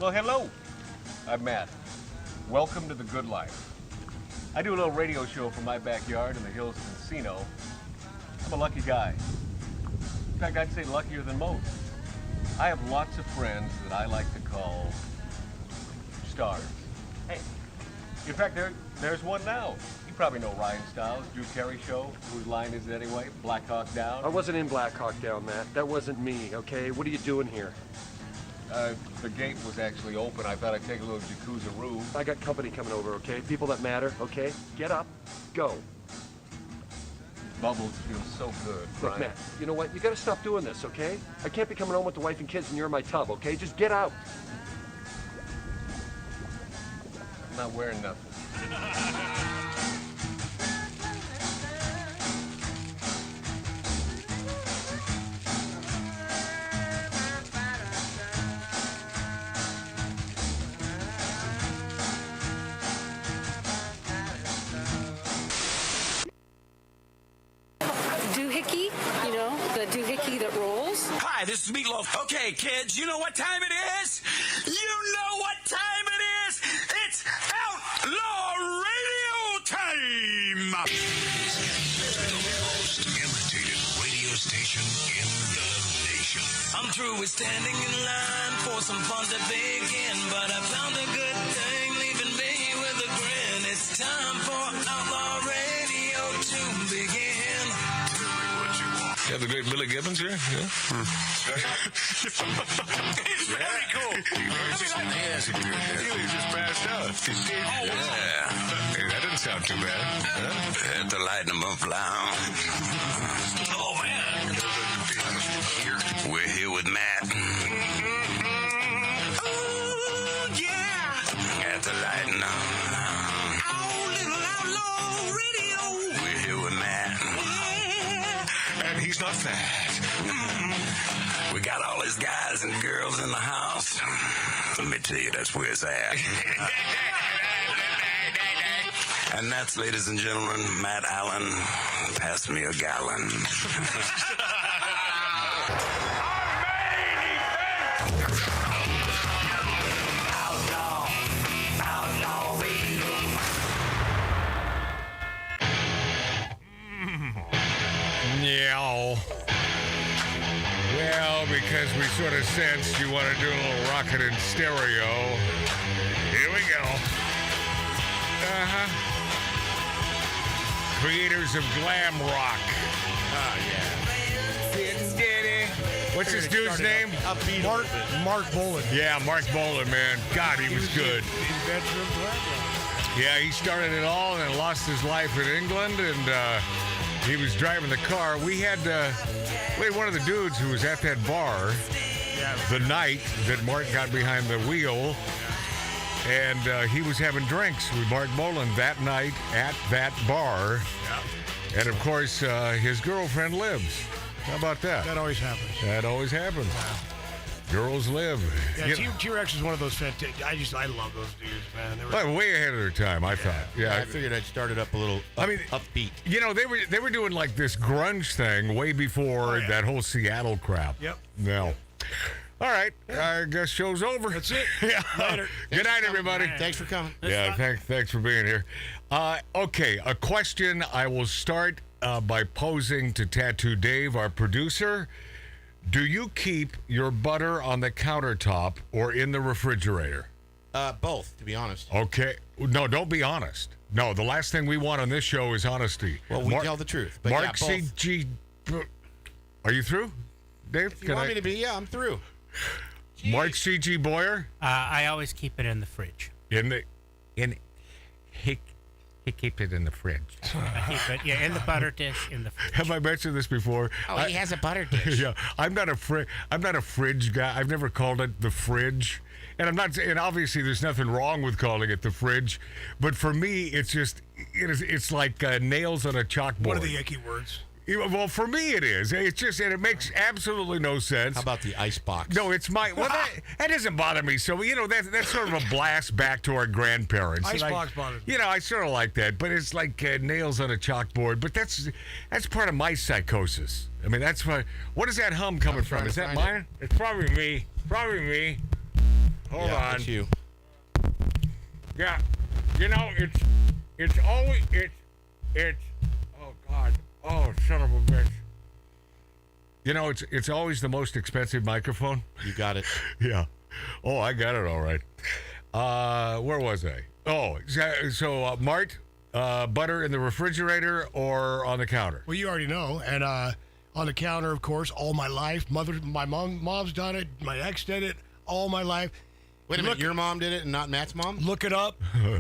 Well, hello. I'm Matt. Welcome to the good life. I do a little radio show from my backyard in the hills of Encino. I'm a lucky guy. In fact, I'd say luckier than most. I have lots of friends that I like to call stars. Hey, in fact, there's one now. You probably know Ryan Stiles, Drew Carey Show. Whose line is it anyway? Black Hawk Down? I wasn't in Black Hawk Down, Matt. That wasn't me, okay? What are you doing here? The gate was actually open. I thought I'd take a little jacuzzi-roo. I got company coming over, okay? People that matter, okay? Get up, go. Bubbles feel so good, Look, Ryan. Matt, you know what? You gotta stop doing this, okay? I can't be coming home with the wife and kids and you're in my tub, okay? Just get out. I'm not wearing nothing. Doohickey, you know, the doohickey that rolls. Hi, this is Meatloaf. Okay, kids, you know what time it is? You know what time it is? It's Outlaw Radio time! The most imitated radio station in the nation. I'm through with standing in line for some fun to begin, but I found a good thing leaving me with a grin. It's time for Outlaw Radio to begin. You have the great Billy Gibbons here? Yeah. It's very cool. He just passed out. Yeah. Hey, that didn't sound too bad. Huh? Had to lighten them up loud. Oh, man. We're here with Matt. Oh, yeah. Had to lighten up. Oh, little Outlaw Radio. We're here with Matt. And he's not fat. We got all these guys and girls in the house. Let me tell you, that's where it's at. And that's, ladies and gentlemen, Matt Allen. Pass me a gallon. Yeah. Well, because we sort of sensed you want to do a little rocket in stereo. Here we go. Creators of glam rock. Oh, yeah. What's this dude's name? Mark Boland. Yeah, Mark Boland, man. God, he was good. Inventor of glam rock. Yeah, he started it all and then lost his life in England, and he was driving the car. We had one of the dudes who was at that bar the night that Mark got behind the wheel, and he was having drinks with Mark Boland that night at that bar. Yeah. And, of course, his girlfriend lives. How about that? That always happens. That always happens. Yeah. Girls live. Yeah, T-Rex is one of those fantastic. I love those dudes, man. They were way ahead of their time, I thought. Yeah, I figured I'd start it up a little upbeat. You know, they were doing like this grunge thing way before that whole Seattle crap. Yep. No. Yep. All right. I guess show's over. That's it. Yeah. Later. Good night, everybody. Thanks for coming. Yeah, thanks for being here. Okay, a question I will start by posing to Tattoo Dave, our producer. Do you keep your butter on the countertop or in the refrigerator? Both, to be honest. Okay. No, don't be honest. No, the last thing we want on this show is honesty. Well, we tell the truth. But Mark yeah, both. C.G. Are you through, Dave? If you want me to be, yeah, I'm through. Mark C.G. Boyer? I always keep it in the fridge. He keeps it in the fridge. I keep it, in the butter dish in the fridge. Have I mentioned this before? Oh, he has a butter dish. Yeah, I'm not a fridge guy. I've never called it the fridge, and and obviously there's nothing wrong with calling it the fridge, but for me it's like nails on a chalkboard. What are the icky words? Well, for me it is. It's just, and it makes absolutely no sense. How about the ice box? No, it's my. Well, that doesn't bother me. So that's sort of a blast back to our grandparents. Ice box bothers me. I sort of like that, but it's like nails on a chalkboard. But that's part of my psychosis. I mean, that's what. What is that hum coming from? Is that mine? It's probably me. Probably me. Hold on. That's you. Yeah, you know it's always it's. Oh God! Oh son of a bitch! You know it's always the most expensive microphone. You got it. Yeah. Oh, I got it all right. Where was I? Oh, so Mart, butter in the refrigerator or on the counter? Well, you already know. And on the counter, of course, all my life. My mom's done it. My ex did it all my life. Wait a minute, your mom did it and not Matt's mom? Look it up.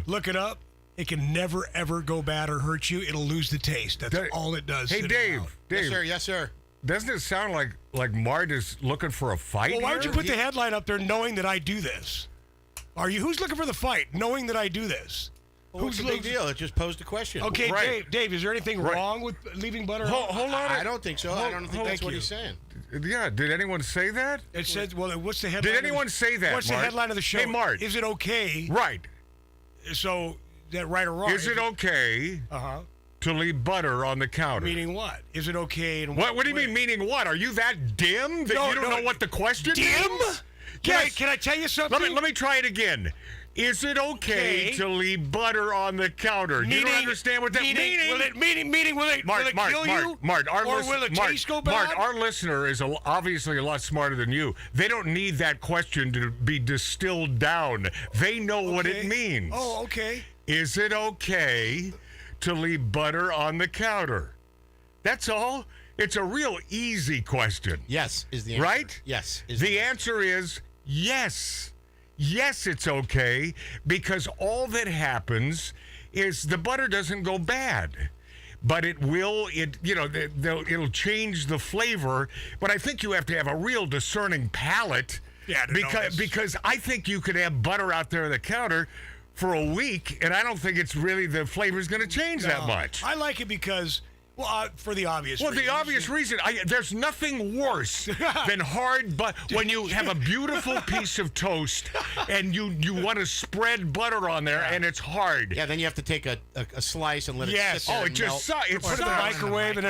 Look it up. It can never, ever go bad or hurt you. It'll lose the taste. That's all it does. Hey, Dave. Yes, sir. Yes, sir. Doesn't it sound like Mart is looking for a fight? Well, why here? don't you put the headline up there knowing that I do this? Who's looking for the fight knowing that I do this? Well, what's the big deal? It just posed a question. Okay, Right. Dave, is there anything wrong with leaving butter? Hold on. I don't think so. I don't think that's what he's saying. Yeah, did anyone say that? It says, well, what's the headline? Did anyone say that, What's Mart? the headline of the show? Hey, Mart. Is it okay? Right. So, that right or wrong? Is it okay to leave butter on the counter? Meaning what? Is it okay? And What do you mean, meaning what? Are you that dim that you don't know what the question dim? means? Can I tell you something? Let me try it again. Is it okay to leave butter on the counter? You don't understand what that means? Will it kill you? Mart, or will the taste go bad? Mart, our listener is obviously a lot smarter than you. They don't need that question to be distilled down. They know what it means. Oh, okay. Is it okay to leave butter on the counter? That's all. It's a real easy question. Yes, is the answer. Right? Yes. The answer is yes. Yes, it's okay, because all that happens is the butter doesn't go bad. But it'll change the flavor. But I think you have to have a real discerning palate. Yeah, because I think you could have butter out there on the counter for a week, and I don't think it's really the flavor's going to change that much. I like it because, for the obvious reason. Well, the obvious reason, there's nothing worse than hard butter. When you have a beautiful piece of toast and you want to spread butter on there and it's hard. Yeah, then you have to take a slice and let it sit there. Oh, it just sucks. Put it in the microwave, and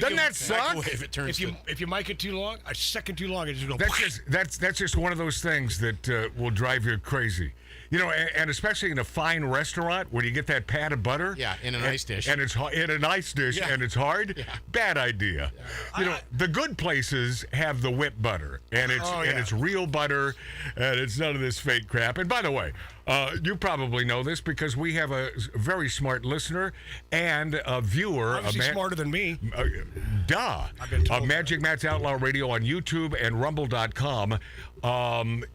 doesn't that suck? If you mic it too long, a second too long, it just goes. That's just one of those things that will drive you crazy. You know, and especially in a fine restaurant where you get that pat of butter. Yeah, in an ice dish. And it's in an ice dish, and it's hard. Yeah. Bad idea. Yeah. You know, the good places have the whip butter, and it's real butter, and it's none of this fake crap. And by the way, you probably know this because we have a very smart listener and a viewer. Obviously smarter than me. I've been told Magic Matt's Outlaw Radio on YouTube and Rumble.com.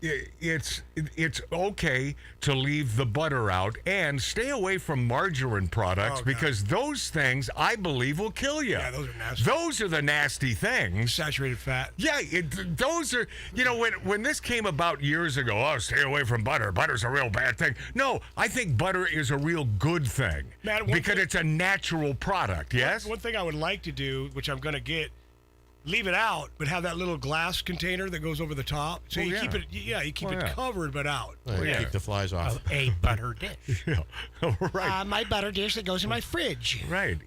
It's okay to leave the butter out and stay away from margarine products because those things, I believe, will kill you. Yeah, those are nasty. Those are the nasty things. Saturated fat. Yeah, those are, when this came about years ago, stay away from butter. Butter's a real bad thing. No, I think butter is a real good thing because it's a natural product, yes? One thing I would like to do, which I'm going to get, leave it out, but have that little glass container that goes over the top. So you keep it covered but out. Keep the flies off. A butter dish. Yeah. Right. My butter dish that goes in my fridge. Right.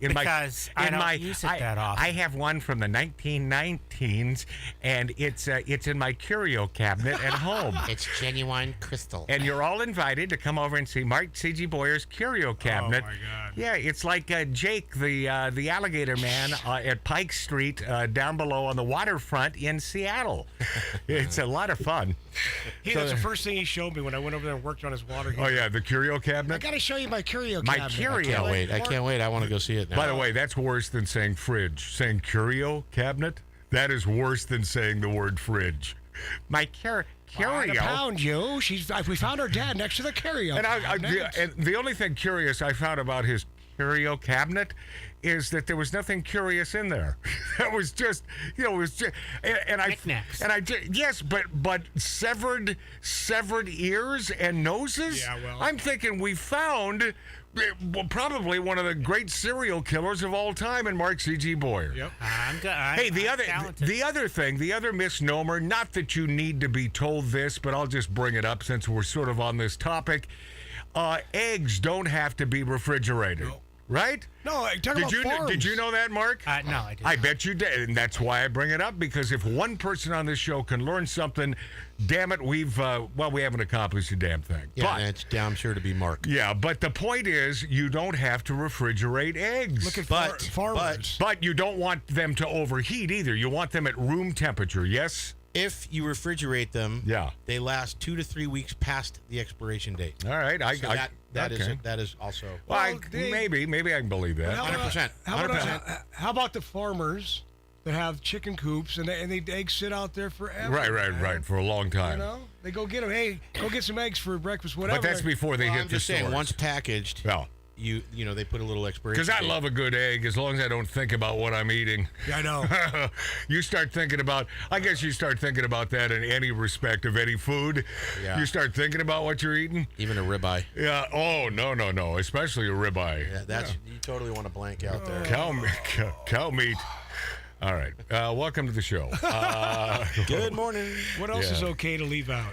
I don't use it that often. I have one from the 1919s, and it's in my curio cabinet at home. It's genuine crystal. And you're all invited to come over and see Mark C.G. Boyer's curio cabinet. Oh, my God. Yeah, it's like Jake, the alligator man at Pike Street down below on the waterfront in Seattle. It's a lot of fun. That's the first thing he showed me when I went over there and worked on his water heater. Oh, yeah, the curio cabinet? I got to show you my curio cabinet. My curio. I can't wait. I want to go see it now. By the way, that's worse than saying fridge. Saying curio cabinet, that is worse than saying the word fridge. My curio. I found you. We found her dead next to the curio cabinet. And the only thing curious I found about his curio cabinet is that there was nothing curious in there. That was just, it was just, yes, but severed ears and noses. Yeah, well, I'm thinking we found probably one of the great serial killers of all time in Mark C.G. Boyer. Yep. The other misnomer, not that you need to be told this, but I'll just bring it up since we're sort of on this topic. Eggs don't have to be refrigerated. No. right? No, talking about farms. Did you know that, Mark? No, I didn't. I bet you did, and that's why I bring it up, because if one person on this show can learn something, damn it, we haven't accomplished a damn thing. Yeah, but, and it's damn sure to be Mark. yeah, but the point is, you don't have to refrigerate eggs. Look at farmers. But you don't want them to overheat either. You want them at room temperature, yes? If you refrigerate them, Yeah. they last 2 to 3 weeks past the expiration date. All right. So that is also. Well, maybe I can believe that. How about- 100%. How about, 100%. how about the farmers that have chicken coops and the eggs sit out there forever? Right, for a long time. You know, they go get them. Hey, go get some eggs for breakfast, whatever. But that's before they hit I'm the just saying, stores. once packaged, Yeah. you know they put a little expiration. Because I date. love a good egg as long as I don't think about what I'm eating. Yeah, I know. You start thinking about, I guess you start thinking about that in any respect of any food. Yeah. You start thinking about what you're eating. Even a ribeye. Yeah. Oh, no. Especially a ribeye. Yeah, that's you totally want to blank out there. Cow meat. All right. Welcome to the show. Good morning. What else is okay to leave out?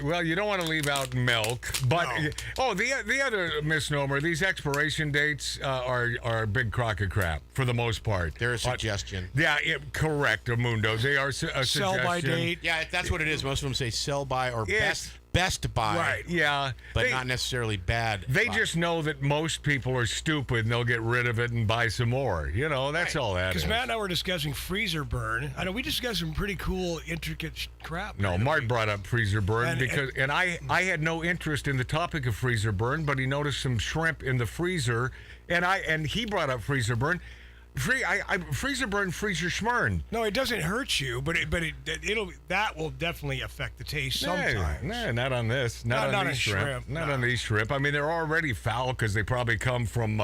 Well, you don't want to leave out milk, but the other misnomer: these expiration dates are a big crock of crap for the most part. They're a suggestion. Yeah, correct, Amundo. They are a suggestion. Sell by date. Yeah, that's what it is. Most of them say sell by or Yes. best buy. Right? Yeah, But not necessarily bad. They buy. just know that most people are stupid and they'll get rid of it and buy some more. You know, that's all that is. Because Matt and I were discussing freezer burn. I know we discussed some pretty cool, intricate crap. No, Mart brought up freezer burn And- I had no interest in the topic of freezer burn, but he noticed some shrimp in the freezer, and he brought up freezer burn. Freezer burn, freezer schmurn. No, it doesn't hurt you, but that will definitely affect the taste sometimes. Nah, not on this. Not on these shrimp. Not on these shrimp. I mean, they're already foul because they probably come from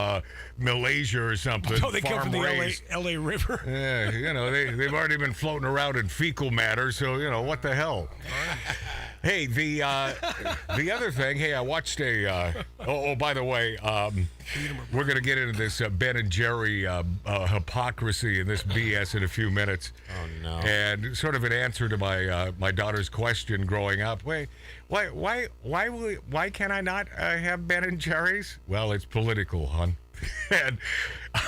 Malaysia or something. No, they come from the farm-raised. LA River. Yeah, you know, they've already been floating around in fecal matter, so, you know, what the hell? Hey, the other thing, hey, I watched by the way, we're going to get into this Ben and Jerry hypocrisy and this BS in a few minutes. Oh, no. And sort of an answer to my daughter's question growing up. Wait, why can I not have Ben and Jerry's? Well, it's political, hon. And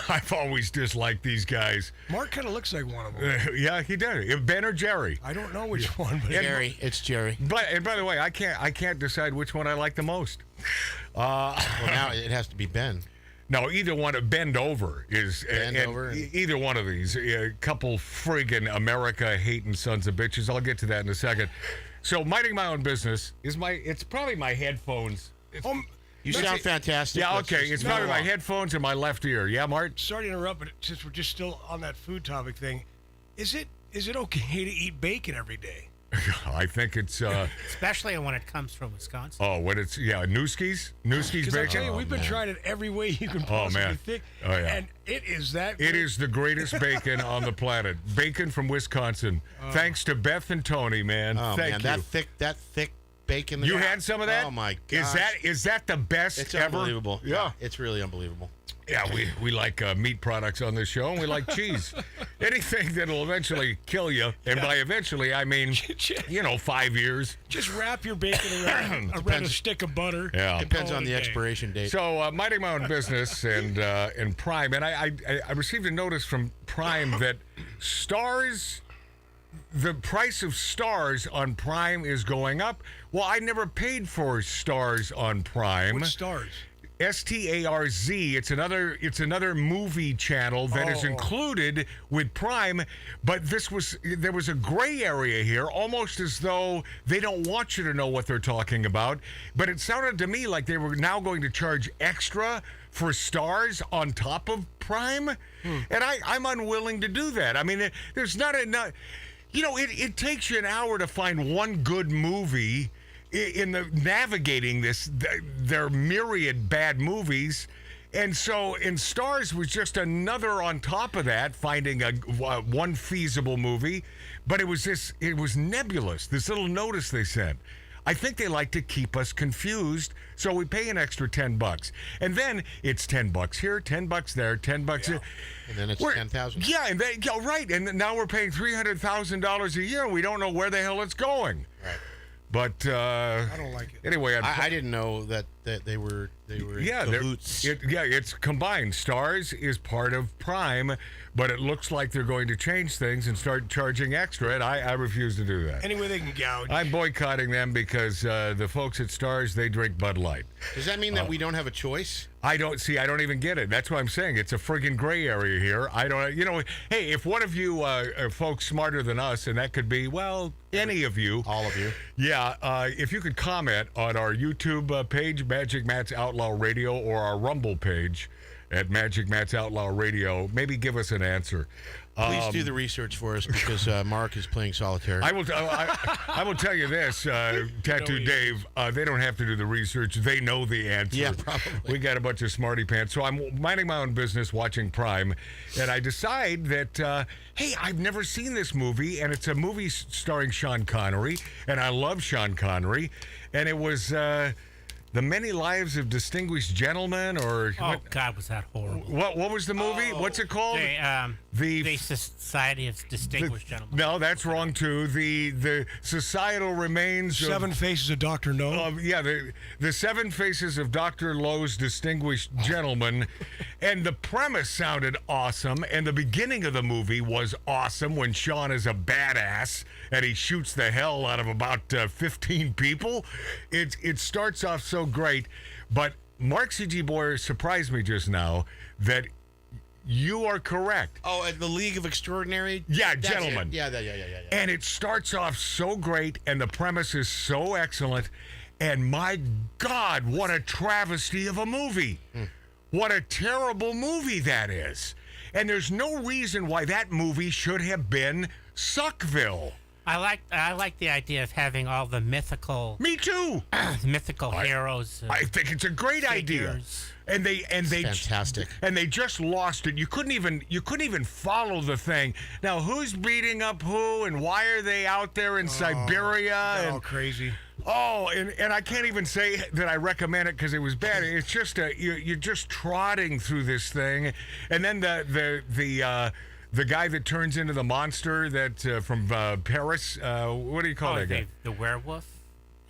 I've always disliked these guys. Mark kind of looks like one of them. Yeah, he does. Ben or Jerry. I don't know which one, but Jerry. It's Jerry. And by the way, I can't decide which one I like the most. Well, now it has to be Ben. No, either one. Bend over is either one of these. A couple friggin' America hating sons of bitches. I'll get to that in a second. So, minding my own business is it's probably my headphones. You sound fantastic. Yeah, Let's okay. just It's go probably my along. headphones in my left ear. Yeah, Mart? sorry to interrupt, but since we're just still on that food topic thing, is it okay to eat bacon every day? I think it's Especially when it comes from Wisconsin. when it's Newski's Because I bacon. tell you, we've been trying it every way you can possibly man. think. Oh, yeah. And it is that It good. is the greatest bacon on the planet. Bacon from Wisconsin. Thanks to Beth and Tony, man. Oh, Thank man, you. that thick bacon. You had some of that? Oh my god! Is that the best It's ever? unbelievable. Yeah. It's really unbelievable. Yeah, we like meat products on this show, and we like cheese. Anything that'll eventually kill you, and by eventually I mean 5 years. Just wrap your bacon around a stick of butter. Yeah. and Depends call on it the a day. expiration date. So minding my own business and Prime, and I received a notice from Prime that the price of stars on Prime is going up. Well, I never paid for stars on Prime. What stars? STARZ. It's another movie channel that is included with Prime, but there was a gray area here, almost as though they don't want you to know what they're talking about. But it sounded to me like they were now going to charge extra for stars on top of Prime, and I'm unwilling to do that. I mean, there's not enough. It takes you an hour to find one good movie in the navigating their myriad bad movies. And so in Stars was just another on top of that, finding one feasible movie. But it was nebulous, this little notice they sent. I think they like to keep us confused, so we pay an extra $10. And then it's $10 here, $10 there, $10 here. And then it's $10,000. Yeah, right. And now we're paying $300,000 a year, and we don't know where the hell it's going. Right. But I don't like it. Anyway, I didn't know that they were they were in Yeah, cahoots. it's combined. Stars is part of Prime, but it looks like they're going to change things and start charging extra, and I refuse to do that. Any way they can gouge. I'm boycotting them because the folks at Stars, they drink Bud Light. Does that mean that we don't have a choice? I don't even get it. That's what I'm saying. It's a friggin' gray area here. I don't, hey, if one of you are folks smarter than us, and that could be, well, any of you. All of you. Yeah, if you could comment on our YouTube page, Magic Matt's Outlaw Radio, or our Rumble page at Magic Matt's Outlaw Radio, maybe give us an answer. Please do the research for us because Mark is playing solitaire. I will tell you this, Tattoo Dave, they don't have to do the research. They know the answer. Yeah, probably. We got a bunch of smarty pants. So I'm minding my own business watching Prime, and I decide that, hey, I've never seen this movie, and it's a movie starring Sean Connery, and I love Sean Connery, and it was... The Many Lives of Distinguished Gentlemen, or... Oh, God, was that horrible. What was the movie? What's it called? The Society of Distinguished Gentlemen. No, that's wrong, too. The Societal Remains Seven Faces of Dr. No. The Seven Faces of Dr. Lowe's Distinguished Gentlemen. And the premise sounded awesome, and the beginning of the movie was awesome when Sean is a badass, and he shoots the hell out of about 15 people. It starts off so great, but Mark C.G. Boyer surprised me just now that you are correct. Oh, at the League of Extraordinary? Yeah, gentlemen. Yeah. And it starts off so great, and the premise is so excellent, and my God, what a travesty of a movie. What a terrible movie that is. And there's no reason why that movie should have been Suckville. I like the idea of having all the mythical. Me too. Mythical heroes. I think it's a great idea. And they fantastic. And they just lost it. You couldn't even follow the thing. Now, who's beating up who, and why are they out there in Siberia? They're all crazy. Oh, and I can't even say that I recommend it because it was bad. It's just you're just trotting through this thing, and then the guy that turns into the monster that from Paris. What do you call that guy? The werewolf.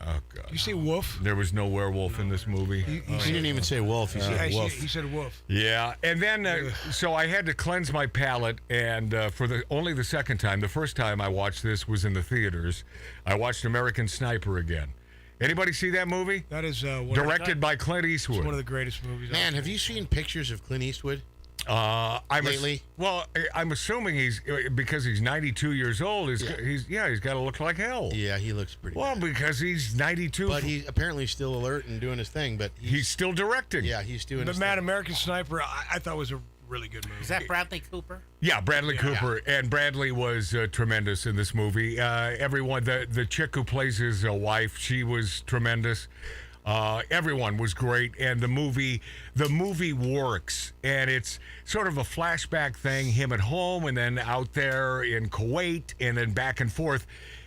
Oh God! You say wolf? There was no werewolf in this movie. He didn't even say wolf. He said wolf. He said wolf. Yeah, and then so I had to cleanse my palate, and for only the second time. The first time I watched this was in the theaters. I watched American Sniper again. Anybody see that movie? That is directed by Clint Eastwood. It's one of the greatest movies. Man, have you seen pictures of Clint Eastwood? Lately? I'm assuming because he's 92 years old. He's got to look like hell. Yeah, he looks pretty. Well, bad. because he's 92. But he's apparently still alert and doing his thing. But he's still directing. Yeah, he's doing. But man, American Sniper, I thought was a really good movie. Is that Bradley Cooper? Yeah, Bradley Cooper, and Bradley was tremendous in this movie. Everyone, the chick who plays his wife, she was tremendous. Everyone was great, and the movie works, and it's sort of a flashback thing, him at home and then out there in Kuwait and then back and forth,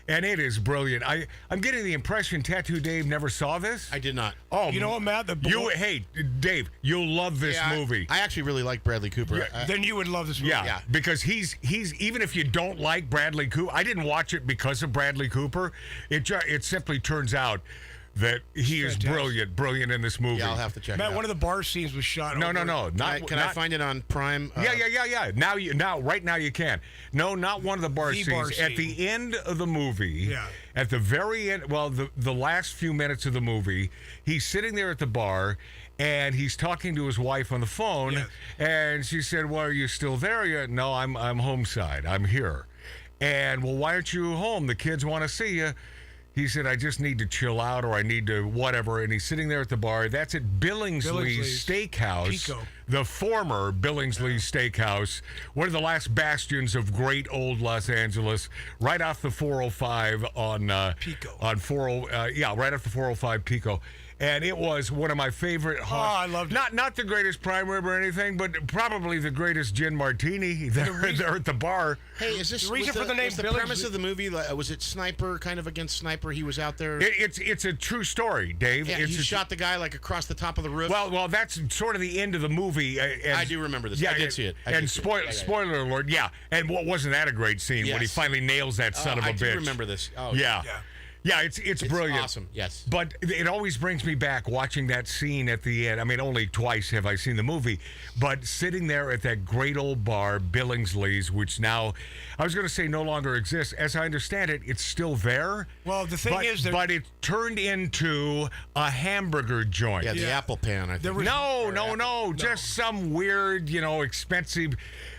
and it is brilliant. I'm getting the impression Tattoo Dave never saw this. I did not. Oh, you know what, Matt? Hey, Dave, you'll love this movie. I actually really like Bradley Cooper. Then you would love this movie. Yeah, because he's even if you don't like Bradley Cooper, I didn't watch it because of Bradley Cooper. It simply turns out that he is brilliant in this movie. Yeah, I'll have to check Matt, it out. one of the bar scenes was shot. No. Can I find it on Prime? Yeah. Right now you can. No, not one of the bar scenes. At the end of the movie, at the very end, well, the last few minutes of the movie, he's sitting there at the bar, and he's talking to his wife on the phone, and she said, "Well, are you still there yet?" "No, I'm home side. I'm here." And, "Well, why aren't you home? The kids want to see you." He said, "I just need to chill out, or I need to whatever." And he's sitting there at the bar. That's at Billingsley's Steakhouse. Pico. The former Billingsley's Steakhouse. One of the last bastions of great old Los Angeles. Right off the 405 on... Pico. On right off the 405 Pico. And it was one of my favorite... I loved it. Not the greatest prime rib or anything, but probably the greatest gin martini there at the bar. Hey, is this the reason for the name? The premise of the movie was it Sniper kind of against Sniper? He was out there. It's a true story, Dave. Yeah, he shot the guy like across the top of the roof. Well, that's sort of the end of the movie. I do remember this. I did see it. Spoiler alert, yeah. And wasn't that a great scene when he finally nails that son of a bitch? I do remember this. Oh, yeah. Yeah, it's brilliant. Awesome. Yes. But it always brings me back watching that scene at the end. I mean, only twice have I seen the movie, but sitting there at that great old bar, Billingsley's, which now, I was going to say no longer exists. As I understand it, it's still there. Well, the thing is, but it turned into a hamburger joint. Yeah, the Apple Pan, I think. No. Just some weird, expensive.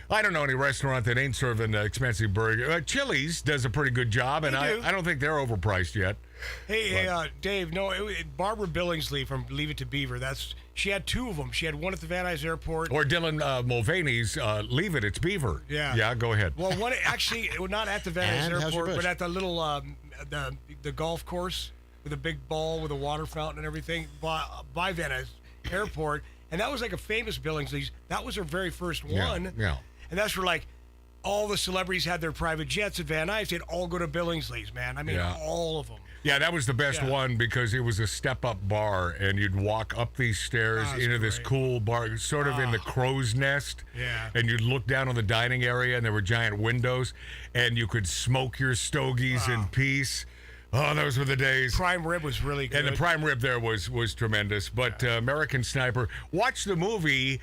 I don't know any restaurant that ain't serving expensive burger. Chili's does a pretty good job, and I don't think they're overpriced yet. Hey, Dave, no, Barbara Billingsley from Leave It to Beaver, she had two of them. She had one at the Van Nuys Airport. Or Dylan Mulvaney's Leave It, It's Beaver. Yeah. Yeah, go ahead. Well, one actually, not at the Van Nuys Airport, but at the little, the golf course with a big ball with a water fountain and everything by Van Nuys Airport. And that was like a famous Billingsley's. That was her very first one. Yeah. And that's where, all the celebrities had their private jets at Van Nuys. They'd all go to Billingsley's, man. I mean, all of them. Yeah, that was the best one because it was a step-up bar, and you'd walk up these stairs into this cool bar, sort of in the crow's nest. Yeah. And you'd look down on the dining area, and there were giant windows, and you could smoke your stogies in peace. Oh, those were the days. Prime rib was really good. And the prime rib there was tremendous. But American Sniper, watch the movie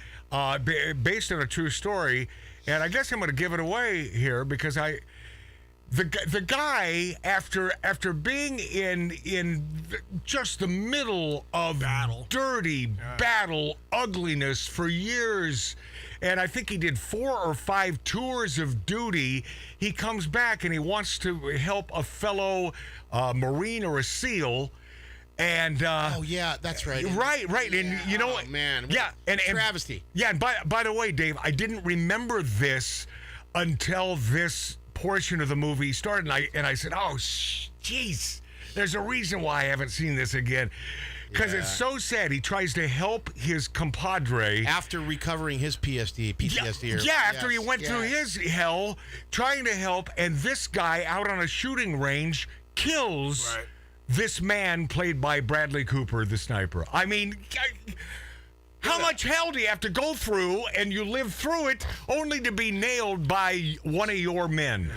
based on a true story. And I guess I'm going to give it away here because the guy after being in just the middle of dirty battle ugliness for years, and I think he did 4 or 5 tours of duty, he comes back and he wants to help a fellow Marine or a SEAL. And yeah, that's right. Right. Yeah. And man, yeah, and travesty. Yeah, and by the way, Dave, I didn't remember this until this portion of the movie started, and I said, "Oh, jeez, there's a reason why I haven't seen this again." Because it's so sad. He tries to help his compadre after recovering his PTSD. After he went through his hell, trying to help, and this guy out on a shooting range kills. Right. This man played by Bradley Cooper, the sniper. I mean, how much hell do you have to go through, and you live through it only to be nailed by one of your men?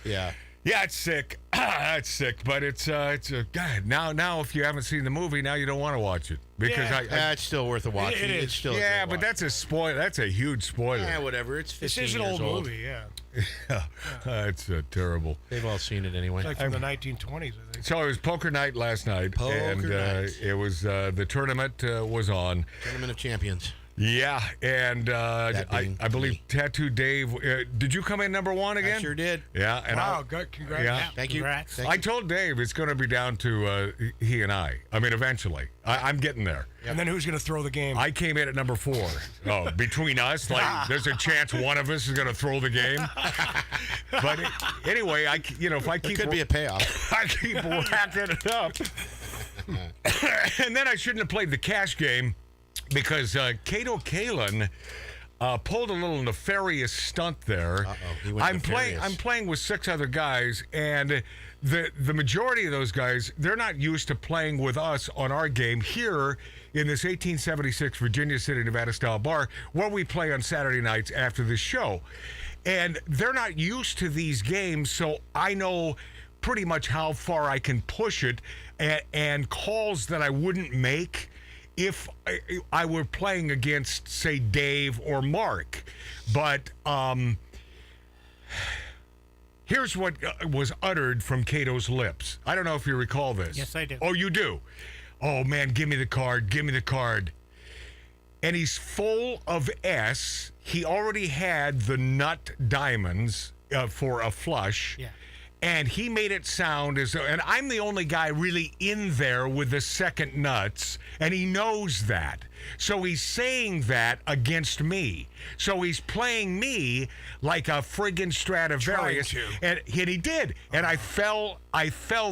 Yeah. Yeah, it's sick. It's sick, but it's God. Now, if you haven't seen the movie, now you don't want to watch it because it's still worth a watch. It is. It's still but that's a spoiler. That's a huge spoiler. Yeah, whatever. It's 15 This is an years old movie, yeah. It's terrible. They've all seen it anyway. It's like from the 1920s, I think. So it was poker night last night, night. It was the tournament was on. Tournament of Champions. Yeah, and I believe Tattoo Dave. Did you come in number 1 again? I sure did. Yeah, and Wow, good. Congrats. Yeah. Thank you. Congrats. Thank I you. told Dave it's going to be down to he and I. I mean, eventually, I'm getting there. And then who's going to throw the game? I came in at number 4. Oh, between us, there's a chance one of us is going to throw the game. But anyway, if I keep, It could be a payoff. I keep racking it up, and then I shouldn't have played the cash game because Kato Kalin pulled a little nefarious stunt there. He went nefarious. I'm playing with 6 other guys, and the majority of those guys, they're not used to playing with us on our game here in this 1876 Virginia City, Nevada style bar where we play on Saturday nights after the show. And they're not used to these games, so I know pretty much how far I can push it and calls that I wouldn't make if I were playing against, say, Dave or Mark. But here's what was uttered from Cato's lips. I don't know if you recall this. Yes, I do. Oh, you do? Oh, man, give me the card. Give me the card. And he's full of S. He already had the nut diamonds for a flush. Yeah. And he made it sound as though, and I'm the only guy really in there with the second nuts, and he knows that. So he's saying that against me. So he's playing me like a friggin' Stradivarius. And he did. And I fell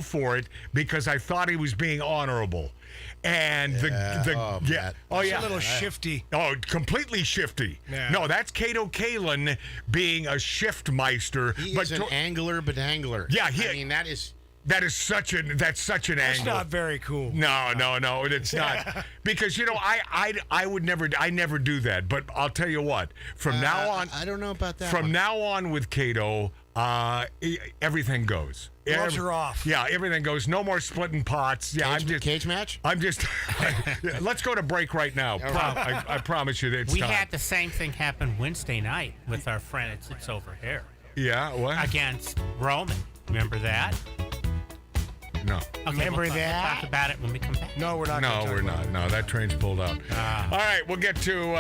for it because I thought he was being honorable. And Matt. It's a little shifty. Oh, completely shifty. Yeah. No, that's Kato Kalin being a shiftmeister. He is an angler, but angler. Yeah, I mean, that's such an That's angle. not very cool. No, it's not. Because I would never do that. But I'll tell you what. From now on, I don't know about that. From now on with Kato, everything goes. Gloves are off. Yeah, everything goes. No more splitting pots. Yeah, Cage match? I'm just. Let's go to break right now. I promise you that it's We time. had the same thing happen Wednesday night with our friend. It's over here. Yeah, what? Against Roman. Remember that? No. Okay, Remember we'll that? talk about it when we come back. No, we're not. No, gonna talk we're about not. it. No, that train's pulled out. All right, we'll get to.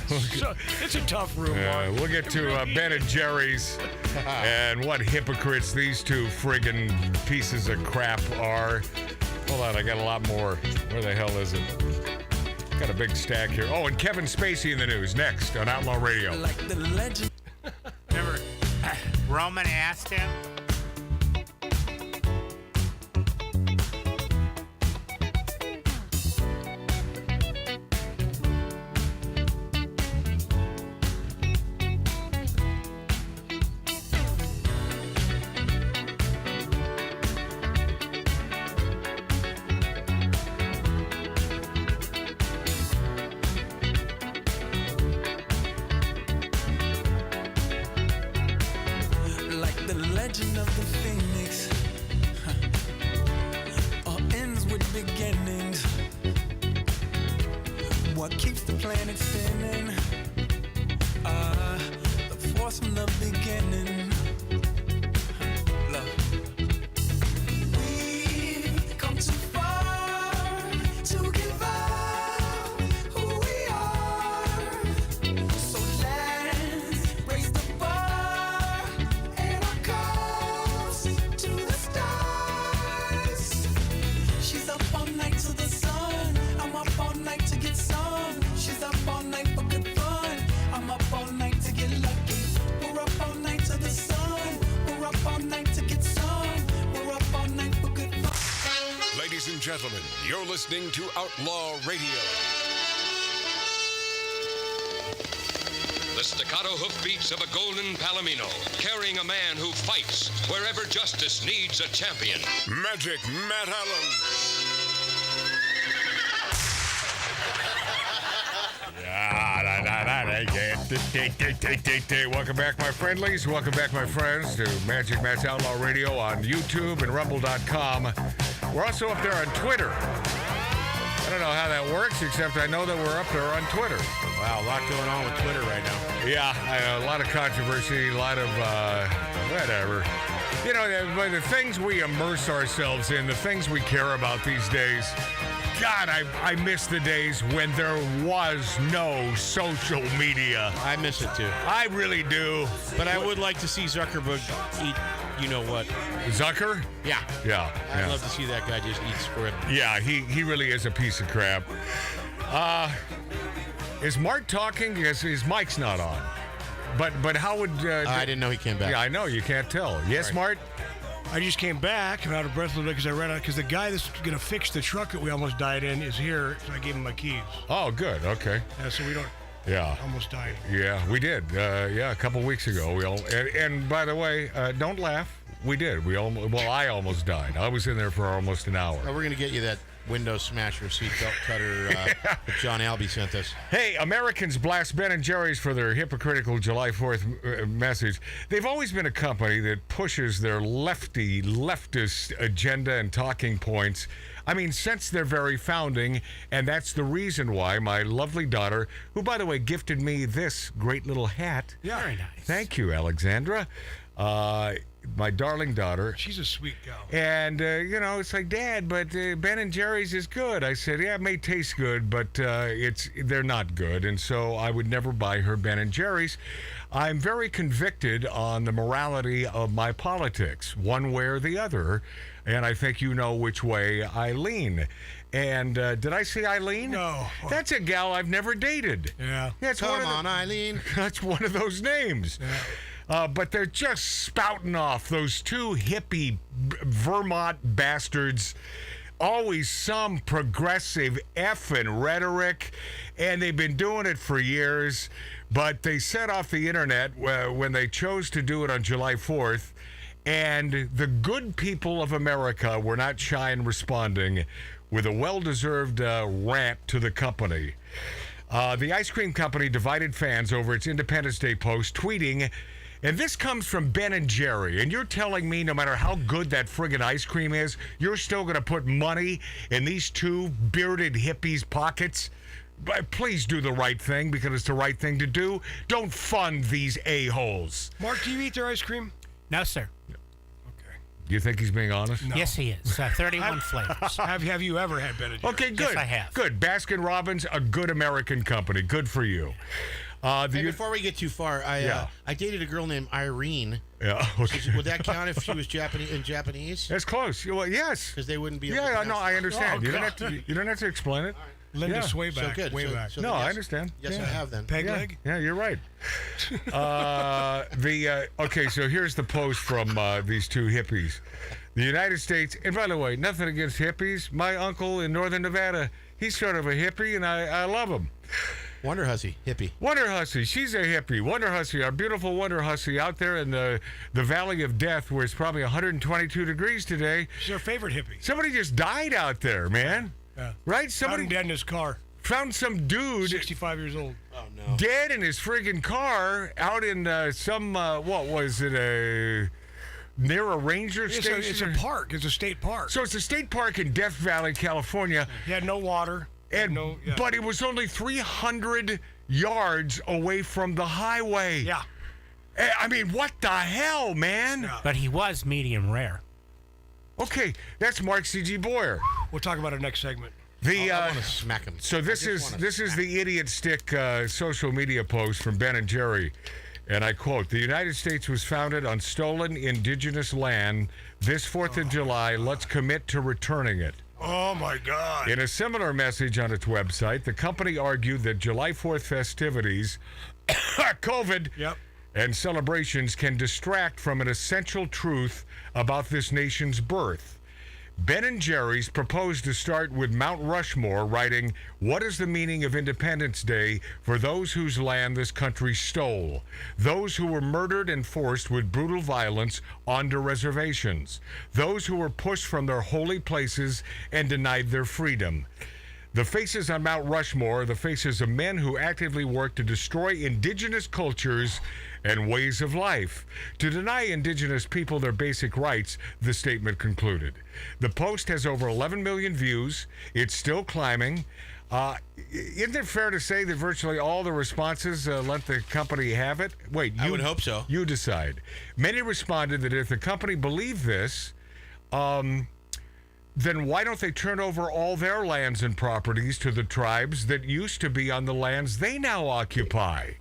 So, it's a tough room, Mark. We'll get to Ben and Jerry's and what hypocrites these two friggin' pieces of crap are. Hold on, I got a lot more. Where the hell is it? Got a big stack here. Oh, and Kevin Spacey in the news next on Outlaw Radio. Like the legend. Remember, Roman asked him. Like the legend of the phoenix, all ends with beginnings. What keeps the planet spinning? The force from the beginning. Love. We've come too far to give up who we are. So let's raise the bar and our cups to the stars. She's up all night to the sun. I'm up all night to get some. She's up all night for good fun. I'm up all night to get lucky. We're up all night to the sun. We're up all night to get some. We're up all night for good fun. Ladies and gentlemen, you're listening to Outlaw Radio. The staccato hoofbeats of a golden palomino, carrying a man who fights wherever justice needs a champion. Magic Matt Allen. Welcome back, my friendlies. Welcome back, my friends, to Magic Matt's Outlaw Radio on YouTube and Rumble.com. We're also up there on Twitter. I don't know how that works, except I know that we're up there on Twitter. Wow, a lot going on with Twitter right now. Yeah, I know, a lot of controversy, a lot of whatever. You know, the things we immerse ourselves in, the things we care about these days. God, I miss the days when there was no social media. I miss it too. I really do. But I would like to see Zuckerberg eat, you know what? Zucker? Yeah. Yeah. I'd love to see that guy just eat script. Yeah, he really is a piece of crap. Is Mark talking? Because his mic's not on. But how would... I didn't know he came back. Yeah, I know. You can't tell. Yes, Mart? I just came back and out of breath a little bit because I ran out. Because the guy that's going to fix the truck that we almost died in is here, so I gave him my keys. Oh, good. Okay. Yeah, so we don't. Yeah. Almost died. Yeah, we did. Yeah, a couple weeks ago. We all. And by the way, don't laugh. We did. I almost died. I was in there for almost an hour. Oh, we're going to get you that window smasher seatbelt cutter that John Albee sent us. Hey, Americans blast Ben & Jerry's for their hypocritical July 4th message. They've always been a company that pushes their leftist agenda and talking points. I mean, since their very founding, and that's the reason why my lovely daughter, who, by the way, gifted me this great little hat. Yeah. Very nice. Thank you, Alexandra. My darling daughter. She's a sweet gal. And, it's like, Dad, but Ben & Jerry's is good. I said, yeah, it may taste good, but they're not good. And so I would never buy her Ben & Jerry's. I'm very convicted on the morality of my politics, one way or the other. And I think you know which way I lean. And did I say Eileen? No. That's a gal I've never dated. Yeah. Come on, Eileen. That's one of those names. Yeah. But they're just spouting off, those two hippie Vermont bastards. Always some progressive effing rhetoric, and they've been doing it for years. But they set off the internet when they chose to do it on July 4th, and the good people of America were not shy in responding with a well-deserved rant to the company. The ice cream company divided fans over its Independence Day post, tweeting, And this comes from Ben and Jerry. And you're telling me no matter how good that friggin' ice cream is, you're still going to put money in these two bearded hippies' pockets? But please do the right thing because it's the right thing to do. Don't fund these a-holes. Mark, do you eat their ice cream? No, sir. Do you think he's being honest? No. Yes, he is. 31 flavors. Have you ever had Ben and Jerry's? Okay, good. Yes, I have. Good. Baskin-Robbins, a good American company. Good for you. Hey, before we get too far, I dated a girl named Irene. Yeah. Okay. Would that count if she was Japanese? That's close. Well, yes. Because they wouldn't be able Yeah, to no, I understand. Oh, you don't have to explain it. Linda Yeah. Swayback. So good. Way So- back. so No, then I yes. understand. Yes, Yeah. I have then. Peg Yeah. leg? Yeah, you're right. Okay, so here's the post from these two hippies. The United States, and by the way, nothing against hippies. My uncle in northern Nevada, he's sort of a hippie, and I love him. Wonderhussy, hippie. Wonderhussy, she's a hippie. Wonderhussy, our beautiful Wonderhussy out there in the Valley of Death, where it's probably 122 degrees today. She's our favorite hippie. Somebody just died out there, man. Yeah. Right? Found him Somebody dead in his car. found some dude 65 years old. Oh, no. dead in his friggin' car out in what was it, near a ranger station? It's a park. It's a state park. So it's a state park in Death Valley, California. He had no water. But it was only 300 yards away from the highway. Yeah. I mean, what the hell, man? Yeah. But he was medium rare. Okay, that's Mark C.G. Boyer. We'll talk about it next segment. The I want to smack him. So this is the idiot stick social media post from Ben and Jerry, and I quote: "The United States was founded on stolen indigenous land. This 4th of July, let's commit to returning it." Oh my God! In a similar message on its website, the company argued that July 4th festivities, COVID, and celebrations can distract from an essential truth about this nation's birth. Ben & Jerry's proposed to start with Mount Rushmore, writing, "What is the meaning of Independence Day for those whose land this country stole? Those who were murdered and forced with brutal violence onto reservations. Those who were pushed from their holy places and denied their freedom. The faces on Mount Rushmore are the faces of men who actively work to destroy indigenous cultures and ways of life, to deny indigenous people their basic rights," the statement concluded. The post has over 11 million views. It's still climbing. Isn't it fair to say that virtually all the responses let the company have it? Wait, I would hope so. You decide. Many responded that if the company believed this, then why don't they turn over all their lands and properties to the tribes that used to be on the lands they now occupy?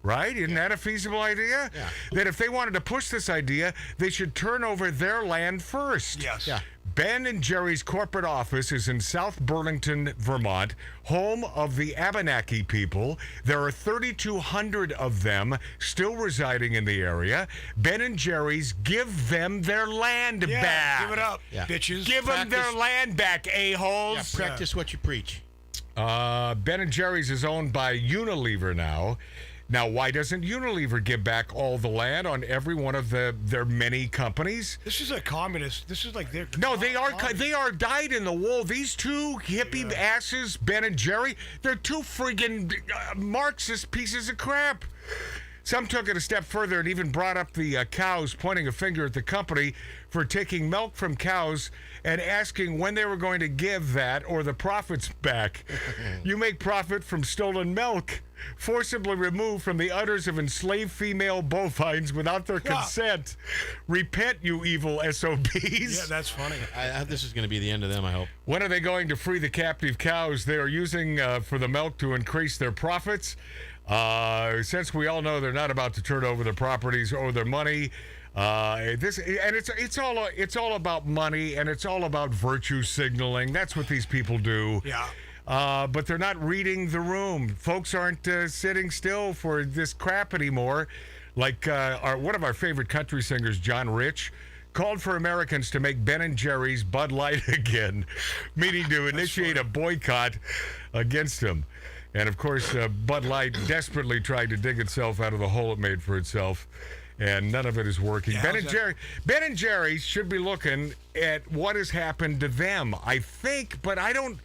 Right? Isn't that a feasible idea? Yeah. That if they wanted to push this idea, they should turn over their land first. Yes. Yeah. Ben & Jerry's corporate office is in South Burlington, Vermont, home of the Abenaki people. There are 3,200 of them still residing in the area. Ben & Jerry's, give them their land back. Give it up, Yeah. bitches. Give them their land back, a-holes. Yeah, practice what you preach. Ben & Jerry's is owned by Unilever now. Now, why doesn't Unilever give back all the land on every one of their many companies? This is a communist. This is like their. No, they are dyed in the wool. These two hippie asses, Ben and Jerry, they're two friggin' Marxist pieces of crap. Some took it a step further and even brought up the cows, pointing a finger at the company for taking milk from cows and asking when they were going to give that or the profits back. You make profit from stolen milk, forcibly removed from the udders of enslaved female bovines without their consent. Repent, you evil SOBs. Yeah, that's funny. This is going to be the end of them, I hope. When are they going to free the captive cows they are using for the milk to increase their profits? Since we all know they're not about to turn over their properties or their money, it's all about money and it's all about virtue signaling. That's what these people do. Yeah. But they're not reading the room. Folks aren't sitting still for this crap anymore. Like one of our favorite country singers, John Rich, called for Americans to make Ben & Jerry's Bud Light again, meaning to initiate a boycott against him. And, of course, Bud Light desperately tried to dig itself out of the hole it made for itself, and none of it is working. Yeah, Ben and Jerry should be looking at what has happened to them, I think, but I don't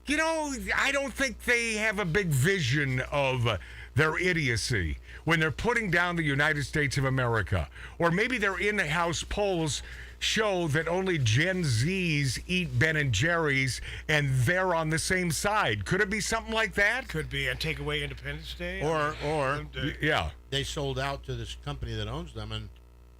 think they have a big vision of their idiocy when they're putting down the United States of America. Or maybe their in-house polls show that only Gen Zs eat Ben & Jerry's and they're on the same side. Could it be something like that? Could be, and take away Independence Day. Or yeah, they sold out to this company that owns them, and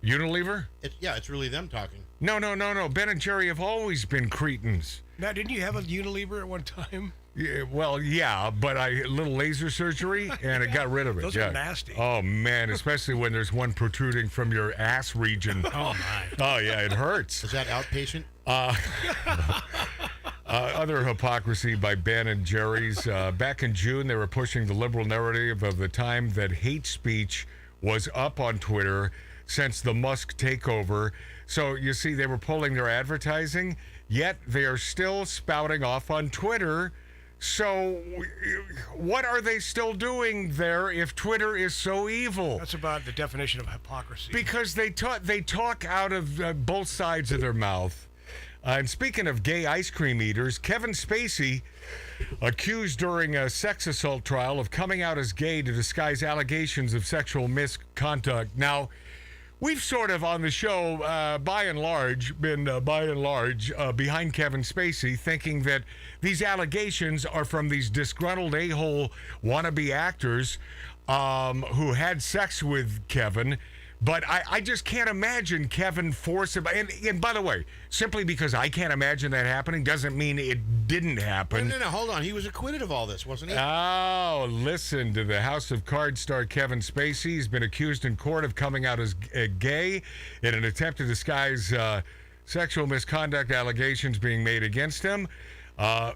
Unilever? It's really them talking. No. Ben & Jerry have always been cretins. Now, didn't you have a Unilever at one time? Yeah, well, yeah, but a little laser surgery, and it got rid of it. Those are nasty. Oh, man, especially when there's one protruding from your ass region. Oh, my. Oh, yeah, it hurts. Is that outpatient? Other hypocrisy by Ben & Jerry's. Back in June, they were pushing the liberal narrative of the time that hate speech was up on Twitter since the Musk takeover. So, you see, they were pulling their advertising, yet they are still spouting off on Twitter. So, what are they still doing there if Twitter is so evil? That's about the definition of hypocrisy. Because they talk out of both sides of their mouth. And speaking of gay ice cream eaters, Kevin Spacey, accused during a sex assault trial of coming out as gay to disguise allegations of sexual misconduct. Now, we've sort of on the show, by and large, been behind Kevin Spacey, thinking that these allegations are from these disgruntled a-hole wannabe actors who had sex with Kevin. But I just can't imagine Kevin forcibly. And by the way, simply because I can't imagine that happening doesn't mean it didn't happen. No, hold on. He was acquitted of all this, wasn't he? Oh, listen to the House of Cards star Kevin Spacey. He's been accused in court of coming out as gay in an attempt to disguise sexual misconduct allegations being made against him.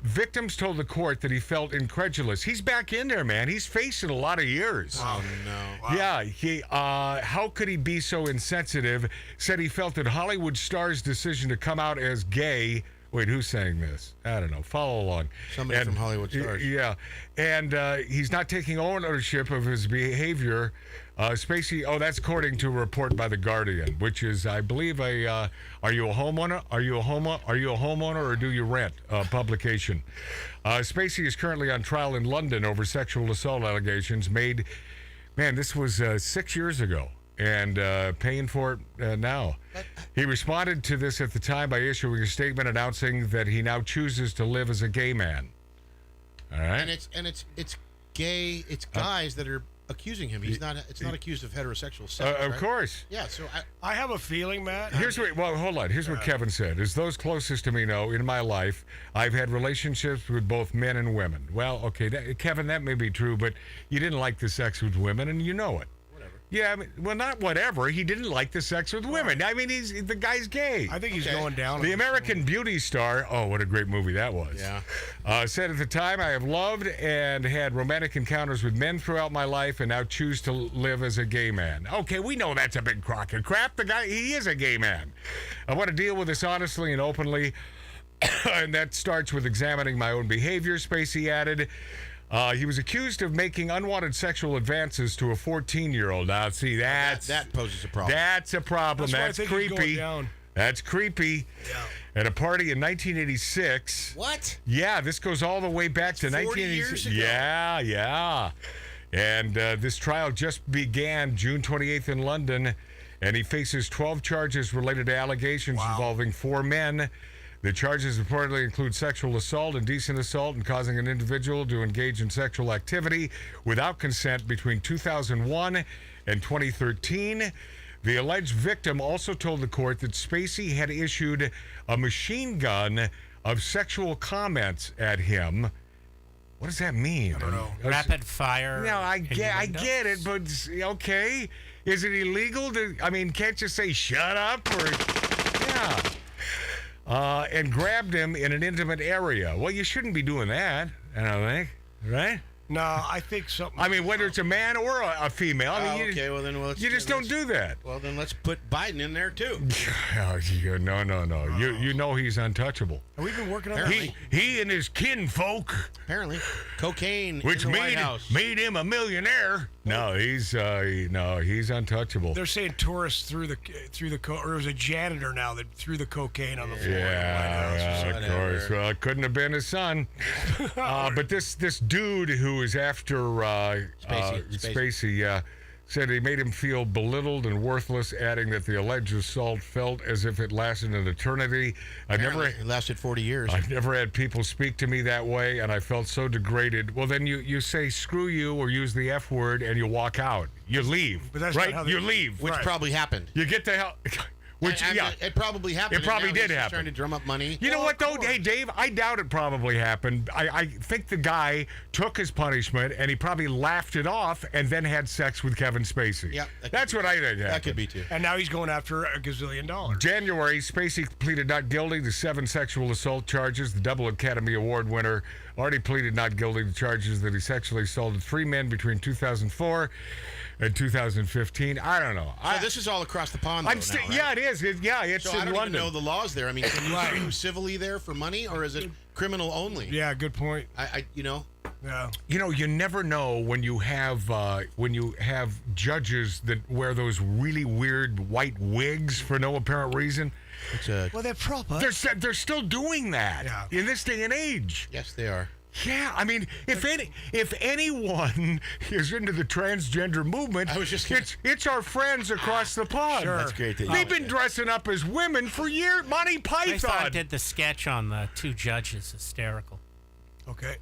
Victims told the court that he felt incredulous. He's back in there, man. He's facing a lot of years. Oh, no. Wow. Yeah, how could he be so insensitive? Said he felt that Hollywood stars' decision to come out as gay. Wait, who's saying this? I don't know. Follow along. Somebody from Hollywood stars. Yeah, and he's not taking ownership of his behavior. Spacey, that's according to a report by The Guardian, which is, I believe, are you a homeowner? Are you a homeowner, or do you rent? Publication. Spacey is currently on trial in London over sexual assault allegations made. Man, this was 6 years ago, and paying for it now. He responded to this at the time by issuing a statement announcing that he now chooses to live as a gay man. All right, and it's gay. It's guys that are accusing him. He's not. It's not accused of heterosexual sex. Of right? course. Yeah. So I have a feeling, Matt. Hold on. Here's what Kevin said. As those closest to me know, in my life, I've had relationships with both men and women. Well, okay, Kevin, that may be true, but you didn't like the sex with women, and you know it. Yeah, not whatever. He didn't like the sex with women. I mean, the guy's gay. I think he's going down. The American Beauty star, what a great movie that was. Yeah. Said at the time, I have loved and had romantic encounters with men throughout my life and now choose to live as a gay man. Okay, we know that's a big crock of crap. The guy, he is a gay man. I want to deal with this honestly and openly, and that starts with examining my own behavior, Spacey added. He was accused of making unwanted sexual advances to a 14-year-old. Now, see, that poses a problem. That's a problem. That's creepy. That's creepy. Yeah. At a party in 1986. What? Yeah, this goes all the way back to 1986. 40 years ago. Yeah. And this trial just began June 28th in London, and he faces 12 charges related to allegations involving 4 men. The charges reportedly include sexual assault, indecent assault, and causing an individual to engage in sexual activity without consent between 2001 and 2013. The alleged victim also told the court that Spacey had issued a machine gun of sexual comments at him. What does that mean? I don't know. Rapid fire. No, I get it, but okay. Is it illegal to? I mean, can't you say shut up or? Yeah. And grabbed him in an intimate area. Well, you shouldn't be doing that, I don't think, right? No, I think something. I mean, whether it's a man or a female. I mean, you just don't do that. Well, then let's put Biden in there too. No. You know he's untouchable. Have we been working on that? He and his kinfolk. Apparently, cocaine Which in the White House. made him a millionaire. No, he's untouchable. They're saying tourists threw the or it was a janitor now that threw the cocaine on the floor. Yeah, of course. Well, it couldn't have been his son. But this dude who is after Spacey, said he made him feel belittled and worthless, adding that the alleged assault felt as if it lasted an eternity. It lasted 40 years. I've never had people speak to me that way, and I felt so degraded. Well, then you say screw you or use the F word, and you walk out. You leave, but that's right? Not how You leave. Which probably happened. You get the hell... It probably happened. It probably did happen. happen. Trying to drum up money. You know what, though? Hey, Dave, I doubt it probably happened. I think the guy took his punishment, and he probably laughed it off and then had sex with Kevin Spacey. Yeah. That's what I think happened. That could be, too. And now he's going after $1 gazillion. January, Spacey pleaded not guilty to 7 sexual assault charges. The double Academy Award winner already pleaded not guilty to charges that he sexually assaulted 3 men between 2004 and 2015. I don't know. So this is all across the pond, though, now, right? Yeah, it is. It's So in I don't London. even know the laws there. I mean, can you sue civilly there for money, or is it criminal only? Yeah, good point. Yeah. You never know when you have judges that wear those really weird white wigs for no apparent reason. Well, they're proper. They're still doing that in this day and age. Yes, they are. Yeah, I mean, if anyone is into the transgender movement, it's our friends across the pond. Sure. That's great. They've been dressing up as women for years. Monty Python. I thought I did the sketch on the 2 judges hysterical. Okay.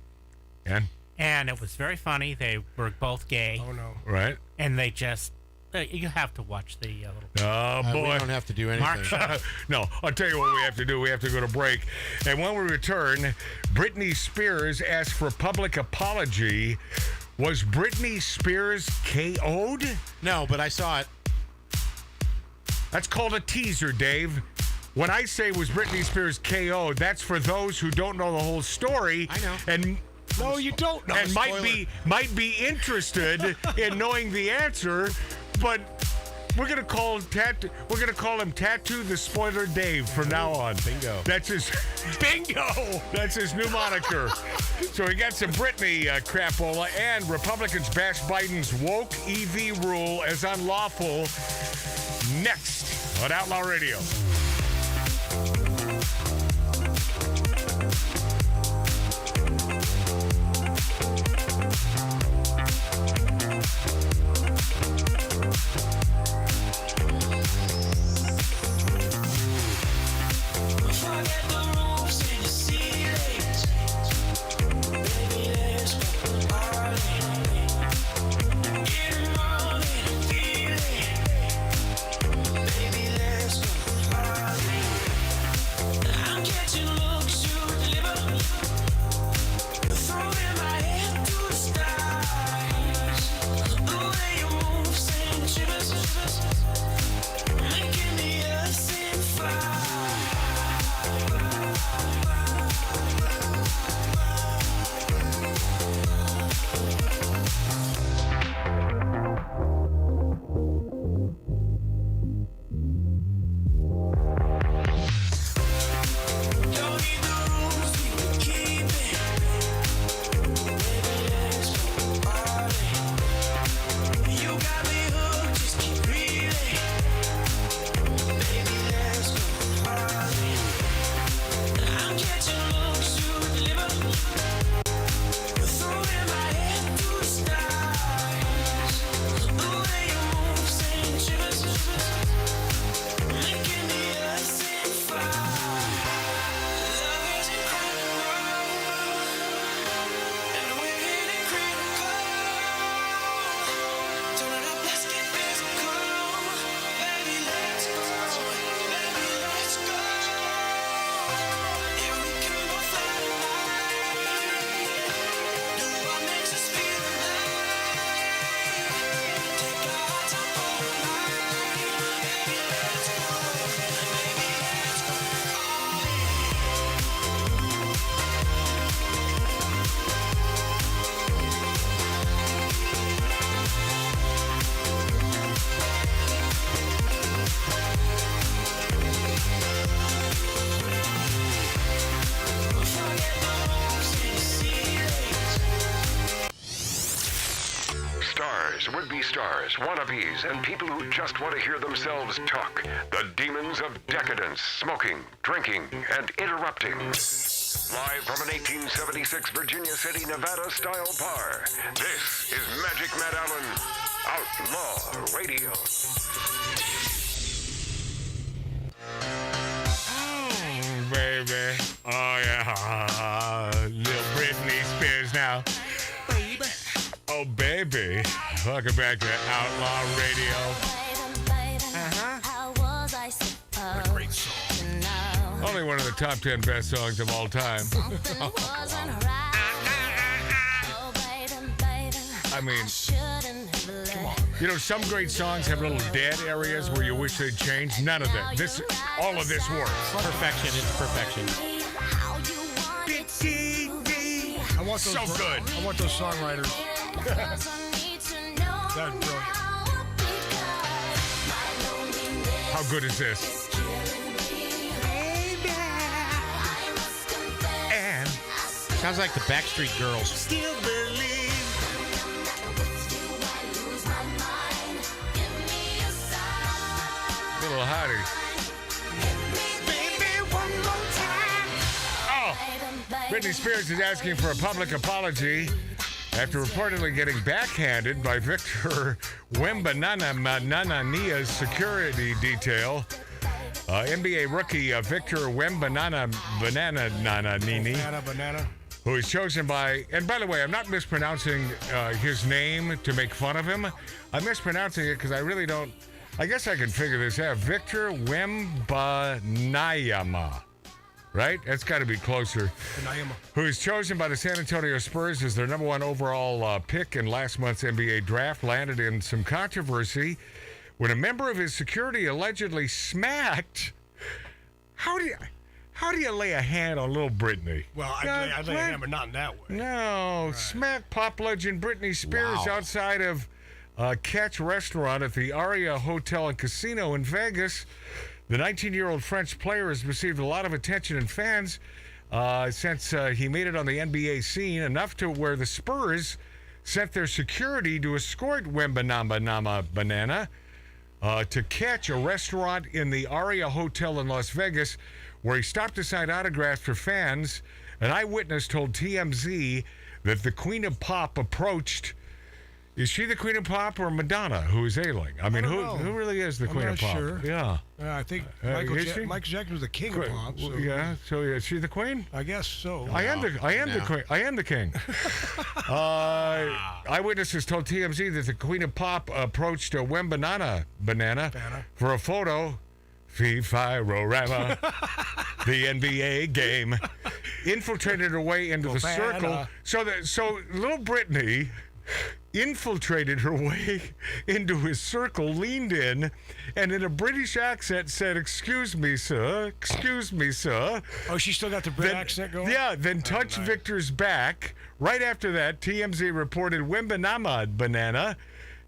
And it was very funny. They were both gay. Oh, no. Right. And they just... You have to watch the little... Oh, boy. We don't have to do anything. No, I'll tell you what we have to do. We have to go to break. And when we return, Britney Spears asked for a public apology. Was Britney Spears KO'd? No, but I saw it. That's called a teaser, Dave. When I say was Britney Spears KO'd, that's for those who don't know the whole story. I know. And no, you don't know. And might be interested in knowing the answer, but we're gonna call him Tattoo the Spoiler Dave from now on. Bingo. That's his bingo. That's his new moniker. So we got some Britney crapola, and Republicans bash Biden's woke EV rule as unlawful. Next on Outlaw Radio. Forget the roofs and the ceilings. Baby, let's go party. Get around and feel it. Baby, let's go party. would-be stars, wannabes, and people who just want to hear themselves talk. The demons of decadence, smoking, drinking, and interrupting. Live from an 1876 Virginia City, Nevada-style bar, this is Magic Matt Allen, Outlaw Radio. Oh, baby. Oh, yeah. Little Britney Spears now. Baby. Oh, baby. Welcome back to Outlaw Radio. What a great song. Only one of the top 10 best songs of all time. I mean, you know, some great songs have little dead areas where you wish they'd change. None of that. All of this works. Perfection. It's perfection. I want those So good. I want those songwriters. That's brilliant. How good is this? And Sounds like the Backstreet Girls. still believe. Little hottie. Oh, Britney Spears is asking for a public apology after reportedly getting backhanded by Victor Wembanyama's security detail. NBA rookie Victor Wembanyama Banana. who is chosen by, and by the way, I'm not mispronouncing his name to make fun of him. I'm mispronouncing it because I really don't, I guess I can figure this out. Victor Wembanyama, right? That's got to be closer. Who is chosen by the San Antonio Spurs as their number one overall pick in last month's NBA draft, landed in some controversy when a member of his security allegedly smacked. How do you lay a hand on little Britney? Well, I'd lay a hammer, not in that way. No, Right. smack pop legend Britney Spears Wow. outside of Catch Restaurant at the Aria Hotel and Casino in Vegas. The 19-year-old French player has received a lot of attention and fans since he made it on the NBA scene, enough to where the Spurs sent their security to escort Wembanyama to Catch, a restaurant in the Aria Hotel in Las Vegas, where he stopped to sign autographs for fans. An eyewitness told TMZ that the Queen of Pop approached. Is she the Queen of Pop or Madonna, who is ailing? I mean, don't know. who really is the I'm Queen not of Pop? sure. Yeah. I think is she? Michael Jackson was the king of pop. So Yeah. So is she the Queen? I guess so. I am the queen. I am the king. Eyewitnesses told TMZ that the Queen of Pop approached Wembanyama for a photo. Fee-fi-ro-rama, the NBA game, infiltrated her way into the circle. So little Britney infiltrated her way into his circle, leaned in, and in a British accent said, "Excuse me, sir. Excuse me, sir." Oh, she still got the Brit accent going? Yeah, then touched Victor's back. Right after that, TMZ reported Wembanyama,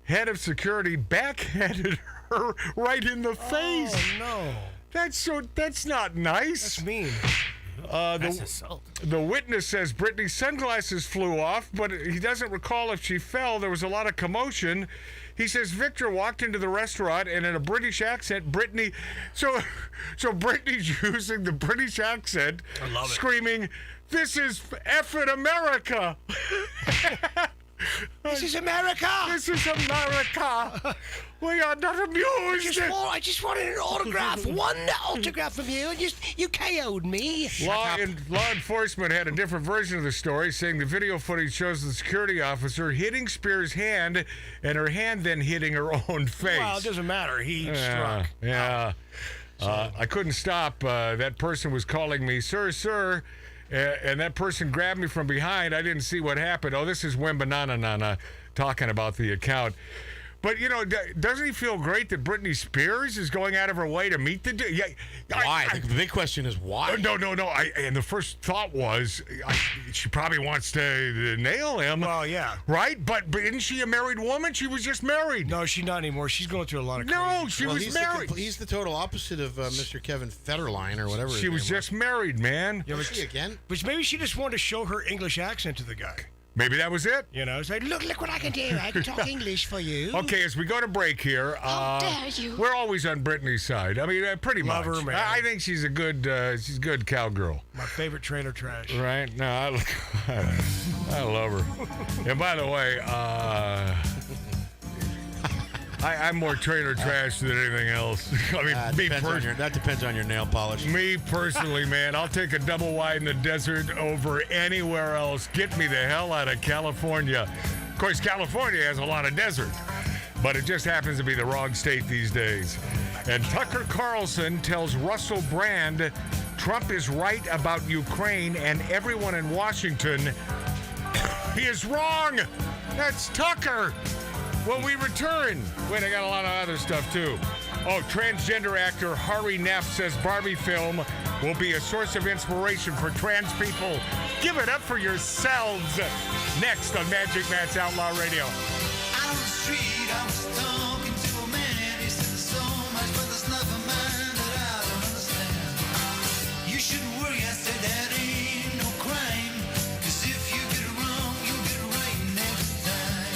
head of security, backhanded her right in the face. Oh, no. That's not nice. That's mean. That's assault. The witness says Britney's sunglasses flew off, but he doesn't recall if she fell. There was a lot of commotion. He says Victor walked into the restaurant and in a British accent, Britney... So Britney's using the British accent, I love it. screaming, "This is effing America!" This is America! This is America! We are not amused! I just wanted an autograph. One autograph from you, and you KO'd me. Law enforcement had a different version of the story, saying the video footage shows the security officer hitting Spears' hand, and her hand then hitting her own face. Well, it doesn't matter. He struck. Yeah. I couldn't stop. That person was calling me, "Sir," and that person grabbed me from behind. I didn't see what happened. Oh, this is Wembanyama talking about the account. But, you know, doesn't he feel great that Britney Spears is going out of her way to meet the dude? Yeah, Why? The big question is why? No. And the first thought was she probably wants to nail him. Well, yeah. Right? But isn't she a married woman? She was just married. No, she's not anymore. She's going through a lot of crazy No, she Well, was he's married. He's the total opposite of Mr. Kevin Federline or whatever. She was just married, man. Was she again? Which maybe she just wanted to show her English accent to the guy. Maybe that was it. You know, say, look what I can do. I can talk English for you. Okay, as we go to break here, How dare you. we're always on Brittany's side. I mean, pretty Love much. her, man. I think she's a good cowgirl. My favorite trailer trash. Right? No, I love her. And by the way, I'm more trailer trash than anything else. I mean, that depends on your nail polish. Me personally, man, I'll take a double wide in the desert over anywhere else. Get me the hell out of California. Of course, California has a lot of desert, but it just happens to be the wrong state these days. And Tucker Carlson tells Russell Brand Trump is right about Ukraine and everyone in Washington. He is wrong. That's Tucker. When we return, wait, I got a lot of other stuff too. Oh, transgender actor Hari Neff says Barbie film will be a source of inspiration for trans people. Give it up for yourselves. Next on Magic Matt's Outlaw Radio. Out on the street, I was talking to a man. He said there's so much, but there's nothing mine that I don't understand. You shouldn't worry, I said that ain't no crime. 'Cause if you get it wrong, you'll get it right next time.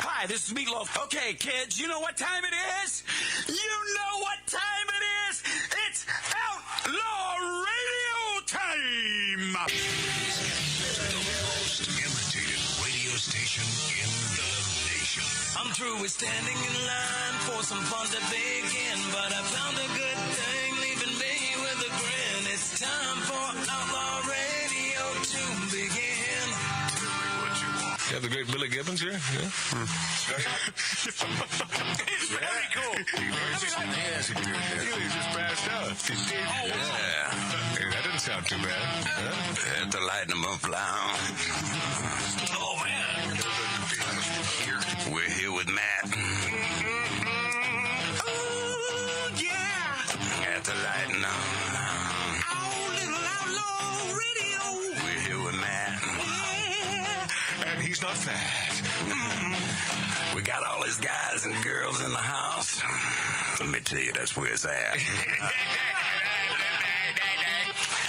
Hi, this is Meatloaf. Okay, kids, you know what time it is? You know what time it is? It's Outlaw Radio time! The most imitated radio station in the nation. I'm through with standing in line for some fun to begin, but I found a good thing leaving me with a grin. It's time for Outlaw Radio to begin. You have the great Billy Gibbons here? Yeah. It's very cool. Yes, he just passed out. Yeah. Hey, that didn't sound too bad. Had to lighten them up loud. Oh, man. We're here with Matt. Oh, yeah. Had to lighten up. Oh, little Outlaw Radio. We're here with Matt. And he's not fat. We got all his guys and girls in the house. Let me tell you, that's where it's at.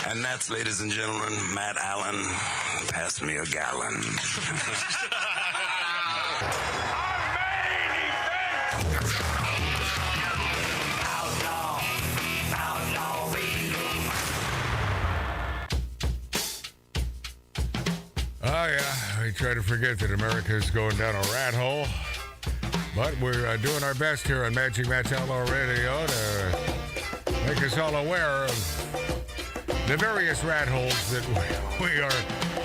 And that's, ladies and gentlemen, Matt Allen. Pass me a gallon. Oh, yeah, we try to forget that America is going down a rat hole. But we're doing our best here on Magic Matt's Outlaw Radio to make us all aware of the various rat holes that we are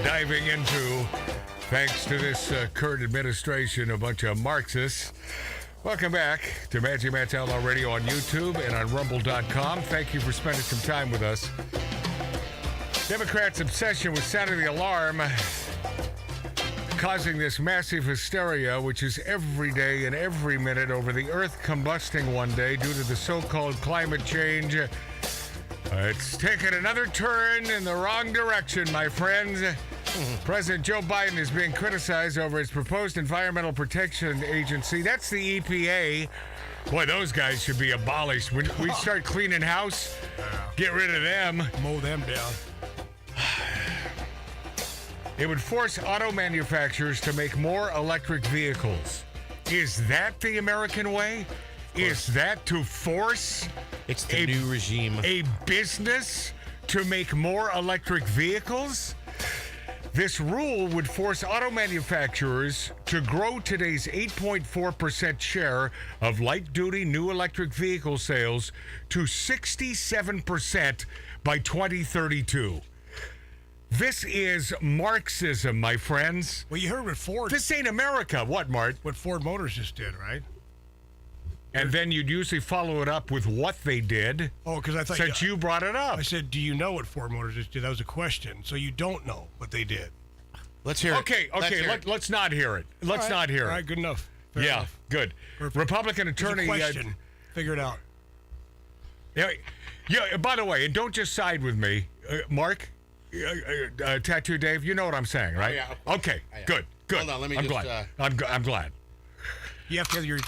diving into thanks to this current administration, a bunch of Marxists. Welcome back to Magic Matt's Outlaw Radio on YouTube and on Rumble.com. Thank you for spending some time with us. Democrats' obsession with sounding the alarm causing this massive hysteria, which is every day and every minute over the Earth combusting one day due to the so-called climate change. It's taken another turn in the wrong direction, my friends. President Joe Biden is being criticized over his proposed Environmental Protection Agency. That's the EPA. Boy, those guys should be abolished. When we start cleaning house, get rid of them. Mow them down. It would force auto manufacturers to make more electric vehicles. Is that the American way? Is that to force It's the new regime. a business to make more electric vehicles? This rule would force auto manufacturers to grow today's 8.4% share of light-duty new electric vehicle sales to 67% by 2032. This is Marxism, my friends. Well, you heard what Ford... This ain't America. What, Mart? What Ford Motors just did, right? And then you'd usually follow it up with what they did. Oh, because I thought... Since you brought it up. I said, do you know what Ford Motors just did? That was a question. So you don't know what they did. Let's hear it. Okay, let's not hear it. Let's not hear it. All right, good enough. Fair enough. Good. Perfect. Republican attorney... It's a question. Figure it out. Yeah, by the way, and don't just side with me, Mark... Tattoo Dave, you know what I'm saying, right? Oh, yeah. Okay, good. Hold on, let me I'm just... glad. I'm glad. You have to have your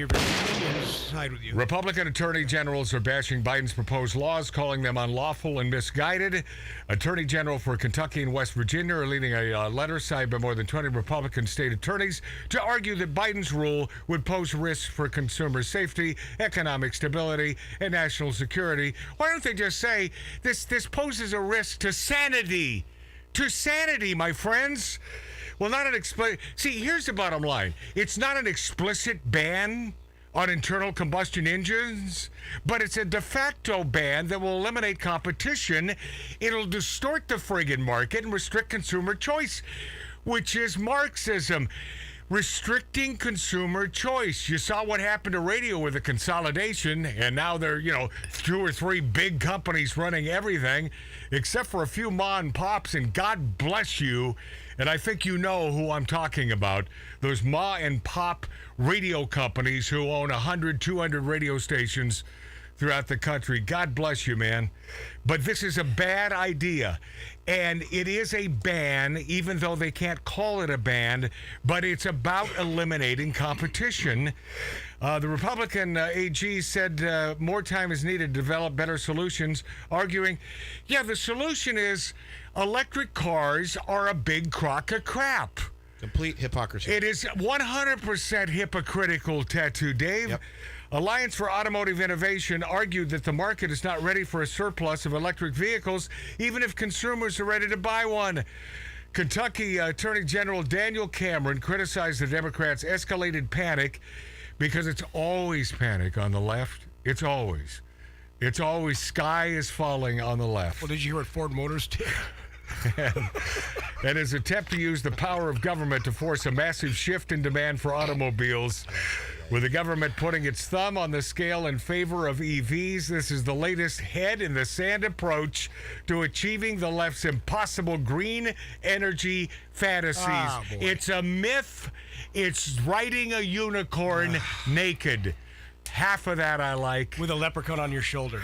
opinions side with you. Republican attorney generals are bashing Biden's proposed laws, calling them unlawful and misguided. Attorney General for Kentucky and West Virginia are leading a letter signed by more than 20 Republican state attorneys to argue that Biden's rule would pose risks for consumer safety, economic stability, and national security. Why don't they just say this poses a risk to sanity? To sanity, my friends. Well, not an explicit... See, here's the bottom line. It's not an explicit ban on internal combustion engines, but it's a de facto ban that will eliminate competition. It'll distort the friggin' market and restrict consumer choice, which is Marxism. Restricting consumer choice. You saw what happened to radio with the consolidation, and now there are, 2 or 3 big companies running everything, except for a few ma and pops, and God bless you. And I think you know who I'm talking about. Those ma and pop radio companies who own 100, 200 radio stations throughout the country. God bless you, man. But this is a bad idea. And it is a ban, even though they can't call it a ban, but it's about eliminating competition. The Republican AG said more time is needed to develop better solutions, arguing, the solution is electric cars are a big crock of crap. Complete hypocrisy. It is 100% hypocritical tattoo, Dave. Yep. Alliance for Automotive Innovation argued that the market is not ready for a surplus of electric vehicles, even if consumers are ready to buy one. Kentucky Attorney General Daniel Cameron criticized the Democrats' escalated panic because it's always panic on the left. It's always sky is falling on the left. Well, did you hear what Ford Motors did? And his attempt to use the power of government to force a massive shift in demand for automobiles, with the government putting its thumb on the scale in favor of EVs. This is the latest head in the sand approach to achieving the left's impossible green energy fantasies. It's a myth. It's riding a unicorn naked. Half of that I like. With a leprechaun on your shoulder.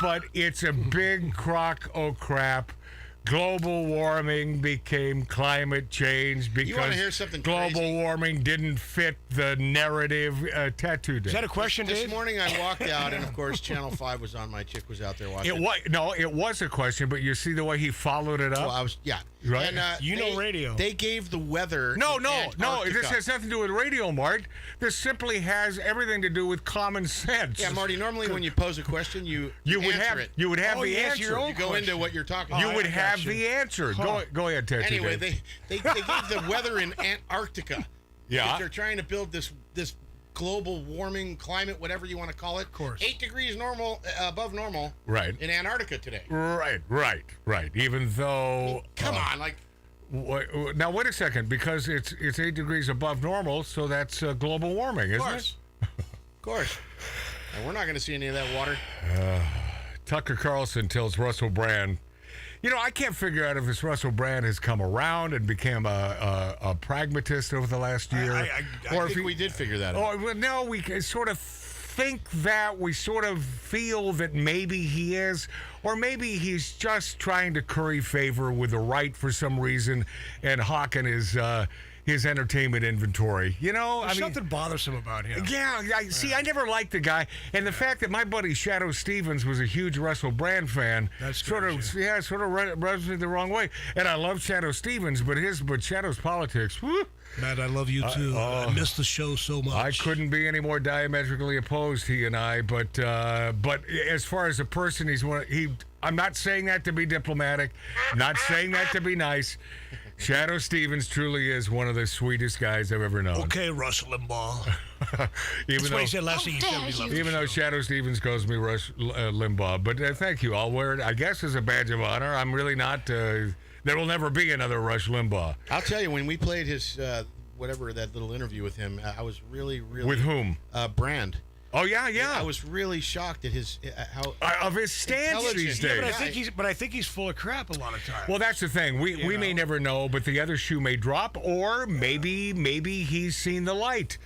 But it's a big crock o' crap. Global warming became climate change because You want to hear something global crazy? warming didn't fit the narrative tattoo day. Is that a question, This Dave? morning I walked out, and of course Channel 5 was on. My chick was out there watching. It was a question, but you see the way he followed it up? Well, Right. And, radio. They gave the weather. No. in This Antarctica. has nothing to do with radio, Mart. This simply has everything to do with common sense. Yeah, Marty. Normally, when you pose a question, you would answer have it. the you answer. answer your own You go into what you're talking You about. would I have got you. the answer. Go ahead, Tattoo Anyway, Dave. they gave the weather in Antarctica. Yeah. Because they're trying to build this global warming climate, whatever you want to call it. Of course. 8 degrees above normal. Right. In Antarctica today. Right. Even though Come on, like. Now wait a second, because it's 8 degrees above normal, so that's global warming, isn't it? Of course. And we're not going to see any of that water. Tucker Carlson tells Russell Brand, I can't figure out if this Russell Brand has come around and become a pragmatist over the last year. I think we did figure that out. Well, no, we sort of think that, we sort of feel that maybe he is, or maybe he's just trying to curry favor with the right for some reason and hawking his entertainment inventory. There's something bothersome about him. Yeah, I never liked the guy, and the fact that my buddy Shadow Stevens was a huge Russell Brand fan sort of rubs me the wrong way. And I love Shadow Stevens, but Shadow's politics. Whew, Matt, I love you too. I miss the show so much. I couldn't be any more diametrically opposed, he and I. But as far as a person, I'm not saying that to be diplomatic, not saying that to be nice. Shadow Stevens truly is one of the sweetest guys I've ever known. Okay, Rush Limbaugh. That's what he said last thing he said. We love Even though Shadow Stevens calls me Rush Limbaugh. But thank you. I'll wear it, I guess, as a badge of honor. I'm really not. There will never be another Rush Limbaugh. I'll tell you, when we played his, whatever, that little interview with him, I was really, really... With whom? Brand. Oh, yeah. I was really shocked at his how of his stance these days. Yeah, but I think he's full of crap a lot of times. Well, that's the thing. We may never know, but the other shoe may drop, or maybe he's seen the light.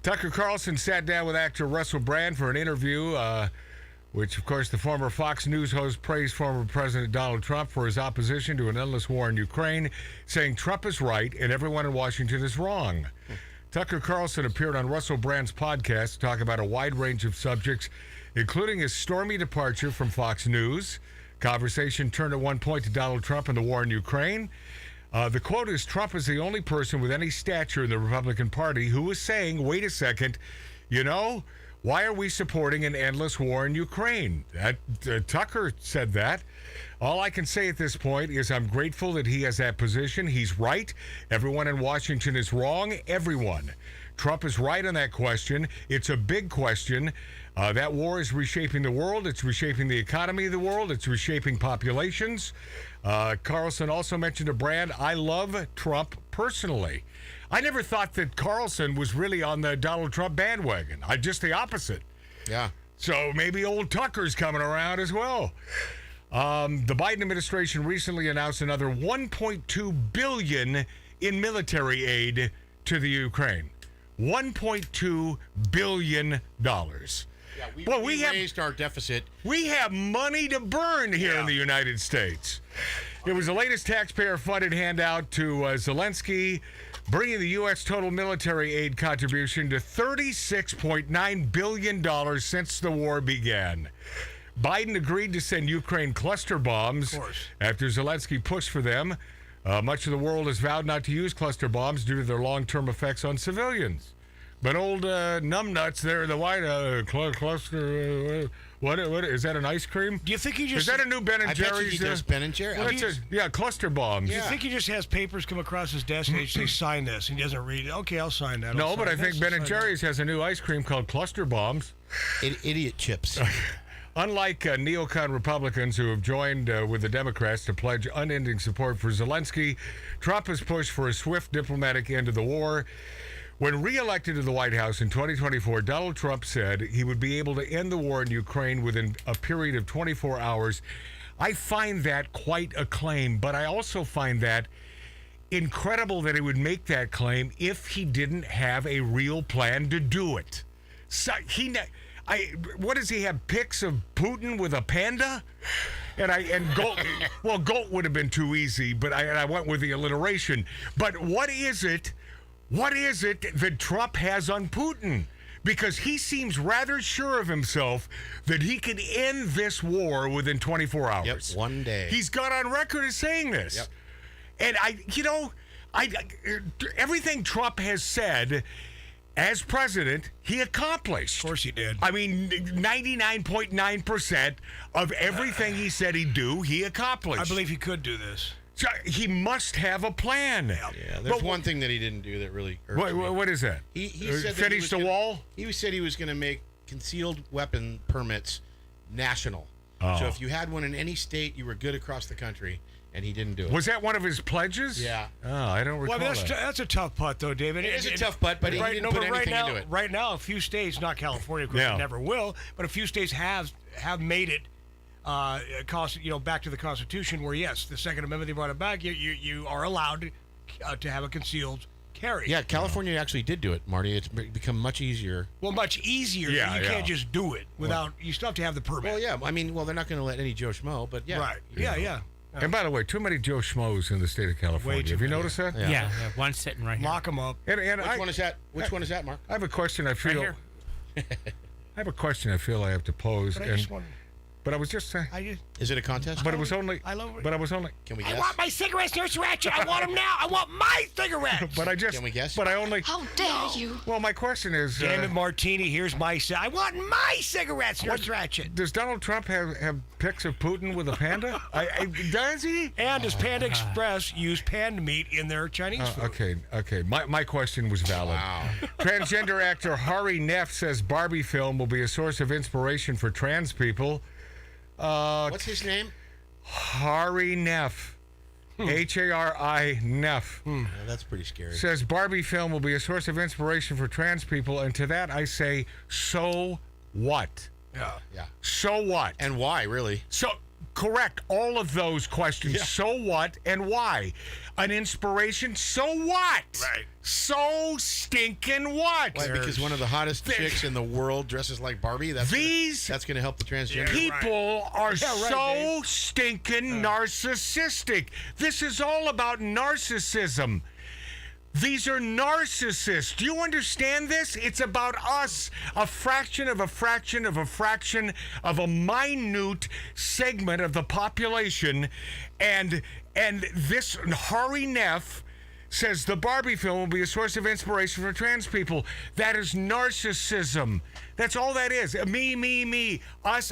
Tucker Carlson sat down with actor Russell Brand for an interview, which, of course, the former Fox News host praised former President Donald Trump for his opposition to an endless war in Ukraine, saying Trump is right and everyone in Washington is wrong. Tucker Carlson appeared on Russell Brand's podcast to talk about a wide range of subjects, including his stormy departure from Fox News. Conversation turned at one point to Donald Trump and the war in Ukraine. The quote is, Trump is the only person with any stature in the Republican Party who is saying, wait a second, why are we supporting an endless war in Ukraine? Tucker said that. All I can say at this point is I'm grateful that he has that position. He's right. Everyone in Washington is wrong. Everyone. Trump is right on that question. It's a big question. That war is reshaping the world. It's reshaping the economy of the world. It's reshaping populations. Carlson also mentioned to Brand, I love Trump personally. I never thought that Carlson was really on the Donald Trump bandwagon. Just the opposite. Yeah. So maybe old Tucker's coming around as well. The Biden administration recently announced another $1.2 billion in military aid to the Ukraine. $1.2 billion. Yeah, we raised our deficit. We have money to burn here in the United States. It was the latest taxpayer-funded handout to Zelensky, bringing the U.S. total military aid contribution to $36.9 billion since the war began. Biden agreed to send Ukraine cluster bombs after Zelensky pushed for them. Much of the world has vowed not to use cluster bombs due to their long-term effects on civilians. But old numbnuts there in the White cluster. What is that? An ice cream? Do you think he just is that a new Ben and I Jerry's? bet you he does Ben and Jerry. Yeah, cluster bombs. Do you think he just has papers come across his desk and they say sign this and he doesn't read it? Okay, I'll sign that. No, but I think Ben and Jerry's has a new ice cream called cluster bombs. Idiot chips. Unlike neocon Republicans who have joined with the Democrats to pledge unending support for Zelensky, Trump has pushed for a swift diplomatic end to the war. When re-elected to the White House in 2024, Donald Trump said he would be able to end the war in Ukraine within a period of 24 hours. I find that quite a claim, but I also find that incredible that he would make that claim if he didn't have a real plan to do it. So what does he have? Pics of Putin with a panda? And goat. Well, goat would have been too easy, but I went with the alliteration. But what is it? What is it that Trump has on Putin? Because he seems rather sure of himself that he can end this war within 24 hours. Yep, one day. He's got on record as saying this. Yep. And everything Trump has said as president, he accomplished. Of course he did. I mean, 99.9% of everything he said he'd do, he accomplished. I believe he could do this. So he must have a plan. Yeah, there's one thing that he didn't do that really irks me. What is that? He said finish the wall? He said he was going to make concealed weapon permits national. Oh. So if you had one in any state, you were good across the country, and he didn't do it. Was that one of his pledges? Yeah. Oh, I don't recall Well, that's a tough putt, though, David. It is a tough putt, but he didn't put anything into it. Right now, a few states, not California, of course, Yeah. it never will, but a few states have made it back to the Constitution, where yes, the Second Amendment, they brought it back. You are allowed to have a concealed carry. Yeah, California actually did do it, Marty. It's become much easier. Well, much easier. Yeah, you can't just do it without. You still have to have the permit. Well, yeah. I mean, they're not going to let any Joe Schmo, but yeah. Right. Yeah. And by the way, too many Joe Schmoes in the state of California. Way too Have you many. noticed that? Yeah, one sitting right here. Lock them up. And Which one is that? Which one is that, Mark? I have a question I feel. here. I have a question I feel I have to pose. But I just want. But I was just saying. Is it a contest? But it was only. I love it. But I was only. Can we guess? I want my cigarettes, Nurse Ratchet. I want them now. I want my cigarettes. But I just. Can we guess? But I only. How dare you? Well, my question is. Damn it, Martini. Here's my. I want my cigarettes, Nurse Ratchet. Does Donald Trump have pics of Putin with a panda? Does he? And does Panda Express use panda meat in their Chinese food? Okay. My question was valid. Wow. Transgender actor Hari Neff says Barbie film will be a source of inspiration for trans people. What's his name? Hari Neff. Hari Neff. Yeah, that's pretty scary. Says Barbie film will be a source of inspiration for trans people. And to that I say, so what? Yeah. So what? And why, really? So, correct all of those questions. Yeah. So what and why? An inspiration? So what? Right. So stinking what? Why? Because one of the hottest chicks in the world dresses like Barbie? That's going to help the transgender. People are so Dave. stinking narcissistic. This is all about narcissism. These are narcissists. Do you understand this? It's about us, a fraction of a fraction of a fraction of a minute segment of the population. And this Hari Neff says the Barbie film will be a source of inspiration for trans people. That is narcissism. That's all that is. Me. Us.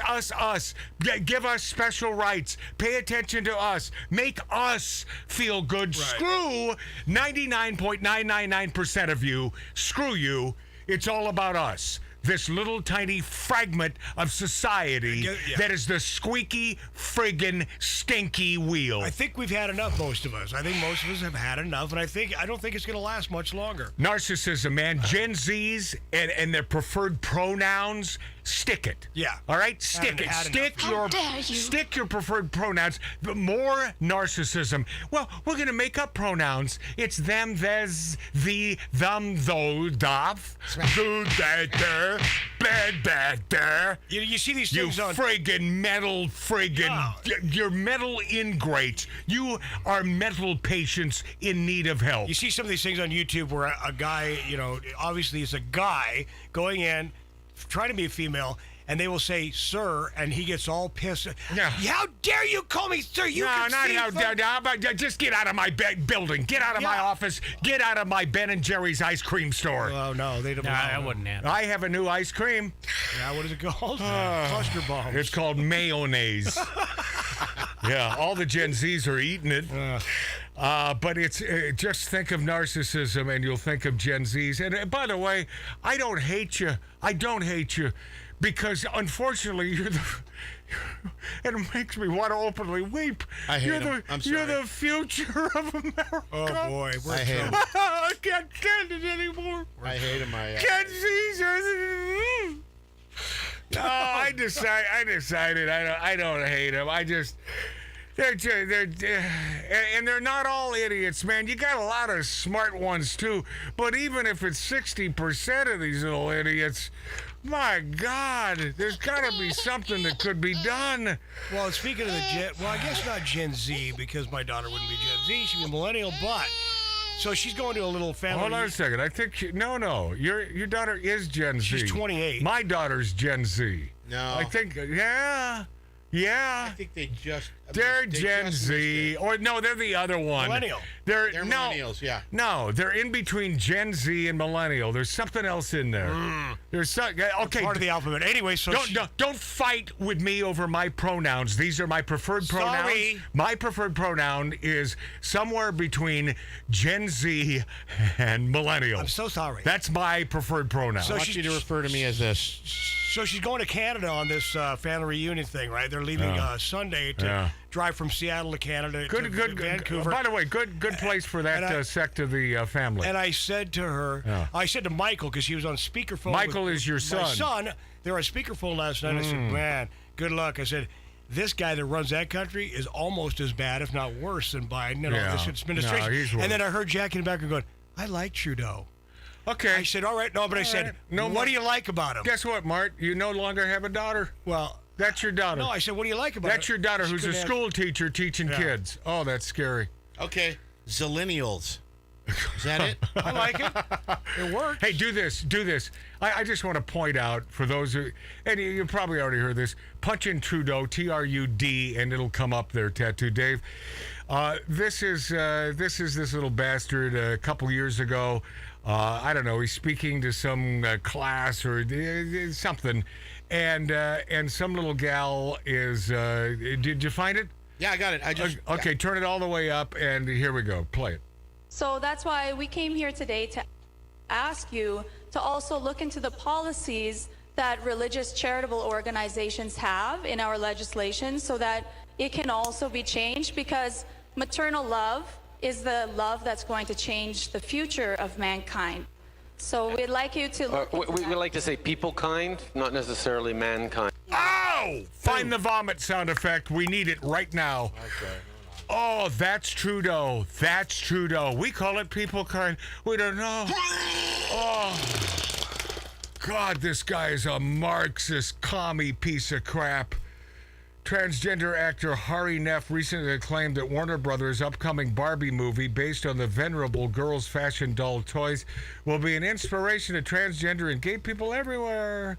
Give us special rights. Pay attention to us. Make us feel good. Right. Screw 99.999% of you. Screw you. It's all about us. This little tiny fragment of society that is the squeaky, friggin' stinky wheel. I think we've had enough, most of us. I think most of us have had enough, and I don't think it's going to last much longer. Narcissism, man. Gen Zs and their preferred pronouns, stick it. Yeah. All right? Stick it. Stick your preferred pronouns. But more narcissism. Well, we're going to make up pronouns. It's them, theys, the, them, those, doth, do, that, there, bad, there. You see these You things on... friggin' metal, you're mental ingrates. You are mental patients in need of help. You see some of these things on YouTube where a guy, obviously is a guy going in, trying to be a female, and they will say, "Sir," and he gets all pissed. Yeah. How dare you call me sir? You No, can not see how from- dare. How about just get out of my building. Get out of my Yeah. office. Get out of my Ben and Jerry's ice cream store. Oh no, they don't. No, I wouldn't have. I have a new ice cream. Yeah, what is it called? Cluster bombs. It's called mayonnaise. Yeah, all the Gen Zs are eating it. But it's just think of narcissism and you'll think of Gen Zs. And by the way, I don't hate you. I don't hate you because unfortunately you're the. And it makes me want to openly weep. I hate you're him. I'm sorry. You're the future of America. Oh boy, we're I hate him. I can't stand it anymore. I hate him. Gen Zs are. No, I decided I don't hate them. I just they're and they're not all idiots, man. You got a lot of smart ones too. But even if it's 60% of these little idiots, my God, there's got to be something that could be done. Well, speaking of the I guess not Gen Z because my daughter wouldn't be Gen Z; she'd be a millennial. But so she's going to a little family. Hold on a second. I think no. Your daughter is Gen Z. She's 28. My daughter's Gen Z. No. I think yeah. I think they just. They're Gen Z, or no, they're the other one. Millennial. They're millennials, yeah. No, they're in between Gen Z and millennial. There's something else in there. There's okay. Part of the alphabet. Anyway, so Don't fight with me over my pronouns. These are my preferred pronouns. Sorry. My preferred pronoun is somewhere between Gen Z and millennial. I'm so sorry. That's my preferred pronoun. I want you to refer to me as this. So she's going to Canada on this family reunion thing, right? They're leaving Sunday to drive from Seattle to Canada to Vancouver. By the way, good place for that sect of the family. And I said to her, I said to Michael, because she was on speakerphone. Michael is your son. My son. They were on speakerphone last night. I said, man, good luck. I said, this guy that runs that country is almost as bad, if not worse, than Biden and all this administration. No, he's worse. And then I heard Jack in the background going, I like Trudeau. Okay. I said, all right. No, but I said, what do you like about him? Guess what, Mart? You no longer have a daughter. Well, that's your daughter. No, I said, what do you like about him? That's your daughter who's a school teacher teaching kids. Oh, that's scary. Okay. Zillennials. Is that it? I like it. It works. Hey, do this. I just want to point out for those who, and you probably already heard this, punch in Trudeau, Trud, and it'll come up there, Tattoo Dave. This is this little bastard a couple years ago. I don't know, he's speaking to some class or something, and some little gal is, did you find it? Yeah, I got it. Okay, turn it all the way up, and here we go. Play it. So that's why we came here today to ask you to also look into the policies that religious charitable organizations have in our legislation so that it can also be changed, because maternal love is the love that's going to change the future of mankind. So we'd like you to look into we like to say people kind, not necessarily mankind. Ow! Find the vomit sound effect. We need it right now. Okay. Oh, that's Trudeau. That's Trudeau. We call it people kind. We don't know. Oh, God, this guy is a Marxist commie piece of crap. Transgender actor Hari Neff recently claimed that Warner Brothers' upcoming Barbie movie, based on the venerable girls' fashion doll toys, will be an inspiration to transgender and gay people everywhere.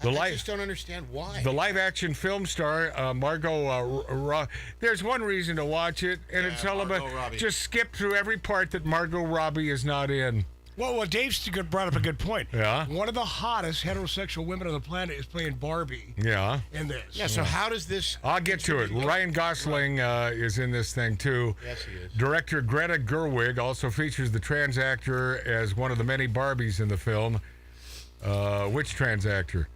I just don't understand why. The live-action film star, Margot there's one reason to watch it, and it's all about Robbie. Just skip through every part that Margot Robbie is not in. Well, Dave's brought up a good point. Yeah. One of the hottest heterosexual women on the planet is playing Barbie. Yeah. In this. Yeah, so how does this... I'll get to it. Ryan Gosling is in this thing, too. Yes, he is. Director Greta Gerwig also features the trans actor as one of the many Barbies in the film. Which trans actor?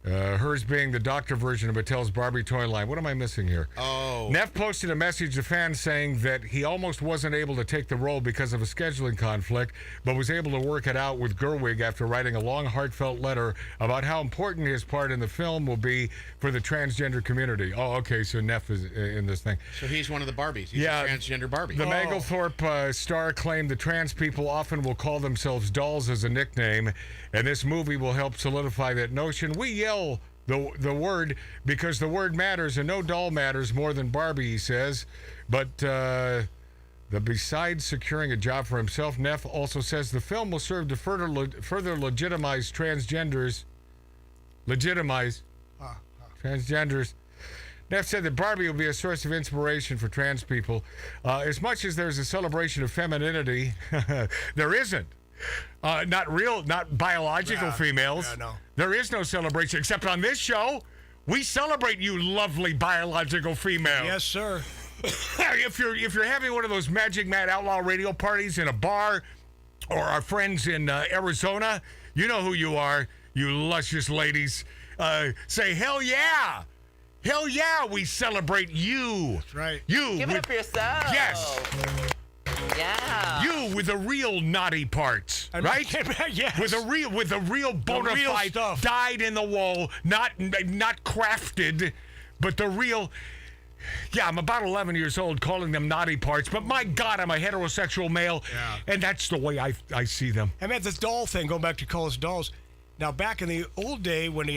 Hers being the doctor version of Mattel's Barbie toy line. What am I missing here? Oh. Neff posted a message to fans saying that he almost wasn't able to take the role because of a scheduling conflict, but was able to work it out with Gerwig after writing a long, heartfelt letter about how important his part in the film will be for the transgender community. Oh, okay, so Neff is in this thing. So he's one of the Barbies. He's a transgender Barbie. The Mapplethorpe star claimed that trans people often will call themselves dolls as a nickname, and this movie will help solidify that notion. We yell the word because the word matters, and no doll matters more than Barbie, he says. But besides securing a job for himself, Neff also says the film will serve to further legitimize transgenders legitimize transgenders. Neff said that Barbie will be a source of inspiration for trans people. As much as there's a celebration of femininity, there isn't. Not biological females. Yeah, no. There is no celebration, except on this show. We celebrate you lovely biological females. Yes, sir. If you're having one of those Magic Matt Outlaw radio parties in a bar, or our friends in Arizona, you know who you are, you luscious ladies. Say, hell yeah! Hell yeah, we celebrate you. That's right. You. Give it up for yourself. Yes. Yeah. You with the real naughty parts, right? Yes. With the real bona real fide, stuff. dyed in the wool, not crafted, but the real. Yeah, I'm about 11 years old calling them naughty parts, but my God, I'm a heterosexual male, and that's the way I see them. I mean, this doll thing, going back to call us dolls. Now, back in the old day when,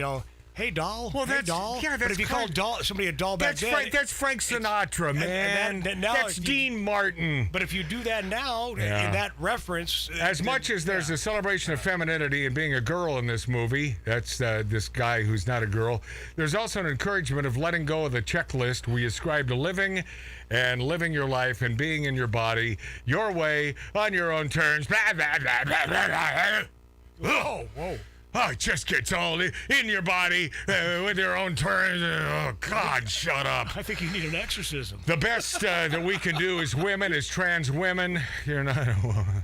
hey, doll, well, hey, that's, doll. Yeah, but that's if you call somebody a doll back then... That's Frank Sinatra, man. That's Dean Martin. But if you do that now, in that reference... As much as there's a celebration of femininity and being a girl in this movie, that's this guy who's not a girl, there's also an encouragement of letting go of the checklist we ascribe to living and living your life and being in your body, your way, on your own terms. Blah, blah, blah, blah, blah, blah. Whoa, whoa. Oh, it just gets all in your body with your own terms. Oh, God, shut up. I think you need an exorcism. The best that we can do as women, as trans women, you're not a woman.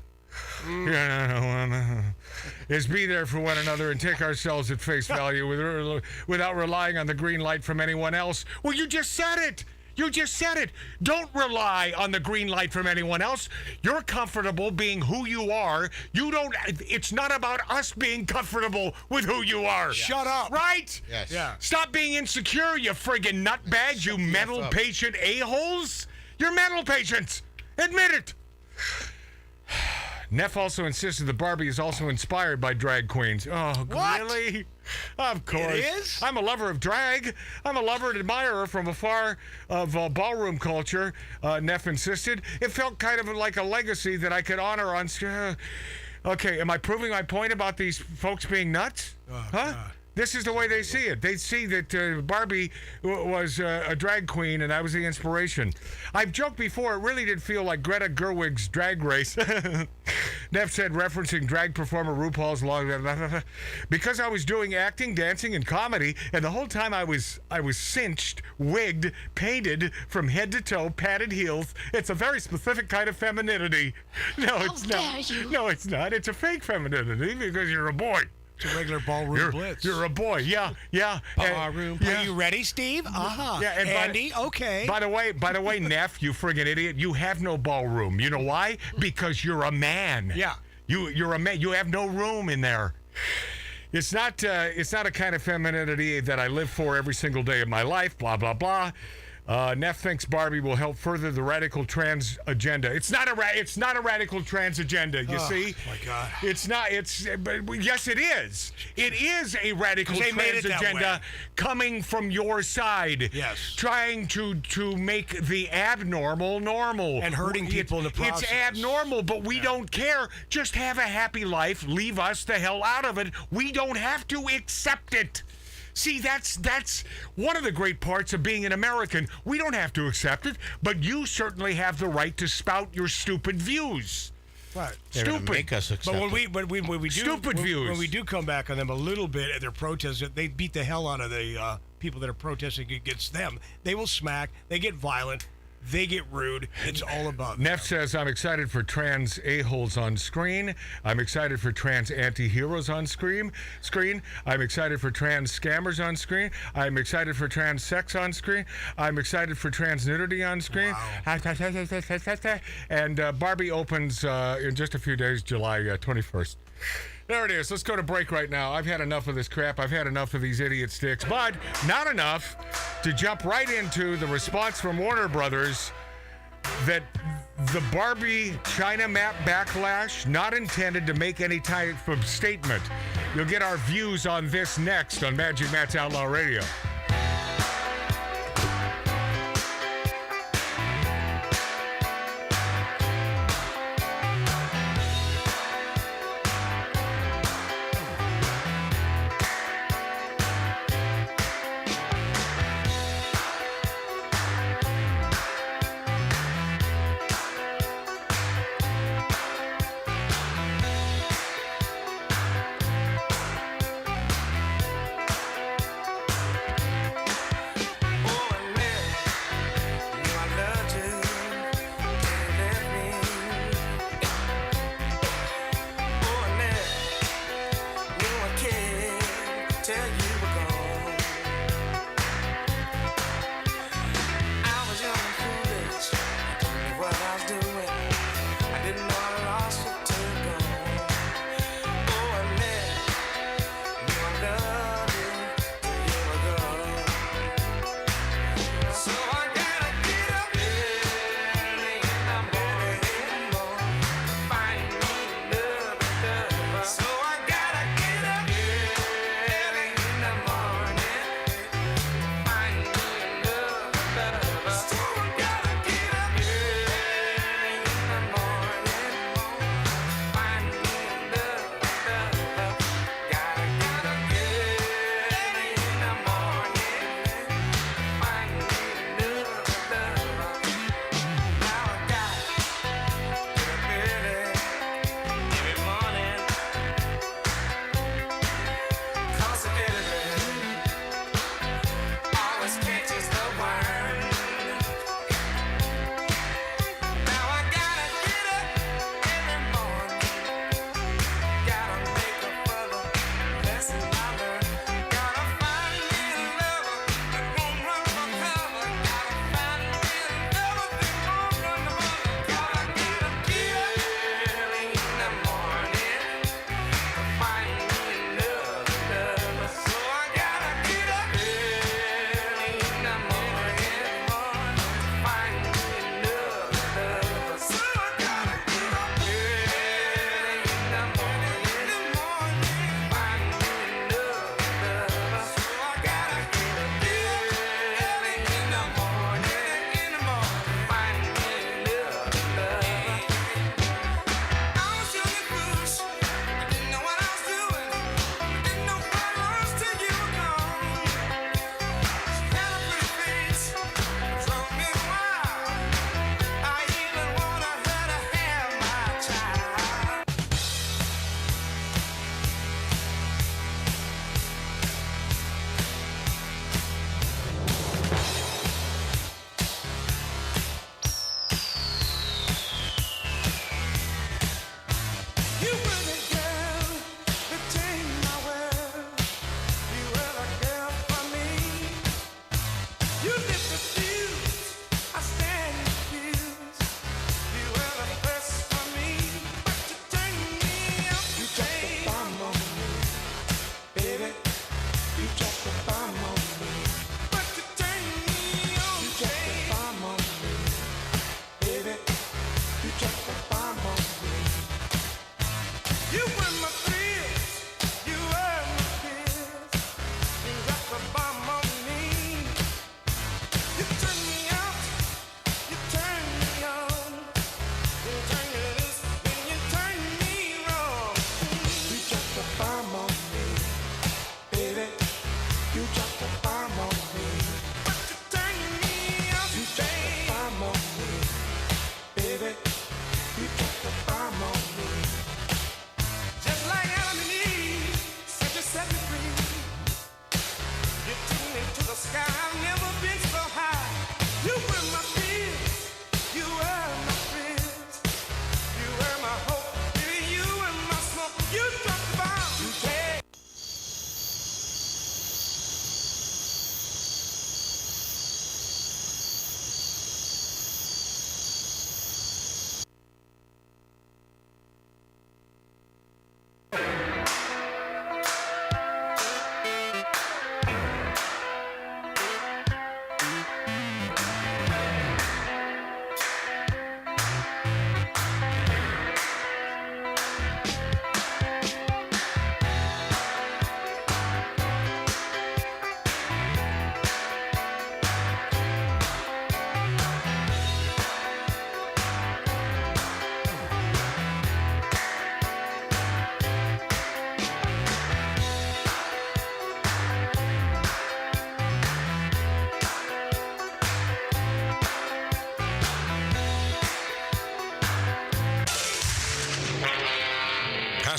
You're not a woman. Is be there for one another and take ourselves at face value without relying on the green light from anyone else. Well, you just said it. You just said it. Don't rely on the green light from anyone else. You're comfortable being who you are. It's not about us being comfortable with who you are. Yes. Shut up. Right? Yes. Yeah. Stop being insecure, you friggin' nutbags, you mental patient a-holes. You're mental patients. Admit it. Neff also insisted that Barbie is also inspired by drag queens. Oh, what? Really? Of course. It is? I'm a lover of drag. I'm a lover and admirer from afar of ballroom culture, Neff insisted. It felt kind of like a legacy that I could honor on... Okay, am I proving my point about these folks being nuts? Oh, huh? God. This is the way they see it. They see that Barbie was a drag queen, and I was the inspiration. I've joked before, it really did feel like Greta Gerwig's Drag Race. Neff said, referencing drag performer RuPaul's long... Because I was doing acting, dancing, and comedy, and the whole time I was cinched, wigged, painted from head to toe, padded heels. It's a very specific kind of femininity. No, it's not. How dare you. No, it's not. It's a fake femininity because you're a boy. It's a regular ballroom blitz. You're a boy, yeah. Ballroom. Are you ready, Steve? Uh-huh. Yeah, and Andy, okay. By the way, Neff, you friggin' idiot, you have no ballroom. You know why? Because you're a man. Yeah. You're a man. You have no room in there. It's not a kind of femininity that I live for every single day of my life. Blah blah blah. Neff thinks Barbie will help further the radical trans agenda. It's not a radical trans agenda. You see? Oh my God! It's not. But yes, it is. It is a radical trans agenda coming from your side. Yes. Trying to make the abnormal normal and hurting people in the process. It's abnormal, but we don't care. Just have a happy life. Leave us the hell out of it. We don't have to accept it. See, that's one of the great parts of being an American. We don't have to accept it, but you certainly have the right to spout your stupid views. Right. They're gonna make us accept but when we do stupid views. When we do come back on them a little bit at their protests, they beat the hell out of the people that are protesting against them. They will smack. They get violent. They get rude. It's all about them. Neff says, I'm excited for trans a-holes on screen. I'm excited for trans anti-heroes on screen. I'm excited for trans scammers on screen. I'm excited for trans sex on screen. I'm excited for trans nudity on screen. Wow. And Barbie opens in just a few days, July 21st. There it is. Let's go to break right now. I've had enough of this crap. I've had enough of these idiot sticks, but not enough to jump right into the response from Warner Brothers that the Barbie China map backlash, not intended to make any type of statement. You'll get our views on this next on Magic Matt's Outlaw Radio.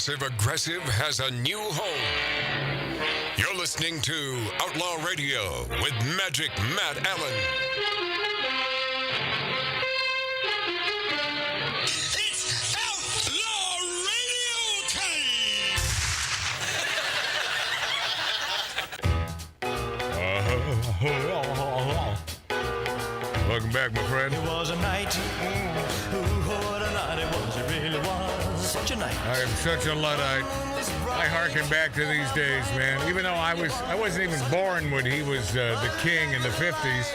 passive aggressive has a new home. You're listening to Outlaw Radio with Magic Matt Allen. It's Outlaw Radio time! Welcome back, my friend. It was a night. What a night it was. It really was. Such a night. I am such a Luddite. I harken back to these days, man. Even though I wasn't even born when he was the king in the 50s.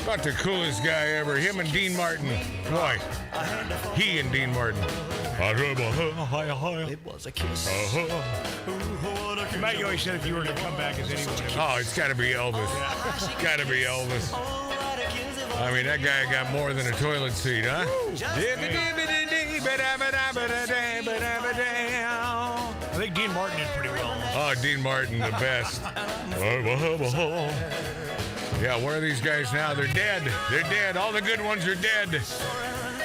About the coolest guy ever. Him and Dean Martin. Boy, he and Dean Martin. It was a kiss. Maggie always said if you were to come back as anyone. Oh, it's got to be Elvis. It's got to be Elvis. I mean, that guy got more than a toilet seat, huh? I think Dean Martin did pretty well. Oh, Dean Martin, the best. Yeah, where are these guys now? They're dead. They're dead. All the good ones are dead.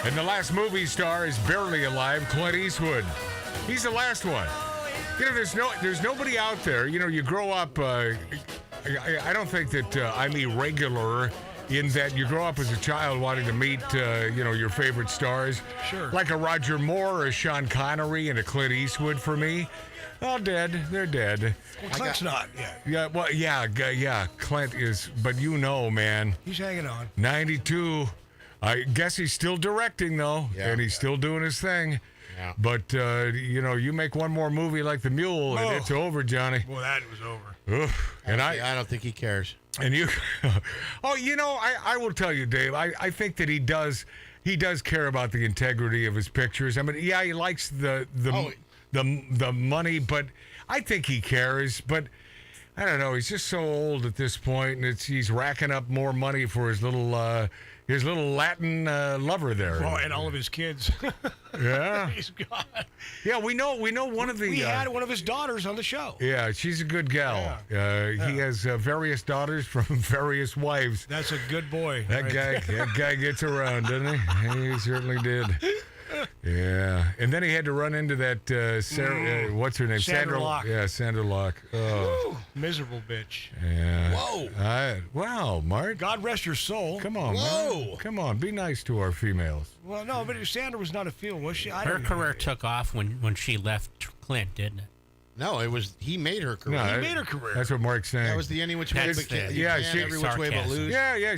And the last movie star is barely alive, Clint Eastwood. He's the last one. You know, there's nobody out there. You know, you grow up. I don't think that I'm irregular in that you grow up as a child wanting to meet, your favorite stars. Sure. Like a Roger Moore or a Sean Connery and a Clint Eastwood for me. All dead. They're dead. Well, Clint's not yet. Yeah, well, yeah. Clint is, but man. He's hanging on. 92. I guess he's still directing, though, and he's still doing his thing. Yeah. But, you make one more movie like The Mule, and it's over, Johnny. Well, that was over. Oof. And I don't think he cares. And you, I will tell you, Dave. I think that he does care about the integrity of his pictures. I mean, yeah, he likes the money, but I think he cares. But I don't know. He's just so old at this point, and he's racking up more money for his little Latin lover there. Well, and all of his kids. Yeah. He's gone. Yeah, we know one of the. We had one of his daughters on the show. Yeah, she's a good gal. Yeah. He has various daughters from various wives. That's a good boy. That guy gets around, doesn't he? He certainly did. Yeah, and then he had to run into that Sarah. What's her name? Sandra Locke. Yeah, Sandra Locke. Oh, miserable bitch. Yeah. Whoa. Wow, Mark. God rest her soul. Come on, Whoa. man. Come on, be nice to our females. Well, no, but Sandra was not a female, was she? Her career took off when she left Clint, didn't it? No, he made her career. No, he made her career. That's what Mark's saying. That was the any which way That's but can. the- You yeah, can she- every which way but sarcasm. lose. Yeah,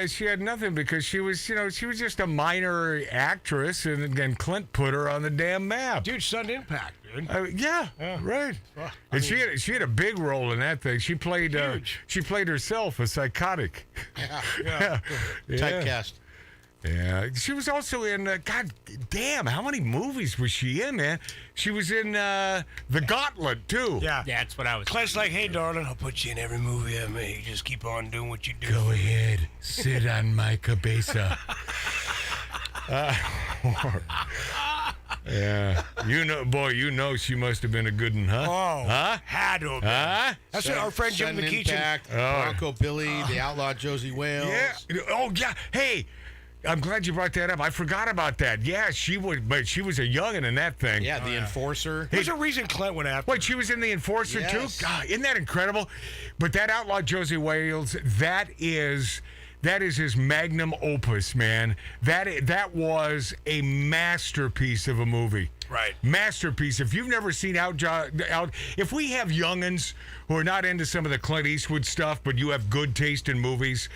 she had nothing because she was just a minor actress, and Clint put her on the damn map. Dude, sudden impact, dude. Yeah, right. Well, And she had a big role in that thing. She played Huge. she played herself, a psychotic. Yeah. Yeah. Typecast. Yeah, she was also in. God damn, how many movies was she in, man? She was in The Gauntlet too. Yeah. That's what I was. Clint's like, hey, darling, I'll put you in every movie I make. Just keep on doing what you do. Go ahead, sit on my cabeza. Yeah, she must have been a good one, huh? Oh, Huh? had to have been. Huh? That's what our friend Jim Sudden McKeechin. Impact, Bronco Billy, the Outlaw Josie Wales. Yeah. Oh, yeah. Hey, I'm glad you brought that up. I forgot about that. Yeah, she was a youngin' in that thing. Yeah, the Enforcer. There's a reason Clint went after. Wait, she was in The Enforcer Yes. too? God, isn't that incredible? But that Outlaw Josie Wales, that is his magnum opus, man. That was a masterpiece of a movie. Right. Masterpiece. If you've never seen if we have youngins who are not into some of the Clint Eastwood stuff, but you have good taste in movies,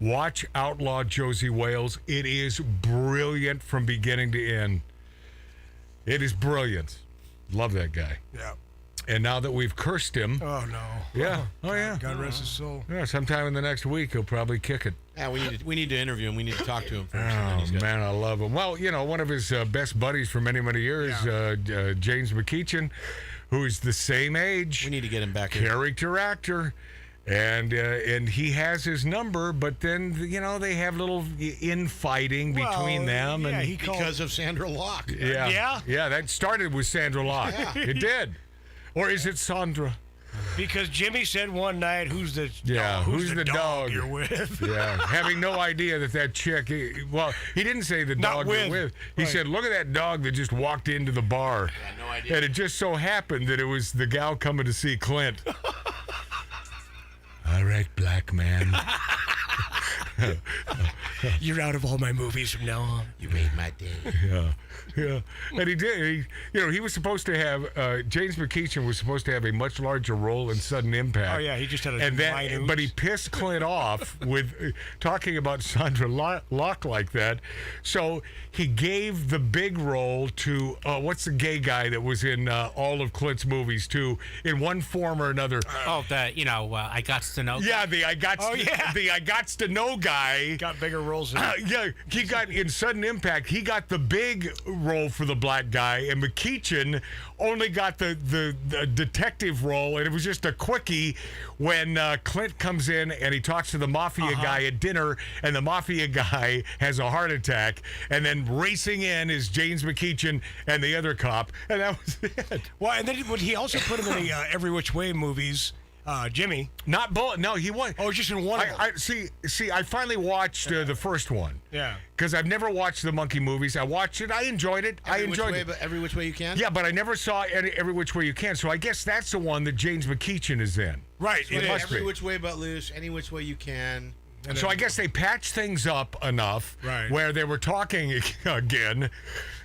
watch Outlaw Josie Wales. It is brilliant from beginning to end. It is brilliant. Love that guy. Yeah. And now that we've cursed him, Oh, no. yeah, yeah, God rest his soul. yeah, sometime in the next week he'll probably kick it. Yeah, we need to interview him. We need to talk to him first. and then Oh he's got- man, I love him. Well, one of his best buddies for many years, James McKeechin, who is the same age. We need to get him back here. Character actor. And he has his number, but then they have little infighting between them, yeah, and he called- Because of Sandra Locke. Yeah? that started with Sandra Locke. It did, or is it Sandra? Because Jimmy said one night, "Who's the dog you're with?" Yeah, having no idea that chick. He didn't say the dog you're with. He said, "Look at that dog that just walked into the bar." Yeah, no idea. And it just so happened that it was the gal coming to see Clint. All right, black man. You're out of all my movies from now on. You made my day. Yeah. And he did. He was supposed to have James McKeachin was supposed to have a much larger role in Sudden Impact. Oh yeah, he just had a but he pissed Clint off with talking about Sandra Locke like that. So he gave the big role to what's the gay guy that was in all of Clint's movies too, in one form or another. I got to know. Yeah, the I got to know guy got bigger roles. He got in Sudden Impact. He got the big role for the black guy, and McKeachin only got the detective role, and it was just a quickie when Clint comes in and he talks to the mafia guy at dinner, and the mafia guy has a heart attack, and then racing in is James McKeachin and the other cop, and that was it. Well, and then he also put him in the Every Which Way movies. Jimmy. Not both. No, he won. Oh, just in one. I finally watched the first one. Yeah. Because I've never watched the Monkey movies. I watched it. I enjoyed it. Every Which Way You Can? Yeah, but I never saw Every Which Way You Can. So I guess that's the one that James McKeachin is in. Right. So Every Which Way But Loose, Any Which Way You Can. So I guess they patched things up enough where they were talking again.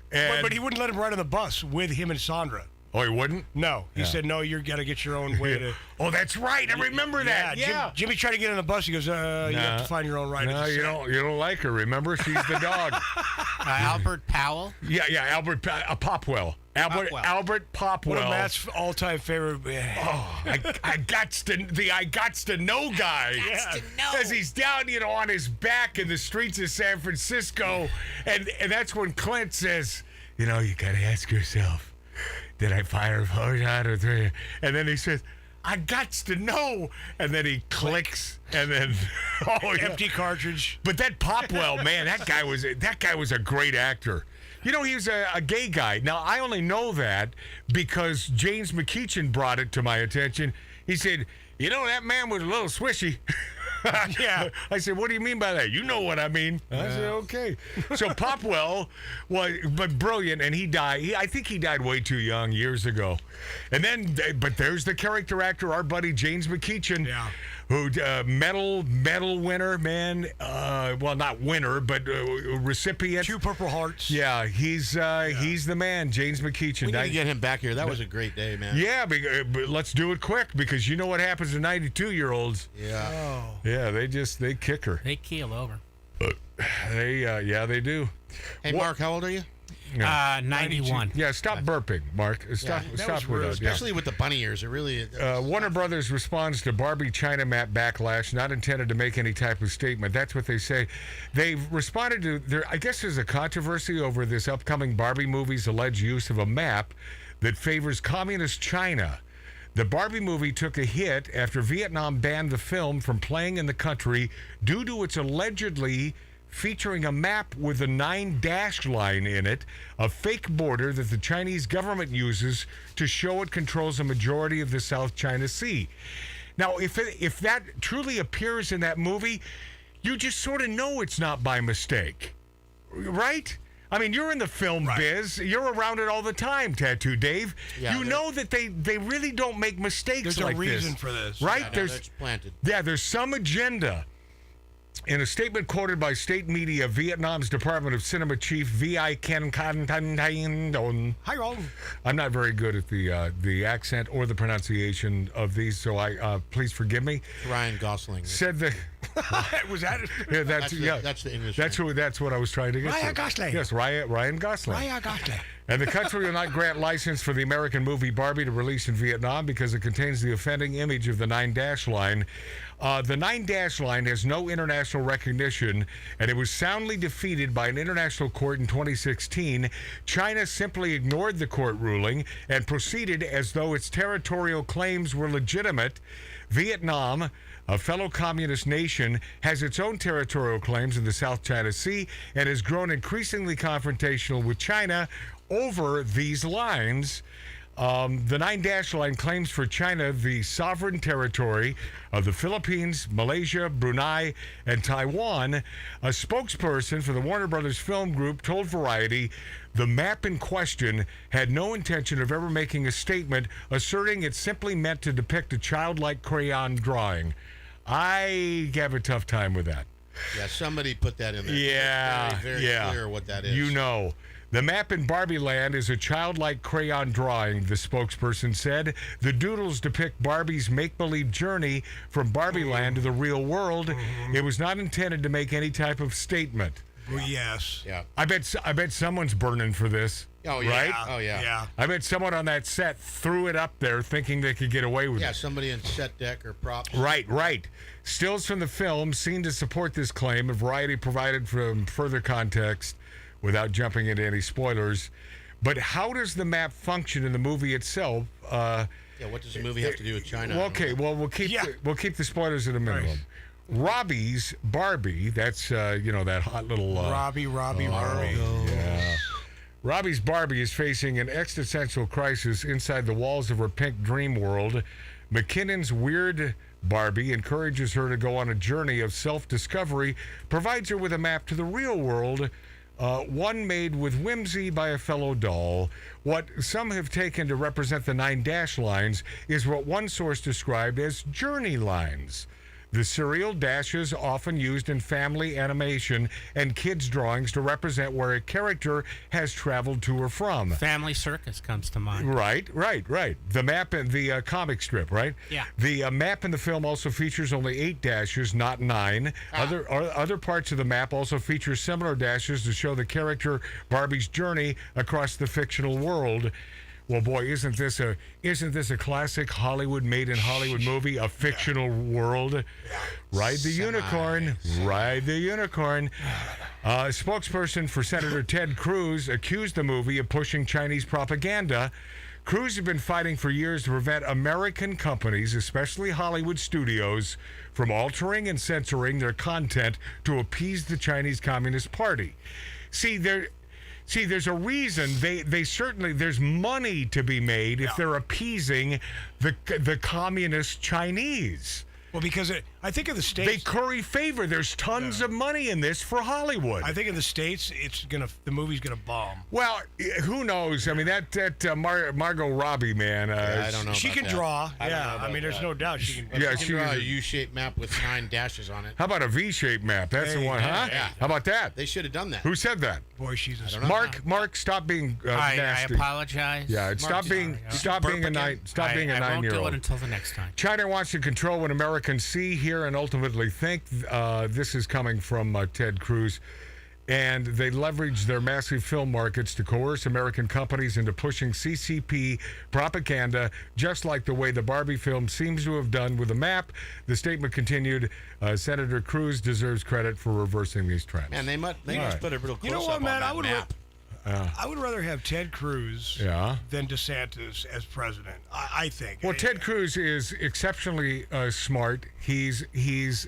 But he wouldn't let him ride on the bus with him and Sandra. Oh, he wouldn't? No. He said, no, you're got to get your own way to... Oh, that's right. I remember that. Yeah. Jimmy tried to get on the bus. He goes, you have to find your own ride. No, you don't like her. Remember? She's the dog. Albert Powell? Yeah, Albert Popwell. Albert Popwell. One of Matt's all-time favorite. Oh, I got to know guy. As he's down, on his back in the streets of San Francisco. And that's when Clint says, you got to ask yourself, did I fire 4 shot or 3? And then he says, I got to know. And then he clicks, and then empty cartridge. But that Popwell, man, that guy was a great actor. He was a gay guy. Now I only know that because James McKeachin brought it to my attention. He said, that man was a little swishy. Yeah. I said, what do you mean by that? You know what I mean. I said, okay. So Popwell was brilliant, and he died. I think he died way too young years ago. And then, but there's the character actor, our buddy James McKeachin, who medal winner, man. Well, not winner, but recipient. 2 Purple Hearts. Yeah, he's the man, James McKeachin. We need to get him back here. That was a great day, man. Yeah, but let's do it quick because you know what happens to 92-year-olds. Yeah. Oh. Yeah, they kick her. They keel over. They do. Hey, Mark, how old are you? 91. Yeah, stop burping, Mark. Stop with that. Especially with the bunny ears. It really. Warner Brothers responds to Barbie China map backlash, not intended to make any type of statement. That's what they say. They've responded to I guess there's a controversy over this upcoming Barbie movie's alleged use of a map that favors communist China. The Barbie movie took a hit after Vietnam banned the film from playing in the country due to its allegedly featuring a map with a 9-dash line in it, a fake border that the Chinese government uses to show it controls a majority of the South China Sea. Now, if that truly appears in that movie, you just sort of know it's not by mistake, right? I mean, you're in the film biz. You're around it all the time, Tattoo Dave. Yeah, you know that they really don't make mistakes like this. There's a reason for this. Right? Yeah, that's planted. Yeah, there's some agenda. In a statement quoted by state media, Vietnam's Department of Cinema Chief V.I. Ken Can Don. Hi, Ron. I'm not very good at the accent or the pronunciation of these, so please forgive me. Ryan Gosling. Said that. Was that? Yeah, that's the English. That's what I was trying to get. Ryan Gosling. Yes, Ryan Gosling. Ryan Gosling. And the country will not grant license for the American movie Barbie to release in Vietnam because it contains the offending image of the 9-dash line. The 9-dash line has no international recognition, and it was soundly defeated by an international court in 2016. China simply ignored the court ruling and proceeded as though its territorial claims were legitimate. Vietnam, a fellow communist nation, has its own territorial claims in the South China Sea and has grown increasingly confrontational with China over these lines. The 9-dash line claims for China the sovereign territory of the Philippines, Malaysia, Brunei, and Taiwan. A spokesperson for the Warner Brothers Film Group told Variety the map in question had no intention of ever making a statement, asserting it simply meant to depict a childlike crayon drawing. I have a tough time with that. Yeah, somebody put that in there. Yeah, It's very clear what that is. You know. The map in Barbie Land is a childlike crayon drawing, the spokesperson said. The doodles depict Barbie's make-believe journey from Barbie Land to the real world. It was not intended to make any type of statement. Well, yes. Yeah. I bet someone's burning for this. Oh, yeah. Right? Oh, yeah. Yeah. I bet someone on that set threw it up there thinking they could get away with it. Yeah, somebody in set deck or props. Right. Stills from the film seen to support this claim. A Variety provided from further context without jumping into any spoilers. But how does the map function in the movie itself? Yeah, what does the movie have to do with China? Well, okay, well we'll keep the spoilers at a minimum. Right. Robbie's Barbie, that's that hot little Robbie. Yeah. Robbie's Barbie is facing an existential crisis inside the walls of her pink dream world. McKinnon's weird Barbie encourages her to go on a journey of self-discovery, provides her with a map to the real world, one made with whimsy by a fellow doll. What some have taken to represent the 9-dash lines is what one source described as journey lines. The serial dashes often used in family animation and kids' drawings to represent where a character has traveled to or from. Family Circus comes to mind. Right. The map in the comic strip, right? Yeah. The map in the film also features only 8 dashes, not 9. Other parts of the map also feature similar dashes to show the character Barbie's journey across the fictional world. Well, boy, isn't this a classic Hollywood made in Hollywood movie? A fictional world. Ride the unicorn. Ride the unicorn. A spokesperson for Senator Ted Cruz accused the movie of pushing Chinese propaganda. Cruz has been fighting for years to prevent American companies, especially Hollywood studios, from altering and censoring their content to appease the Chinese Communist Party. See, there's a reason they certainly, there's money to be made if they're appeasing the communist Chinese. Well, because I think in the States... They curry favor. There's tons of money in this for Hollywood. I think in the States, the movie's going to bomb. Well, who knows? I mean, that Margot Robbie, man. I don't know She can draw. I mean, there's no doubt she can. Yeah, she can draw a U-shaped map with 9 dashes on it. How about a V-shaped map? That's the one, huh? Yeah. How about that? They should have done that. Who said that? Boy, she's a Mark, stop being nasty. I apologize. Yeah, stop being a 9-year-old. I won't do it until the next time. China wants to control what Americans see, hear, and ultimately think. This is coming from Ted Cruz. And they leverage their massive film markets to coerce American companies into pushing CCP propaganda, just like the way the Barbie film seems to have done with the map. The statement continued, Senator Cruz deserves credit for reversing these trends. Man, they must put a real close-up You know what, man? on that map. I would rather have Ted Cruz than DeSantis as president. I think. Well, Ted Cruz is exceptionally smart. He's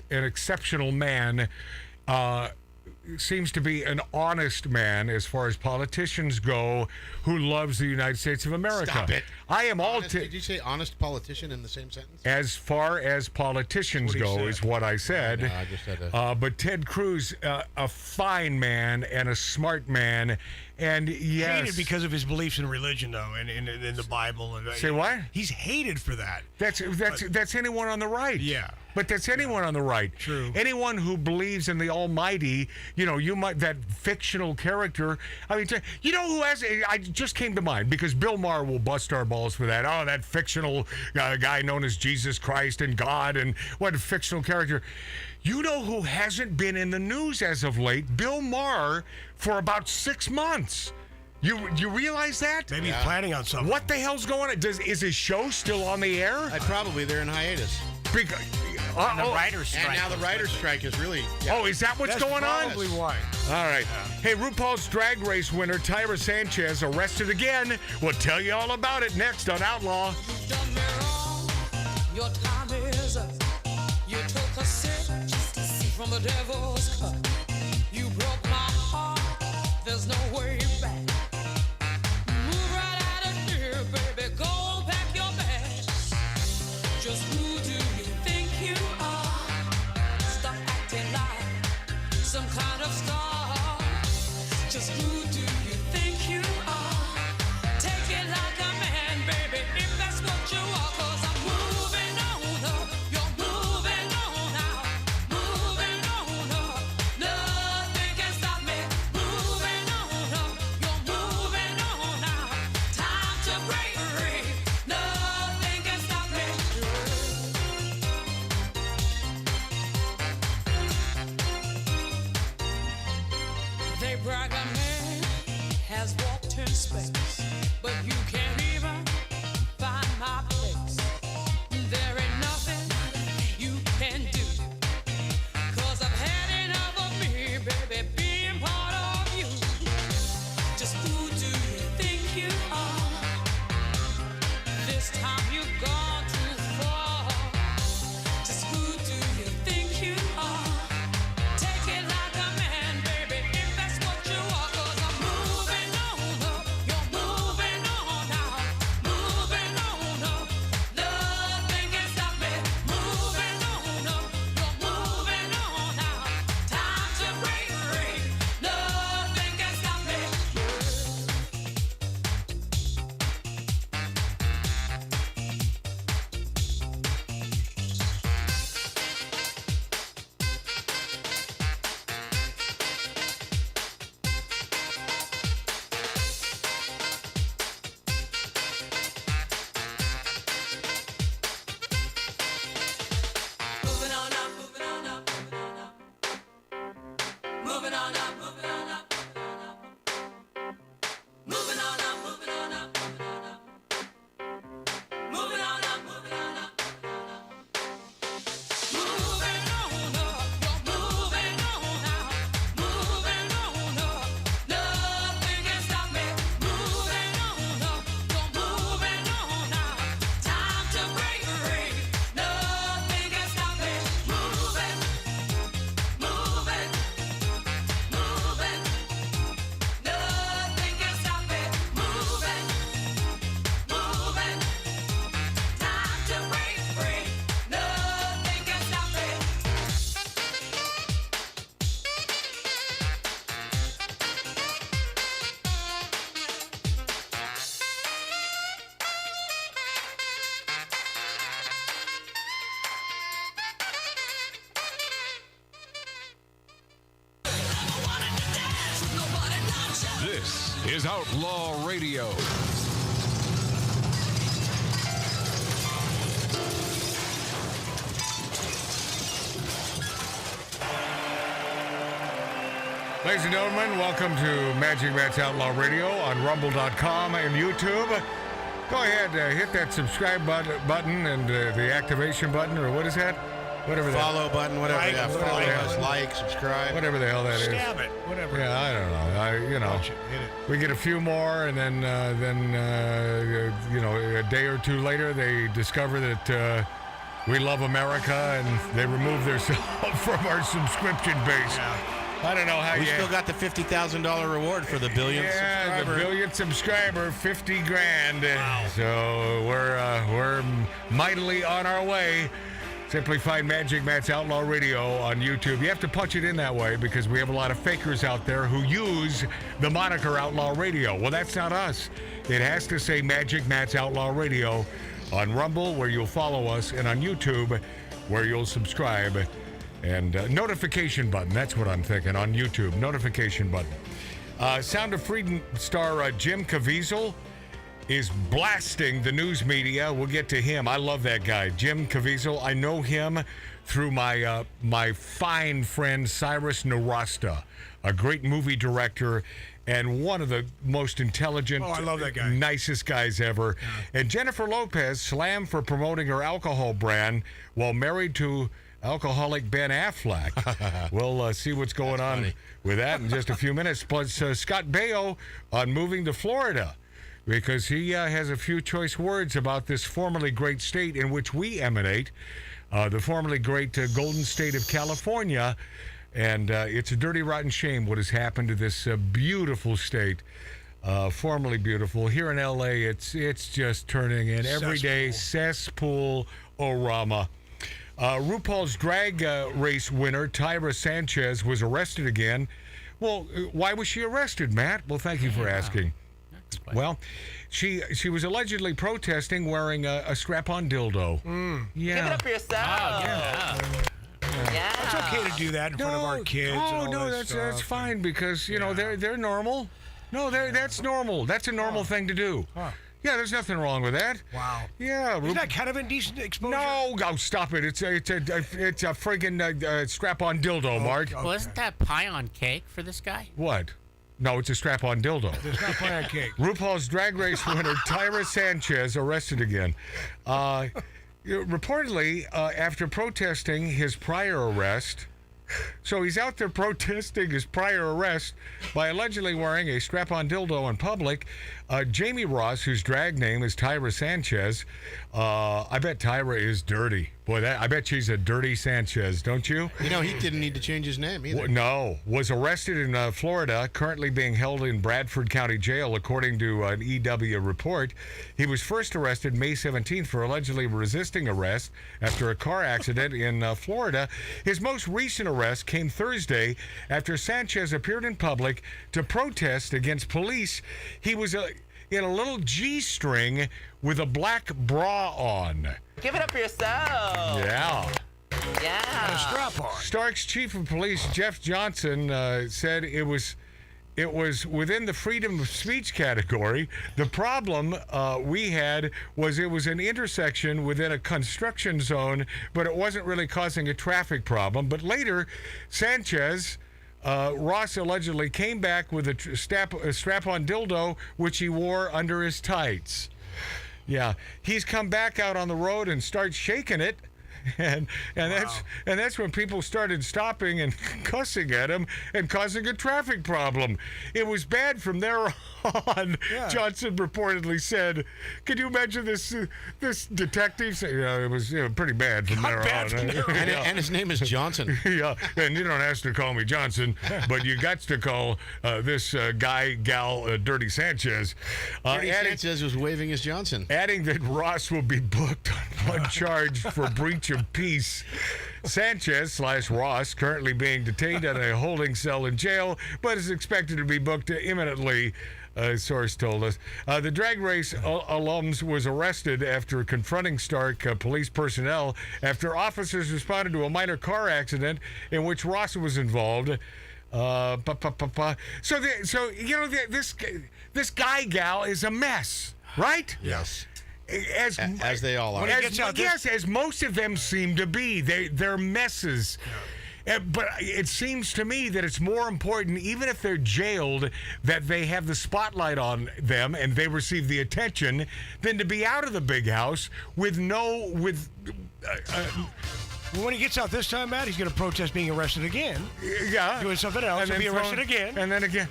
an exceptional man. Seems to be an honest man as far as politicians go, who loves the United States of America. Stop it. I am honest, did you say honest politician in the same sentence? As far as politicians go, is what I said. No, I just had but Ted Cruz, a fine man and a smart man, and yes, hated because of his beliefs in religion, though, and in the Bible. And, say what? He's hated for that. That's anyone on the right. Yeah. But that's anyone on the right. True. Anyone who believes in the Almighty, you might, that fictional character. I mean, I just came to mind because Bill Maher will bust our balls for that. Oh, that fictional guy known as Jesus Christ and God, and what a fictional character. You know who hasn't been in the news as of late? Bill Maher for about 6 months. You realize that? Maybe he's planning on something. What the hell's going on? Is his show still on the air? Probably they're in hiatus. And the writer's strike. And now the writer's strike is really... Yeah. Oh, is that what's going on? That's probably why. All right. Hey, RuPaul's Drag Race winner Tyra Sanchez arrested again. We'll tell you all about it next on Outlaw. You've done me wrong. Your time is up. You took a sip from the devil's cup. You broke my heart. There's no way back. Move right out of here, baby. Go is Outlaw Radio. Ladies and gentlemen, welcome to Magic Matt's Outlaw Radio on Rumble.com and YouTube. Go ahead, hit that subscribe button and the activation button, or what is that? Whatever that. Follow button, whatever. Follow us, like, subscribe. Whatever the hell that is. Stab it, whatever. Yeah, I don't know. Hit it. We get a few more, and then a day or two later, they discover that we love America, and they remove themselves from our subscription base. Yeah. I don't know how we still got the $50,000 reward for the billionth subscriber. The billionth subscriber, 50 grand. Wow. So we're mightily on our way. Simply find Magic Matt's Outlaw Radio on YouTube. You have to punch it in that way because we have a lot of fakers out there who use the moniker Outlaw Radio. Well, that's not us. It has to say Magic Matt's Outlaw Radio on Rumble, where you'll follow us, and on YouTube, where you'll subscribe. And notification button, that's what I'm thinking, on YouTube. Notification button. Sound of Freedom star Jim Caviezel is blasting the news media. We'll get to him. I love that guy, Jim Caviezel. I know him through my fine friend Cyrus Narasta, a great movie director and one of the most intelligent, I love that guy. Nicest guys ever. Yeah. And Jennifer Lopez slammed for promoting her alcohol brand while married to alcoholic Ben Affleck. We'll see what's going on with that in just a few minutes. Plus, Scott Baio on moving to Florida because he has a few choice words about this formerly great state in which we emanate, the formerly great Golden State of California. And it's a dirty, rotten shame what has happened to this beautiful state, formerly beautiful. Here in L.A., it's just turning an everyday cesspool-orama. RuPaul's Drag Race winner, Tyra Sanchez, was arrested again. Well, why was she arrested, Matt? Well, thank you for asking. Well, she was allegedly protesting wearing a strap-on dildo. Yeah. Give it up for yourself. Yeah. It's okay to do that in front of our kids. That's fine because, they're normal. No, that's normal. That's a normal thing to do. Huh. Yeah, there's nothing wrong with that. Wow. Yeah. Isn't that kind of indecent exposure? No, stop it. It's a friggin' strap-on dildo, Mark. Well, isn't that pie on cake for this guy? What? No, it's a strap-on dildo. It's not pie on cake. RuPaul's Drag Race winner Tyra Sanchez arrested again. Reportedly, after protesting his prior arrest. So he's out there protesting his prior arrest by allegedly wearing a strap-on dildo in public. Jamie Ross, whose drag name is Tyra Sanchez, I bet Tyra is dirty. Boy, I bet she's a dirty Sanchez, don't you? He didn't need to change his name either. No. Was arrested in Florida, currently being held in Bradford County Jail, according to an EW report. He was first arrested May 17th for allegedly resisting arrest after a car accident in Florida. His most recent arrest came Thursday after Sanchez appeared in public to protest against police. He was in a little G-string with a black bra on. Give it up for yourself. Yeah. Yeah. And a strap on. Stark's chief of police, Jeff Johnson, said it was within the freedom of speech category. The problem we had was it was an intersection within a construction zone, but it wasn't really causing a traffic problem. But later, Sanchez, Ross allegedly came back with a strap-on dildo, which he wore under his tights. Yeah, he's come back out on the road and starts shaking it. And that's when people started stopping and cussing at him and causing a traffic problem. It was bad from there on. Yeah. Johnson reportedly said, "Can you imagine this detective?" It was pretty bad from there on. And his name is Johnson. Yeah, and you don't have to call me Johnson, but you got to call this gal Dirty Sanchez. Dirty Sanchez was waving his Johnson. Adding that Ross will be booked on one charge for breach of peace. Sanchez/Ross currently being detained at a holding cell in jail, but is expected to be booked imminently, a source told us. The Drag Race alums was arrested after confronting Stark police personnel after officers responded to a minor car accident in which Ross was involved. So you know, this guy gal is a mess, right? Yes. As they all are. As most of them seem to be. They're messes. But it seems to me that it's more important, even if they're jailed, that they have the spotlight on them and they receive the attention, than to be out of the big house with when he gets out this time, Matt, he's going to protest being arrested again. Yeah. Doing something else. He'll be arrested again. And then again.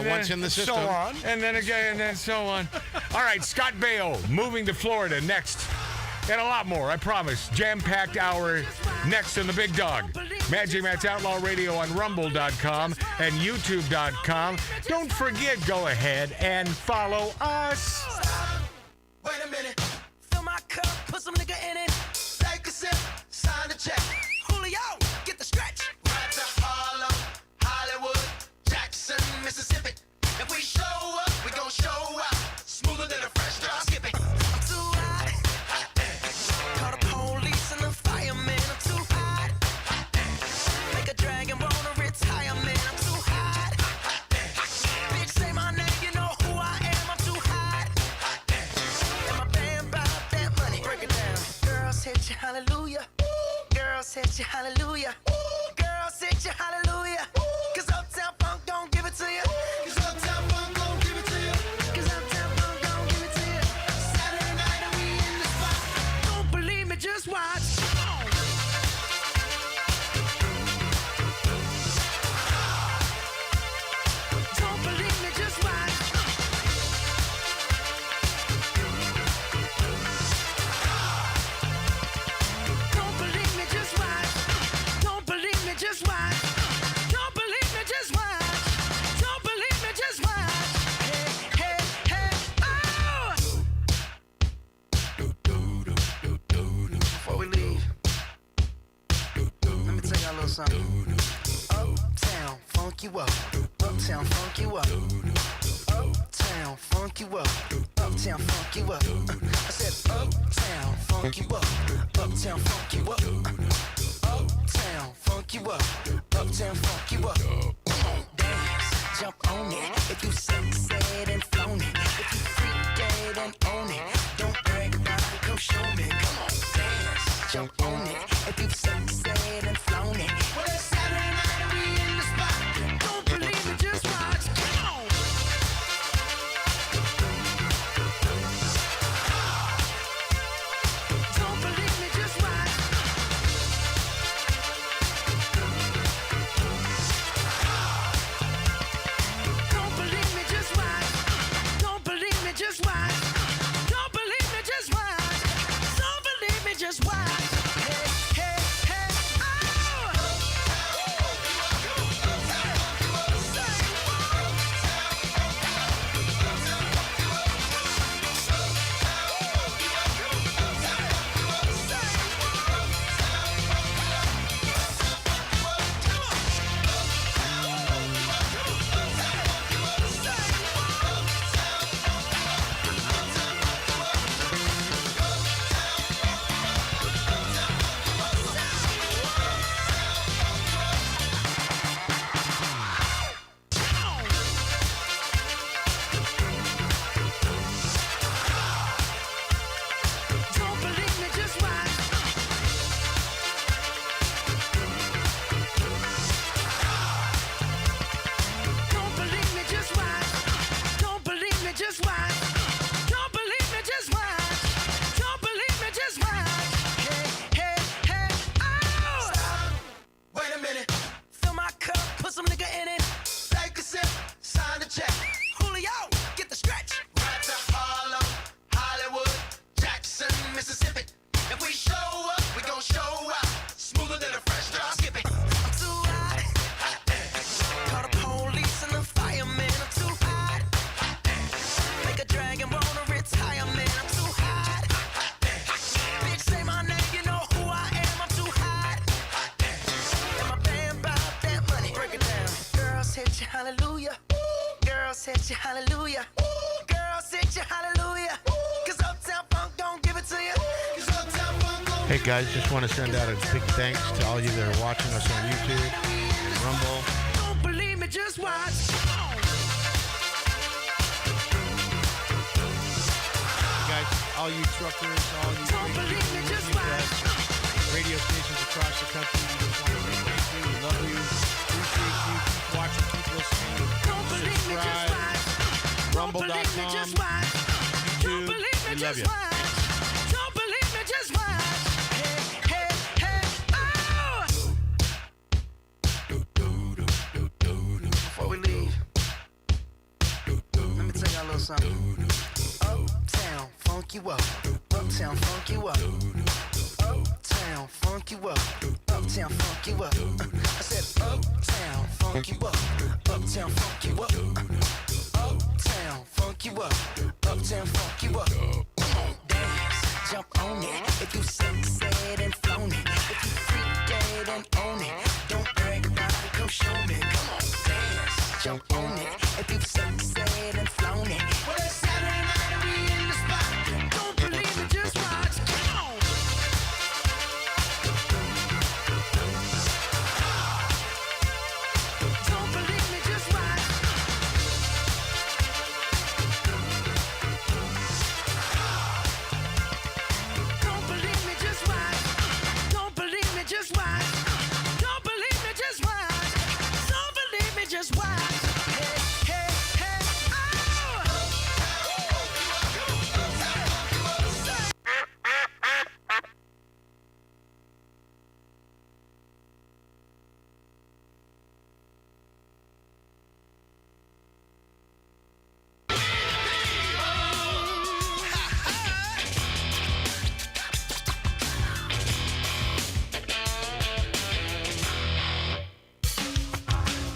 Once in the system. So on. And then again, and then so on. All right, Scott Baio moving to Florida next. And a lot more, I promise. Jam-packed hour next in the Big Dog. Magic Matt's Outlaw Radio on Rumble.com and YouTube.com. Don't forget, go ahead and follow us. Wait a minute. Fill my cup, put some nigga in it. Take a sip, sign the check. Julio, get the stretch. Right to Harlem, Hollywood, Jackson, Mississippi. If we show up, we gon' show out. Smoother than a fresh drop. Skip it. I'm too hot. Call the police and the fireman. I'm too hot. Make a dragon wanna retire, man. I'm too hot. Bitch, say my name, you know who I am. I'm too hot. And my band bought that money. Break it down. Girls hit you, hallelujah. Girls hit you, hallelujah. Girls hit you, hallelujah. Cause Uptown Funk don't give it to you. Cause Uptown Funk don't give it to you. Cause Uptown Funk don't give it to you. Saturday night and we in the spot. Don't believe me, just watch. Don't believe me, just watch. Don't believe me, just watch. Don't believe me, just watch. Don't believe me, just watch. Don't believe me, just watch. Hey, hey, hey, oh! Before we leave, let me tell y'all a little something. Uptown, funk you up. Uptown, funk you up. Uptown, funk you up. Uptown, funk you up. I said uptown, funk you up. Uptown, funk you up. Uptown, funk you up. Uptown, funk you up. Come on, dance, jump on it. If you succeed and flown it. If you freak dead and own it. Don't brag about it, come show me. Come on, dance, jump on it. If you succeed and flown it. Well, it's Saturday night and we in the spot. Don't believe me, just watch. Come on. Don't believe me, just watch. Don't believe me, just watch. Don't believe me, just watch. Don't believe me, just watch. Don't believe me, just watch. Hey, hey, hey, oh! Don't believe me, just watch. Don't believe me, just watch. Don't believe me, just watch. Don't believe me, just watch. Don't believe me, just watch. Hey, hey, hey, oh! Stop. Wait a minute. Fill my cup, put some nigga in it. Take a sip, sign the check. Julio, get the stretch. Right to Harlem, Hollywood, Jackson, Mississippi. If we show up, we gon' show out. Smoother than a fresh drop. Skip it. I'm too hot. Call the police and the fireman. I'm too hot. Make a dragon wanna retire, man. I'm too hot. Bitch, say my name, you know who I am. I'm too hot. And my band bought that money. Break it down. Girls hit you, hallelujah. Girls hit you, hallelujah. Girls hit you, hallelujah. Cause Uptown Funk don't give it to you. Cause Uptown Funk don't. Hey guys, just want to send out a big thanks to all of you that are watching us on YouTube, Rumble, watch. Come on. Guys, all you truckers, all you radio stations across the country, we just want to say thank you. We love you. Appreciate you. Keep watching, keep listening. Subscribe. Rumble.com. YouTube. We love you. Don't believe me, just watch. Hey, hey, hey, oh! Before we leave, let me tell y'all a little something. Uptown, funk you up. Uptown, funk you up. Uptown, funk you up. Uptown, funk you up. I said uptown, funk you up. Uptown, funk you up. Uptown, funk you up. Uptown, funk you up. Come on, dance, jump on it. If you said and flown it. If you freak dead and own it. Don't brag about it, come show me. Come on, dance, jump on it. If you said and flown it. Well, it's Saturday night and we in the spot. Don't believe it, just watch. Come on. Don't believe me, just watch. Don't believe me, just watch. Don't believe me, just watch. Don't believe me, just watch. Don't believe me, just watch. Hey, hey, hey, oh!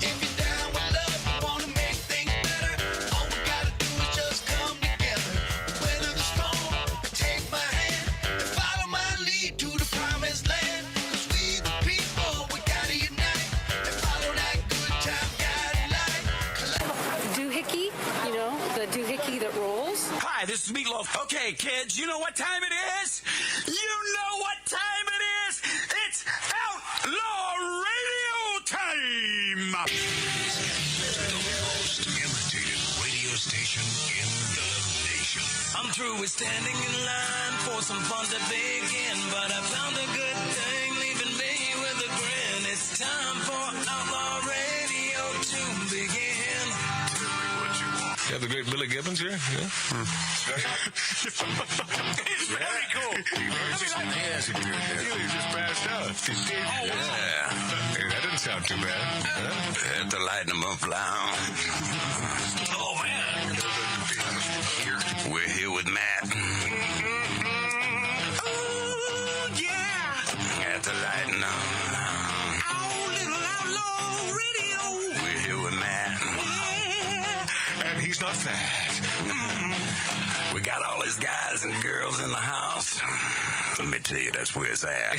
If you're down with love, wanna make things better, all we gotta do is just come together. Weather the storm, take my hand, and follow my lead to the promised land. 'Cause we the people, we gotta unite, and follow that good time guiding light. Doohickey, you know, the doohickey that rolls. Hi, this is Meatloaf. Okay, kids, you know what time it is? You know what time it is? It's Outlaw Radio time! The most imitated radio station in the nation. I'm through with standing in line for some fun to begin, but I found a good thing leaving me with a grin. It's time for Outlaw Radio to begin. You have the great Billy Gibbons here? Yeah. It's very cool. He's just passed out. Yeah. Hey, that didn't sound too bad. Had to lighten them up loud. Oh, man. We're here with Matt. Oh, yeah. Had to lighten up. Oh, little Outlaw Radio. We're here with Matt. And he's not fat. We got all his guys and girls in the house. Let me tell you, that's where it's at.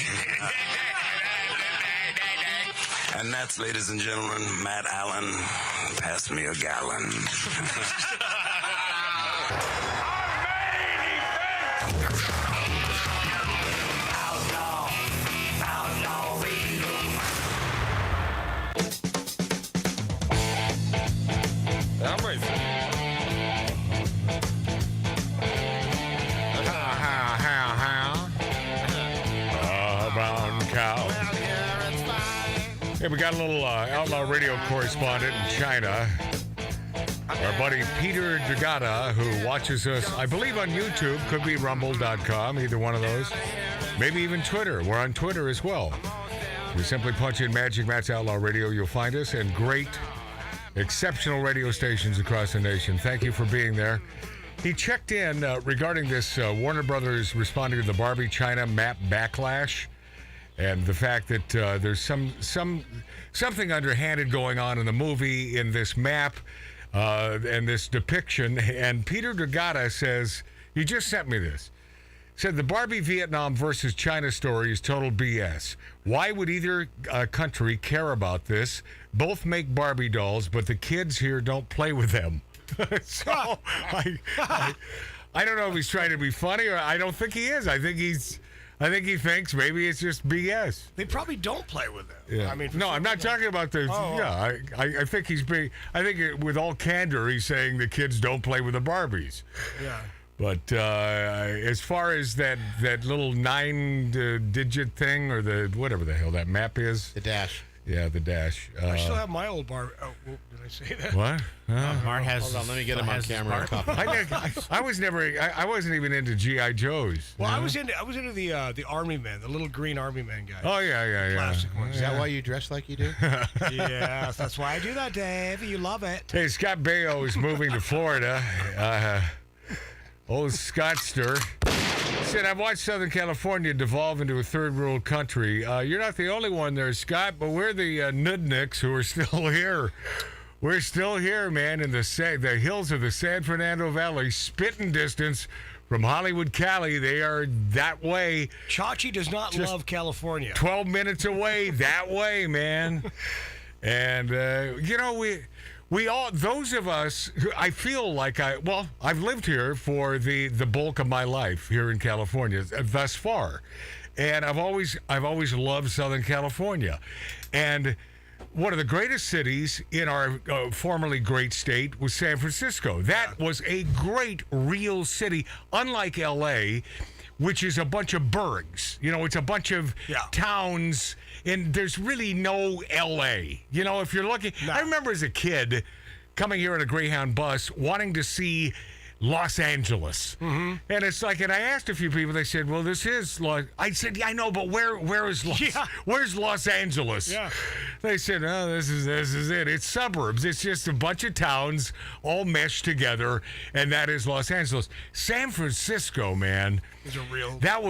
And that's, ladies and gentlemen, Matt Allen. Pass me a gallon. I'm ready for it. Brown cow. Hey, we got a little Outlaw Radio correspondent in China. Our buddy Peter Dragata, who watches us, I believe, on YouTube. Could be rumble.com, either one of those. Maybe even Twitter. We're on Twitter as well. You simply punch in Magic Matt's Outlaw Radio. You'll find us, and great, exceptional radio stations across the nation. Thank you for being there. He checked in regarding this Warner Brothers responding to the Barbie China map backlash, and the fact that there's something underhanded going on in the movie, in this map, and this depiction. And Peter Dragata says, he just sent me this. Said the Barbie Vietnam versus China story is total BS. Why would either country care about this? Both make Barbie dolls, but the kids here don't play with them. So I don't know if he's trying to be funny, or I don't think he is. I think I think he thinks maybe it's just BS. They probably don't play with it. Yeah. I mean, no, I'm not talking about the. Oh. Yeah, I think he's being. I think with all candor, he's saying the kids don't play with the Barbies. Yeah. But as far as that little 9-digit thing or the whatever the hell that map is, The dash. Yeah, the dash. I still have my old bar. Oh, did I say that? What? Mark has. Hold on, let me get him on camera. I was never. I wasn't even into GI Joes. Well, I was into the Army Man, the little green Army Man guy. Oh yeah. Plastic ones. Is that why you dress like you do? Yeah, that's why I do that, Dave. You love it. Hey, Scott Baio is moving to Florida. Old Scottster said, I've watched Southern California devolve into a third world country. You're not the only one there, Scott, but we're the Nudniks who are still here. We're still here, man, in the hills of the San Fernando Valley, spitting distance from Hollywood, Cali. They are that way. Chachi does not love California. 12 minutes away, that way, man. And, we all, those of us, I feel like I've lived here for the bulk of my life here in California thus far. And I've always loved Southern California. And one of the greatest cities in our formerly great state was San Francisco. That was a great, real city, unlike L.A., which is a bunch of burgs. It's a bunch of towns, and there's really no L.A. If you're looking... I remember as a kid coming here on a Greyhound bus wanting to see Los Angeles. Mm-hmm. And it's like, and I asked a few people, they said, well, this is I said, yeah, I know, but where's Los Angeles? Yeah. They said, oh, this is it. It's suburbs. It's just a bunch of towns all meshed together, and that is Los Angeles. San Francisco, man. That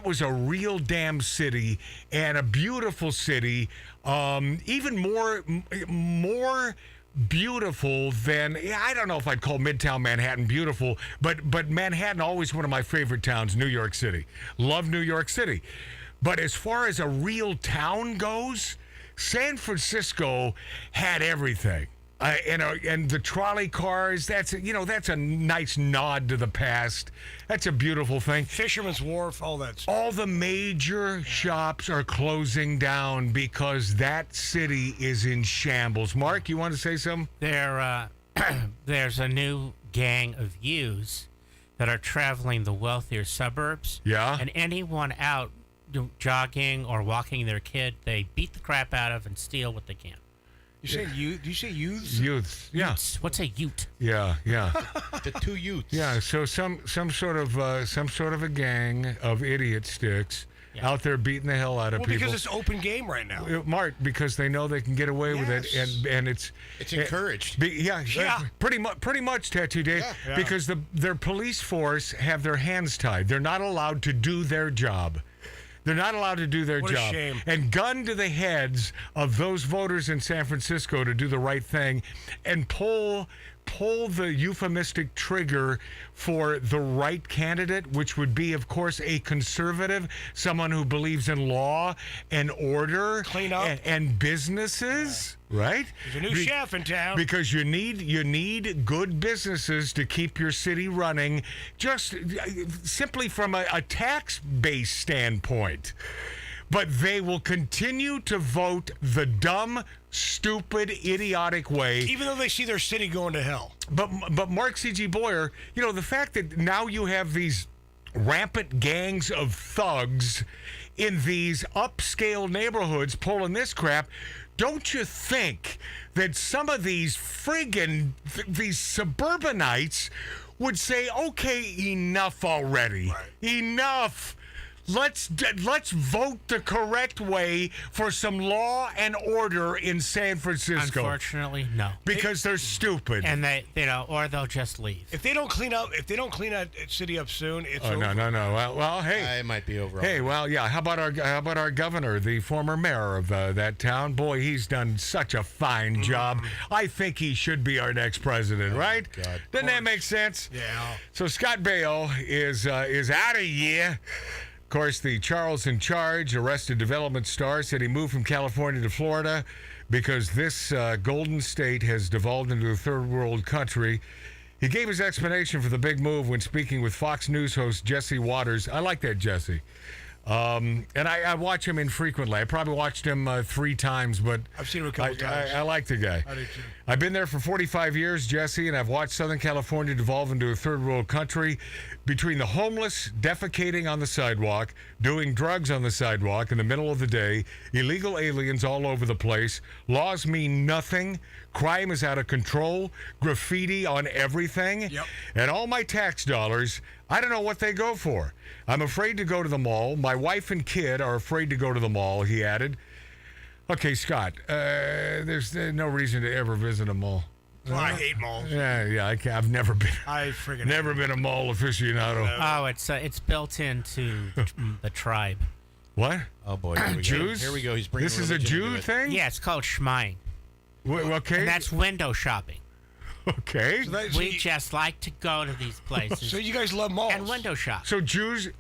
was a real damn city, and a beautiful city. Even more beautiful than, I don't know if I'd call Midtown Manhattan beautiful, but Manhattan, always one of my favorite towns, New York City. Love New York City. But as far as a real town goes, San Francisco had everything. And the trolley cars, that's a nice nod to the past. That's a beautiful thing. Fisherman's Wharf, all that stuff. All the major shops are closing down because that city is in shambles. Mark, you want to say something? There's a new gang of youths that are traveling the wealthier suburbs. Yeah. And anyone out jogging or walking their kid, they beat the crap out of and steal what they can. You say youth? Do you say youths? Youths, yeah. Utes. What's a ute? Yeah. The two youths. Yeah. So some sort of a gang of idiot sticks out there beating the hell out of people. Because it's open game right now. Mark, because they know they can get away with it, and it's encouraged. Pretty much, Tattoo Dave. Yeah. Because their police force have their hands tied. They're not allowed to do their job. They're not allowed to do their job. What a shame. And gun to the heads of those voters in San Francisco to do the right thing and pull the euphemistic trigger for the right candidate, which would be, of course, a conservative, someone who believes in law and order, clean up, and businesses. Right? There's a new chef in town. Because you need good businesses to keep your city running, just simply from a tax-based standpoint. But they will continue to vote the dumb, stupid, idiotic way. Even though they see their city going to hell. But Mark C.G. Boyer, the fact that now you have these rampant gangs of thugs in these upscale neighborhoods pulling this crap, don't you think that some of these these suburbanites would say, okay, enough already. Right. Enough. Let's vote the correct way for some law and order in San Francisco. Unfortunately, no. Because they're stupid. And or they'll just leave. If they don't clean that city up soon, it's over. No. Well, hey. It might be over. Hey, well, yeah. How about our governor, the former mayor of that town? Boy, he's done such a fine job. I think he should be our next president, right? God. Doesn't that make sense? Yeah. So Scott Baio is out of here. Of course, the Charles in Charge, Arrested Development star, said he moved from California to Florida because this Golden State has devolved into a third world country. He gave his explanation for the big move when speaking with Fox News host Jesse Waters. I like that, Jesse. And I watch him infrequently. I probably watched him 3 times, but I've seen him a couple times. I like the guy. I do too. I've been there for 45 years, Jesse, and I've watched Southern California devolve into a third world country. Between the homeless defecating on the sidewalk, doing drugs on the sidewalk in the middle of the day, illegal aliens all over the place, laws mean nothing, crime is out of control, graffiti on everything, and all my tax dollars, I don't know what they go for. I'm afraid to go to the mall. My wife and kid are afraid to go to the mall, he added. Okay, Scott, there's no reason to ever visit a mall. Well, I hate malls. Yeah, I've never been. I friggin' never been a mall aficionado. Oh, it's built into the tribe. What? Oh boy, here we go. Jews? Here we go. He's bringing. This is a religion Jew into it. thing? Yeah, it's called schmine. Okay. And that's window shopping. Okay. We just like to go to these places. So you guys love malls and window shop. So Jews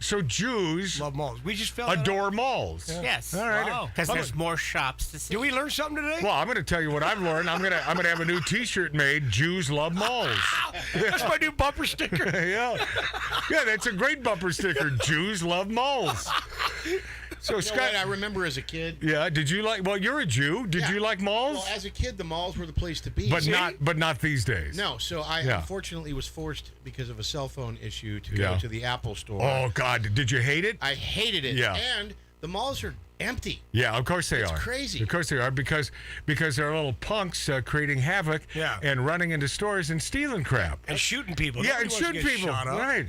love malls. We just adore malls. Yeah. Yes. All right. Because there's more shops to see. Did we learn something today? Well, I'm going to tell you what I've learned. I'm going to have a new T-shirt made. Jews love malls. That's my new bumper sticker. Yeah, that's a great bumper sticker. Jews love malls. So You know Scott, what? I remember as a kid. yeah, did you like? Well, you're a Jew. Did you like malls? Well, as a kid, the malls were the place to be. But not these days. No, so I unfortunately was forced because of a cell phone issue to go to the Apple store. Oh God, did you hate it? I hated it. Yeah. And the malls are empty. Yeah, of course they It's are. crazy. Of course they are because they're little punks creating havoc and running into stores and stealing crap and shooting people. Yeah, Nobody and wants to shooting get people. shot up, Right.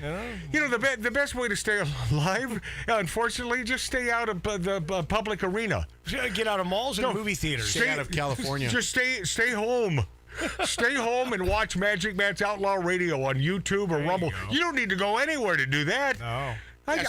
You know the best way to stay alive, unfortunately, just stay out of the public arena. Get out of malls and movie theaters. Stay out of California. Just stay home. Stay home and watch Magic Matt's Outlaw Radio on YouTube or Rumble. You don't need to go anywhere to do that. No.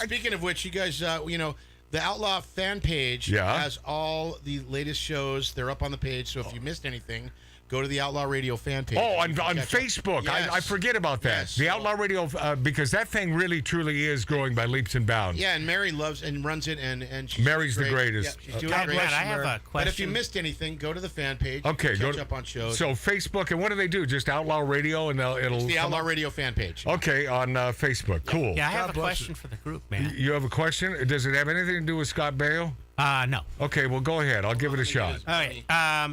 Speaking of which, you guys, the Outlaw fan page has all the latest shows. They're up on the page, so if you missed anything, go to the Outlaw Radio fan page. Oh, on Facebook. Yes. I forget about that. Yes. The Outlaw Radio, because that thing really, truly is growing by leaps and bounds. Yeah, and Mary loves and runs it, and she's Mary's the great. greatest. Yeah, she's doing Matt, great. I have a But if you question. missed anything, go to the fan page. Okay, catch up on shows. So Facebook, and what do they do? Just Outlaw Radio, and it'll It's the come Outlaw up? Radio fan page. Okay, on Facebook. Cool. Yeah, I have a question for the group, man. You have a question? Does it have anything to do with Scott Baio? No. Okay, well, go ahead. I'll give it a shot. All right.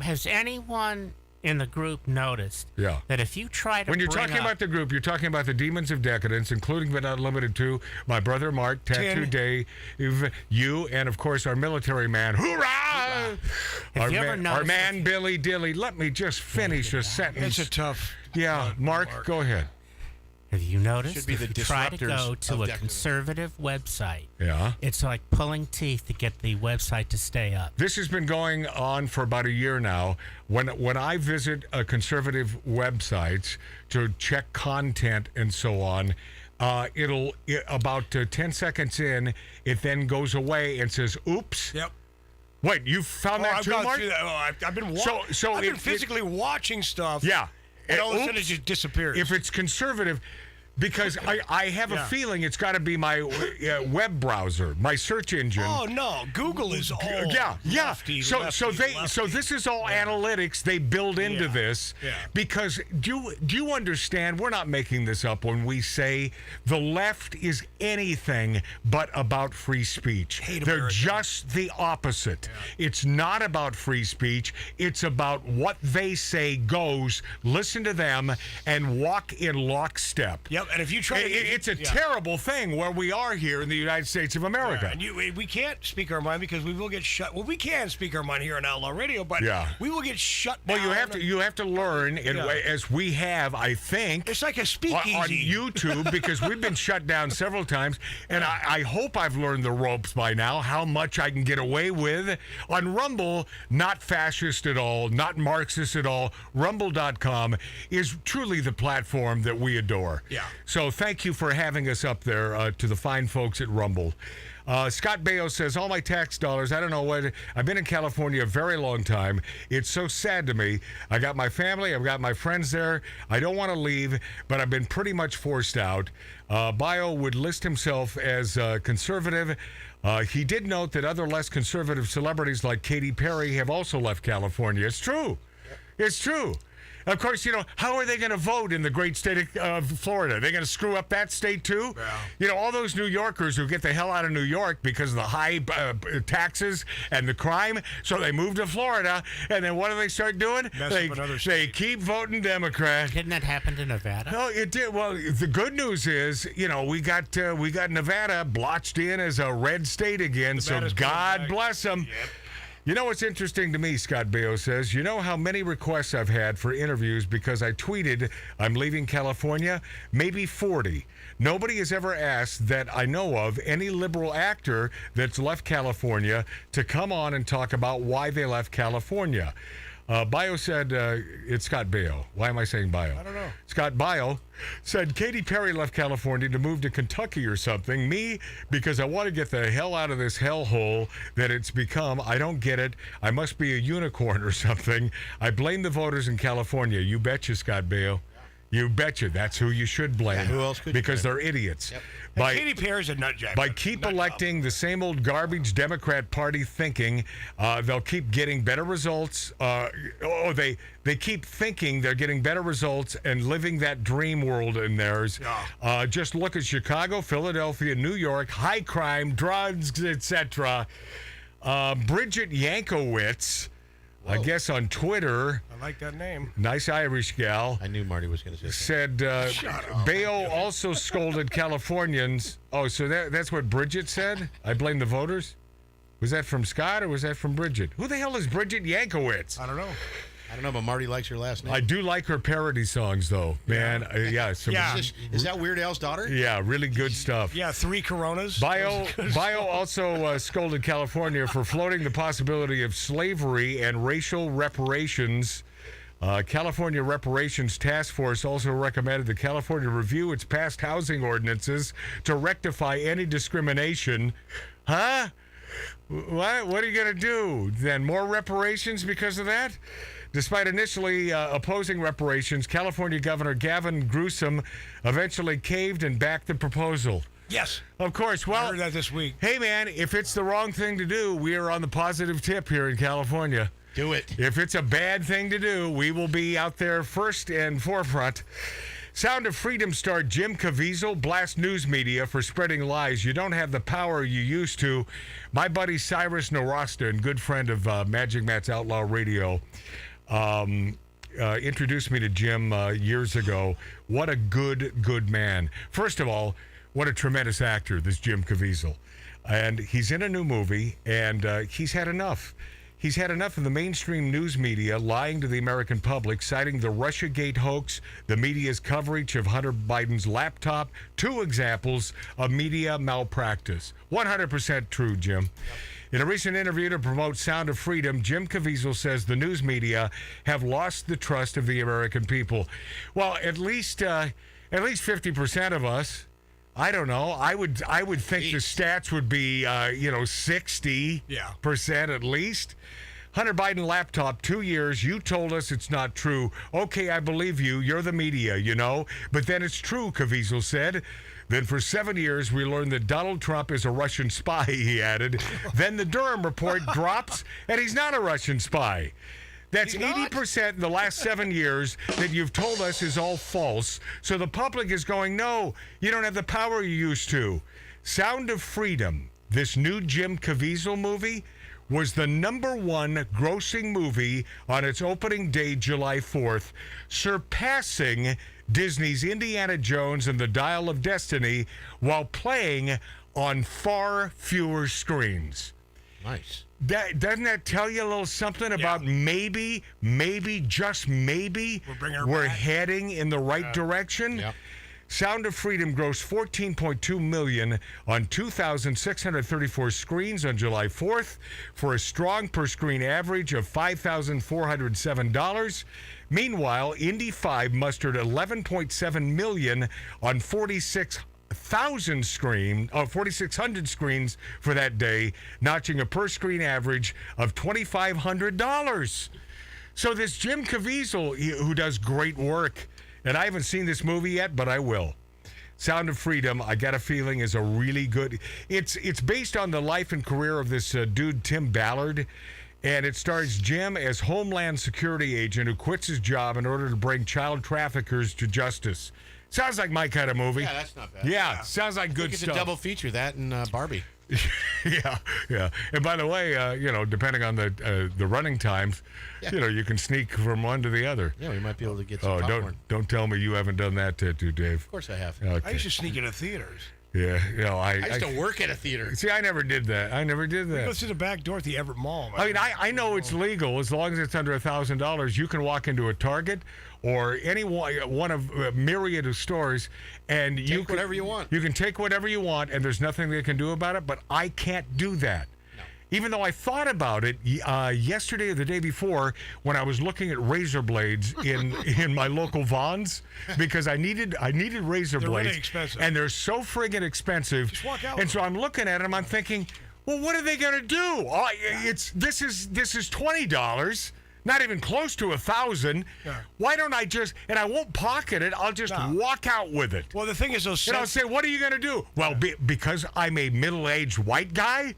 Has anyone in the group noticed that if you try to When you're bring talking up, about the group, you're talking about the Demons of Decadence, including but not limited to my brother Mark, Tattoo Dave, you, and of course our military man. Hoorah! Have you ever Our noticed man Billy Dilly. Let me just finish a sentence. It's a tough. Yeah, Mark, go ahead. Have you noticed Should be if the you try to disruptors go of to a decadence. conservative website, Yeah. it's like pulling teeth to get the website to stay up? This has been going on for about a year now. When I visit conservative websites to check content and so on, about 10 seconds in, it then goes away and says, "Oops." Yep. Wait, you found that I've too, gone Mark? through that. I've been I've been physically watching stuff. Yeah. And all of a sudden it Oops. just disappears. If it's conservative, because I have a feeling it's got to be my web browser, my search engine. Oh no, Google is all lefty, So lefty. this is all analytics they build into this. Yeah. Because do you understand? We're not making this up when we say the left is anything but about free speech. They're America. just the opposite. It's not about free speech. It's about what they say goes. Listen to them and walk in lockstep. Yep, and if you try, It's a terrible thing where we are here in the United States of America. And we can't speak our mind because we will get shut. Well, we can speak our mind here on Outlaw Radio, but we will get shut down. Well, you have to learn, as we have, I think. It's like a speakeasy on YouTube because we've been shut down several times, and I hope I've learned the ropes by now. How much I can get away with on Rumble? Not fascist at all, not Marxist at all. Rumble.com is truly the platform that we adore. Yeah. So thank you for having us up there to the fine folks at Rumble. Scott Baio says, all my tax dollars, I don't know what, I've been in California a very long time. It's so sad to me. I got my family, I've got my friends there. I don't want to leave, but I've been pretty much forced out. Baio would list himself as conservative. He did note that other less conservative celebrities like Katy Perry have also left California. It's true. It's true. Of course, how are they going to vote in the great state of Florida? Are they going to screw up that state too? Yeah. All those New Yorkers who get the hell out of New York because of the high taxes and the crime, so they move to Florida, and then what do they start doing? They keep voting Democrat. Didn't that happen to Nevada? No, it did. Well, the good news is, we got Nevada blotched in as a red state again, Nevada's so God bless them. Yep. You know what's interesting to me, Scott Baio says, you know how many requests I've had for interviews because I tweeted I'm leaving California? Maybe 40. Nobody has ever asked that I know of any liberal actor that's left California to come on and talk about why they left California. Baio said, it's Scott Baio. Why am I saying Baio? I don't know. Scott Baio said Katy Perry left California to move to Kentucky or something. Me, because I want to get the hell out of this hellhole that it's become. I don't get it. I must be a unicorn or something. I blame the voters in California. You betcha, Scott Baio. You betcha. That's who you should blame. Yeah, who else could you because blame? they're idiots. Yep. Katy Perry's a nut job. By keep electing the same old garbage Democrat Party thinking, they'll keep getting better results. They keep thinking they're getting better results and living that dream world in theirs. Yeah. Just look at Chicago, Philadelphia, New York, high crime, drugs, etc. Bridget Yankowicz, I guess on Twitter. I like that name. Nice Irish gal. I knew Marty was going to say said Baio also scolded Californians. Oh, so that's what Bridget said? I blame the voters? Was that from Scott or was that from Bridget? Who the hell is Bridget Yankowicz? I don't know. but Marty likes your last name. I do like her parody songs, though, man. Yeah. Is that Weird Al's daughter? Yeah, really good stuff. Yeah, 3 Coronas. Baio also scolded California for floating the possibility of slavery and racial reparations. California Reparations Task Force also recommended the California review its past housing ordinances to rectify any discrimination. Huh? What are you going to do? Then more reparations because of that? Despite initially opposing reparations, California Governor Gavin Newsom eventually caved and backed the proposal. Yes. Of course. Well, I heard that this week. Hey, man, if it's the wrong thing to do, we are on the positive tip here in California. Do it. If it's a bad thing to do, we will be out there first and forefront. Sound of Freedom star Jim Caviezel blasts news media for spreading lies. You don't have the power you used to. My buddy Cyrus Narasta, and good friend of Magic Matt's Outlaw Radio, introduced me to Jim years ago. What a good man. First of all, what a tremendous actor, this Jim Caviezel. And he's in a new movie, and he's had enough. He's had enough of the mainstream news media lying to the American public, citing the Russiagate hoax, the media's coverage of Hunter Biden's laptop, 2 examples of media malpractice. 100% true, Jim. In a recent interview to promote Sound of Freedom, Jim Caviezel says the news media have lost the trust of the American people. Well, at least 50% of us. I don't know. I would think the stats would be 60% at least. Hunter Biden laptop, 2 years. You told us it's not true. Okay, I believe you. You're the media, But then it's true, Caviezel said. Then for 7 years, we learned that Donald Trump is a Russian spy, he added. Then the Durham report drops, and he's not a Russian spy. That's 80% in the last 7 years that you've told us is all false. So the public is going, no, you don't have the power you used to. Sound of Freedom, this new Jim Caviezel movie, was the #1 grossing movie on its opening day, July 4th, surpassing Disney's Indiana Jones and the Dial of Destiny while playing on far fewer screens. Nice. Doesn't that tell you a little something about maybe, just maybe, we're heading in the right direction? Yep. Sound of Freedom grossed $14.2 million on 2,634 screens on July 4th for a strong per-screen average of $5,407. Meanwhile, Indy 5 mustered $11.7 million on 4,600 screens for that day, notching a per-screen average of $2,500. So this Jim Caviezel, who does great work, and I haven't seen this movie yet, but I will. Sound of Freedom, I got a feeling, is a really good... It's based on the life and career of this dude, Tim Ballard. And it stars Jim as Homeland Security agent who quits his job in order to bring child traffickers to justice. Sounds like my kind of movie. Yeah, that's not bad. Yeah, sounds like good It's stuff. a double feature, that and Barbie. yeah. And by the way, depending on the running times, you can sneak from one to the other. Yeah, we might be able to get some popcorn. Don't tell me you haven't done that too, Dave. Of course I have. Okay. I used to sneak into theaters. Yeah, I used to work at a theater. See, I never did that. It goes to the back door at the Everett Mall. I mean, I know it's legal as long as it's under $1,000. You can walk into a Target or any one of a myriad of stores, and you can whatever you want. You can take whatever you want, and there's nothing they can do about it. But I can't do that. Even though I thought about it yesterday or the day before when I was looking at razor blades in my local Vons, because I needed razor blades. Really expensive. And they're so friggin' expensive. Just walk out and with so I'm looking at them, I'm thinking, well, what are they gonna do? This is $20. Not even close to 1,000. Yeah. Why don't I just, and I won't pocket it, I'll just walk out with it. Well, the thing is, those and I'll say, what are you going to do? Well, because I'm a middle-aged white guy,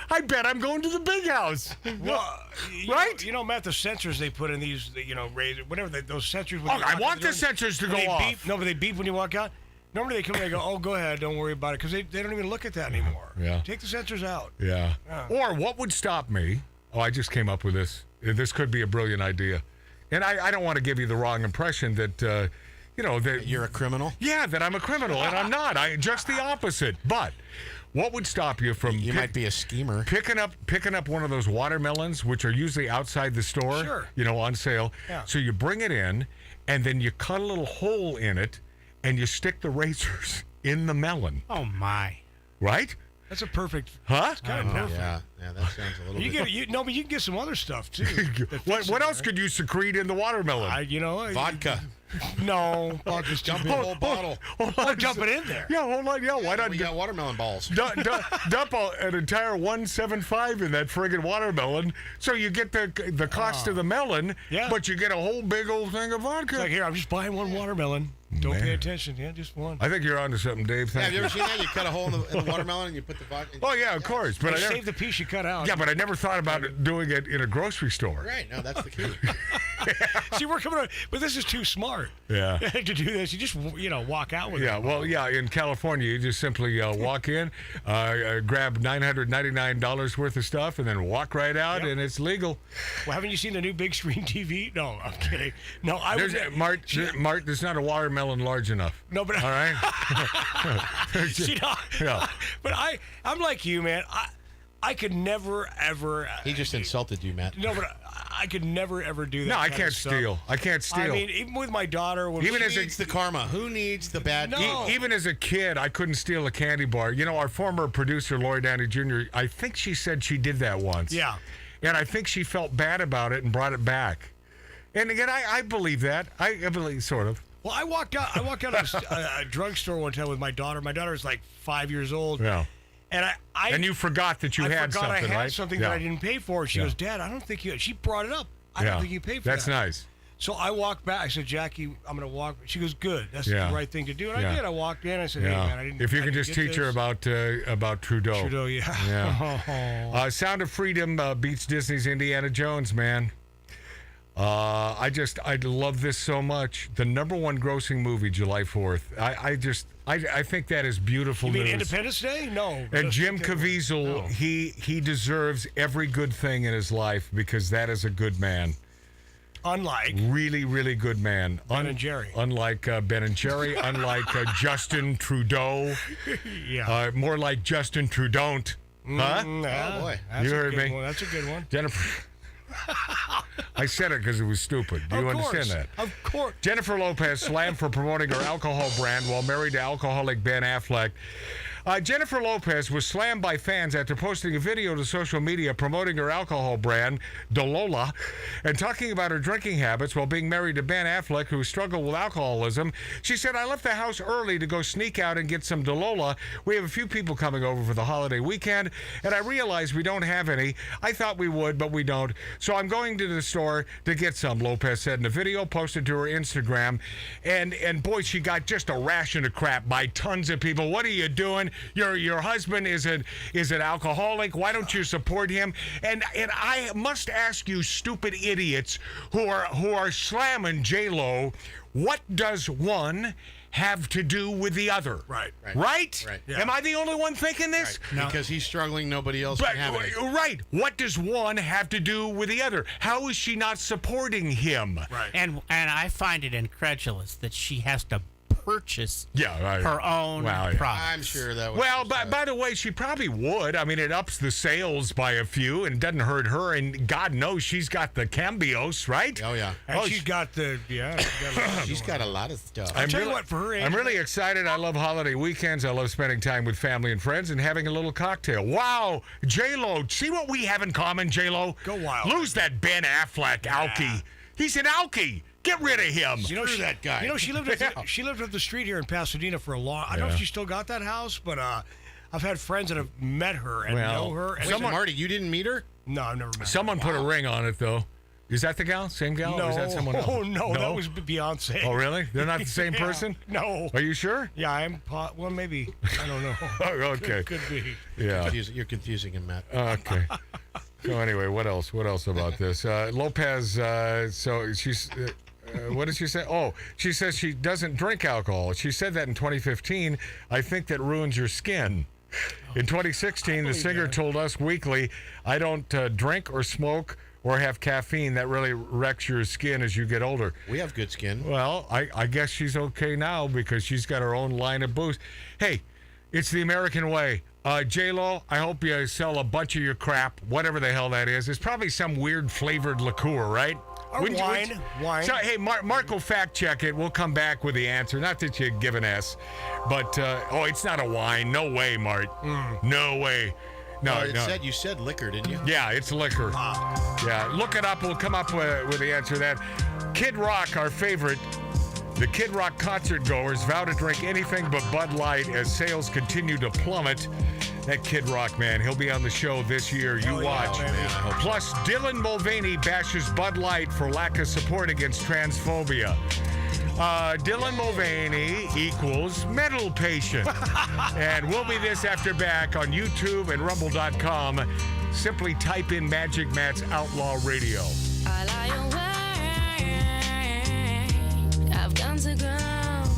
I bet I'm going to the big house. Well, right? Matt, the sensors they put in these, razor, whatever, those sensors. Oh, I want the sensors to go off. Beep. No, but they beep when you walk out. Normally they come and they go, oh, go ahead, don't worry about it, because they don't even look at that anymore. Yeah. Take the sensors out. Yeah. Or what would stop me? Oh, I just came up with this. This could be a brilliant idea. And I don't want to give you the wrong impression that, that you're a criminal? Yeah, that I'm a criminal, and I'm not. Just the opposite. But what would stop you from... You might be a schemer. Picking up one of those watermelons, which are usually outside the store, Sure. On sale. Yeah. So you bring it in, and then you cut a little hole in it, and you stick the razors in the melon. Oh, my. Right? That's a perfect... Huh? It's kind of perfect. Yeah, that sounds a little bit... but you can get some other stuff, too. What else could you secrete in the watermelon? Vodka. No. Dump the whole bottle. Dump it in there. Yeah, hold on. Yeah, why not? We got watermelon balls. Dump an entire 175 in that friggin' watermelon, so you get the cost of the melon, but you get a whole big old thing of vodka. It's like, here, I'm just buying one watermelon. Don't pay attention. Yeah, just one. I think you're onto something, Dave. Have you ever seen that? You cut a hole in the watermelon and you put the vodka. Oh yeah, of course. But I never, save the piece you cut out. Yeah, but I never thought about doing it in a grocery store. Right. No, that's the key. See, we're coming on, but this is too smart. Yeah. To do this, you just walk out with it. Yeah. Well, yeah. In California, you just simply walk in, grab $999 worth of stuff, and then walk right out, and it's legal. Well, haven't you seen the new big screen TV? No, I'm kidding. No, Mart, there's not a watermelon large enough. No, but all right. Yeah. But I'm like you, man. I could never ever. He just insulted you, Matt. No, but I could never ever do that. No, I can't steal. I can't steal. I mean, even with my daughter, when even as needs the karma. Who needs the bad? No. Even as a kid, I couldn't steal a candy bar. Our former producer, Lori Downey Jr., I think she said she did that once. Yeah. And I think she felt bad about it and brought it back. And again, I believe that. I believe sort of. Well, I walked out of a drugstore one time with my daughter. My daughter's like 5 years old. Yeah. And and you forgot that you had something, I had right? something that I didn't pay for. She goes, Dad, I don't think you... She brought it up. I don't think you paid for That's that. That's nice. So I walked back. I said, Jackie, I'm going to walk. She goes, good. That's the right thing to do. And I did. I walked in. I said, hey, man, I didn't... If you can just teach her about Trudeau. Trudeau, yeah. Sound of Freedom beats Disney's Indiana Jones, man. I love this so much. The #1 grossing movie, July 4th. I think that is beautiful news. You mean news. Independence Day? No. And Jim Caviezel, he deserves every good thing in his life because that is a good man. Unlike really, really good man. Ben and Jerry. Unlike Ben and Jerry. Unlike Justin Trudeau. Yeah. More like Justin Trudeau. Huh? Oh boy, you heard me. That's a good one. Jennifer. I said it because it was stupid. Do you understand that? Of course. Jennifer Lopez slammed for promoting her alcohol brand while married to alcoholic Ben Affleck. Jennifer Lopez was slammed by fans after posting a video to social media promoting her alcohol brand, Dolola, and talking about her drinking habits while being married to Ben Affleck, who struggled with alcoholism. She said, I left the house early to go sneak out and get some Dolola. We have a few people coming over for the holiday weekend, and I realized we don't have any. I thought we would, but we don't. So I'm going to the store to get some, Lopez said in a video posted to her Instagram. And boy, she got just a ration of crap by tons of people. What are you doing? Your husband is an alcoholic. Why don't you support him? And I must ask you, stupid idiots who are slamming J-Lo, what does one have to do with the other? Right. Yeah. Am I the only one thinking this? Right. No. Because he's struggling, nobody else can have it. Right. What does one have to do with the other? How is she not supporting him? Right. And I find it incredulous that she has to purchase right. her own product. I'm sure that was. Well, by the way, she probably would. I mean, it ups the sales by a few and doesn't hurt her. And God knows she's got the Cambios, right? Oh, yeah. And she's got the, She's got a lot of stuff. I'll tell you what, for her age. I'm really excited. I love holiday weekends. I love spending time with family and friends and having a little cocktail. Wow, J-Lo. See what we have in common, J-Lo? Go wild. Lose that Ben Affleck alkie. He's an alkie. Get rid of him. Screw that guy. You know, she lived up the street here in Pasadena for a long. I don't know if she still got that house, but I've had friends that have met her and know her. And Marty, you didn't meet her? No, I've never met her. Someone put a ring on it, though. Is that the gal? Same gal? No, or is that someone else? no, that was Beyonce. Oh, really? They're not the same person? No. Are you sure? Yeah, I'm. Well, maybe. I don't know. Oh, okay. Could be. Yeah. You're confusing him, Matt. Okay. So anyway, what else? What else about this? Lopez. So she's. What did she say? Oh, she says she doesn't drink alcohol. She said that in 2015. I think that ruins your skin. In 2016, the singer told Us Weekly, I don't drink or smoke or have caffeine. That really wrecks your skin as you get older. We have good skin. Well, I guess she's okay now because she's got her own line of booze. Hey, it's the American way. J-Lo, I hope you sell a bunch of your crap, whatever the hell that is. It's probably some weird flavored liqueur, right? Or wine. So, hey, Mark will fact check it. We'll come back with the answer. Not that you give an S, but it's not a wine. No way, Mart. No way. No, You said liquor, didn't you? Yeah, it's liquor. Yeah, look it up. We'll come up with the answer to that. Kid Rock, our favorite. The Kid Rock concert goers vow to drink anything but Bud Light as sales continue to plummet. That Kid Rock, man, he'll be on the show this year. You watch. Plus, Dylan Mulvaney bashes Bud Light for lack of support against transphobia. Dylan Mulvaney equals mental patient. And we'll be this after back on YouTube and Rumble.com. Simply type in Magic Matt's Outlaw Radio. I lie awake. I've gone to ground.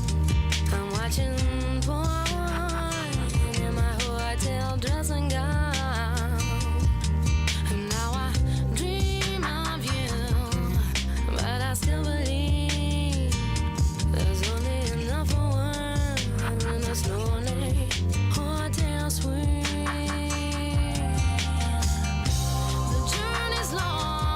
I'm watching porn in my hotel dressing gown. And now I dream of you, but I still believe there's only enough for one in a lonely hotel suite. The journey's long.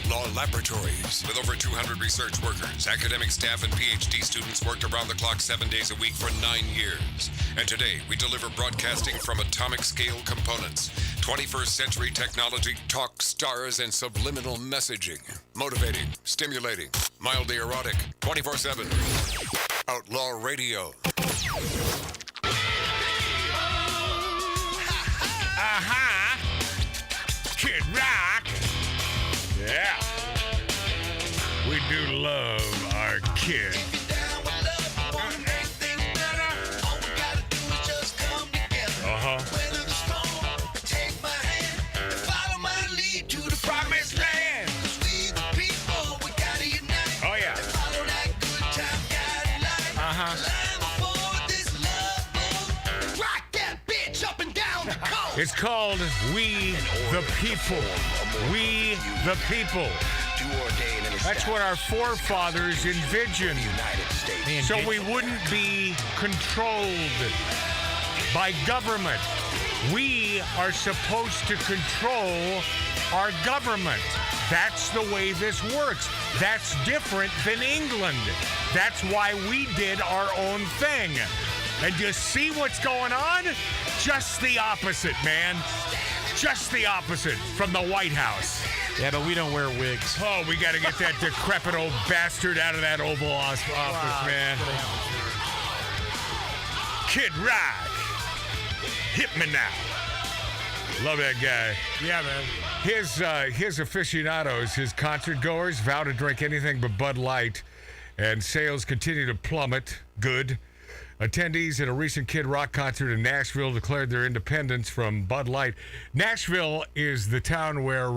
Outlaw Laboratories. With over 200 research workers, academic staff, and PhD students worked around the clock 7 days a week for 9 years. And today, we deliver broadcasting from atomic scale components, 21st century technology, talk, stars, and subliminal messaging. Motivating, stimulating, mildly erotic, 24/7. Outlaw Radio. Aha! Kid Rock! Yeah. We do love our kids. Uh-huh. Promised land. Oh, yeah. Uh-huh. It's called We the People. We the People. That's what our forefathers envisioned. So we wouldn't be controlled by government. We are supposed to control our government. That's the way this works. That's different than England. That's why we did our own thing. And you see what's going on? Just the opposite, man. Just the opposite from the White House. Yeah, but we don't wear wigs. Oh, we got to get that decrepit old bastard out of that Oval Office, man. Kid Rock. Hit me now. Love that guy. Yeah, man. His aficionados, his concert goers, vow to drink anything but Bud Light, and sales continue to plummet. Good. Attendees at a recent Kid Rock concert in Nashville declared their independence from Bud Light. Nashville is the town where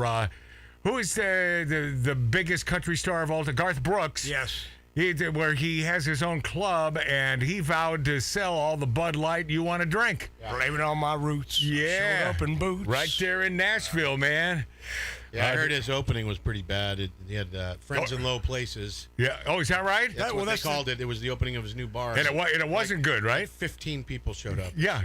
who is the biggest country star of all time? Garth Brooks. Yes. Where he has his own club, and he vowed to sell all the Bud Light you want to drink. Yeah. Blame it on my roots. Yeah. Showed up in boots. Right there in Nashville, man. Yeah, I heard his opening was pretty bad. He had Friends in Low Places. Yeah. Oh, is that right? That's what they called it. It was the opening of his new bar. And it wasn't good, right? 15 people showed up. Yeah.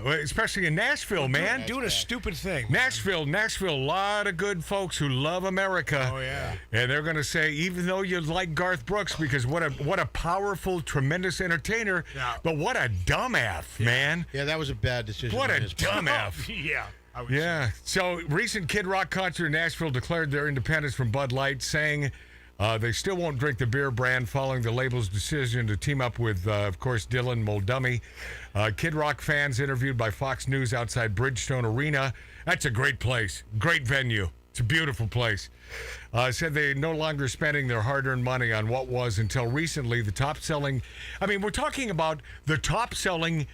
Especially in Nashville, man. Doing a stupid thing. Nashville, a lot of good folks who love America. Oh, yeah. And they're going to say, even though you like Garth Brooks, because what a powerful, tremendous entertainer, but what a dumbass, man. Yeah, that was a bad decision. What a dumbass. Yeah. Yeah. So, recent Kid Rock concert in Nashville declared their independence from Bud Light, saying they still won't drink the beer brand following the label's decision to team up with, of course, Dylan Mulvaney. Kid Rock fans interviewed by Fox News outside Bridgestone Arena. That's a great place. Great venue. It's a beautiful place. Said they're no longer spending their hard-earned money on what was, until recently, the top-selling... I mean, we're talking about the top-selling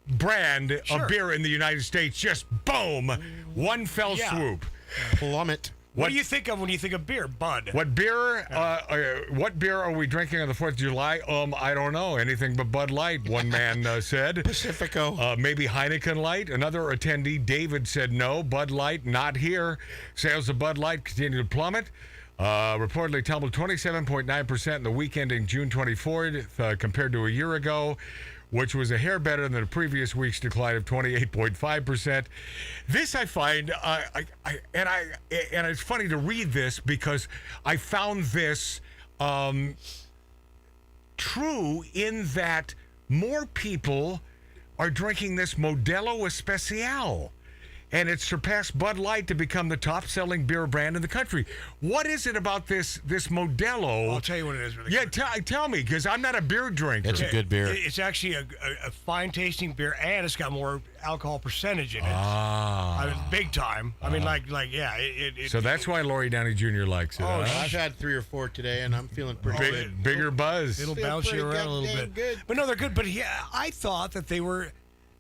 brand of beer in the United States. Just boom, one fell swoop. Plummet. What do you think of when you think of beer, Bud? What beer? What beer are we drinking on the 4th of July? I don't know. Anything but Bud Light, one man said. Pacifico. Maybe Heineken Light. Another attendee, David, said no. Bud Light, not here. Sales of Bud Light continue to plummet. Reportedly tumbled 27.9% in the week ending June 24th compared to a year ago, which was a hair better than the previous week's decline of 28.5%. This I find, and it's funny to read this because I found this true in that more people are drinking this Modelo Especial. And it surpassed Bud Light to become the top-selling beer brand in the country. What is it about this Modelo? I'll tell you what it is. Really tell me, because I'm not a beer drinker. It's a good beer. It's actually a fine-tasting beer, and it's got more alcohol percentage in it. Ah. I mean, big time. I mean, yeah. So that's why Lori Downey Jr. likes it. I've had 3 or 4 today, and I'm feeling pretty good. Bigger buzz. It'll bounce you around a little bit. Good. But no, they're good. But yeah, I thought that they were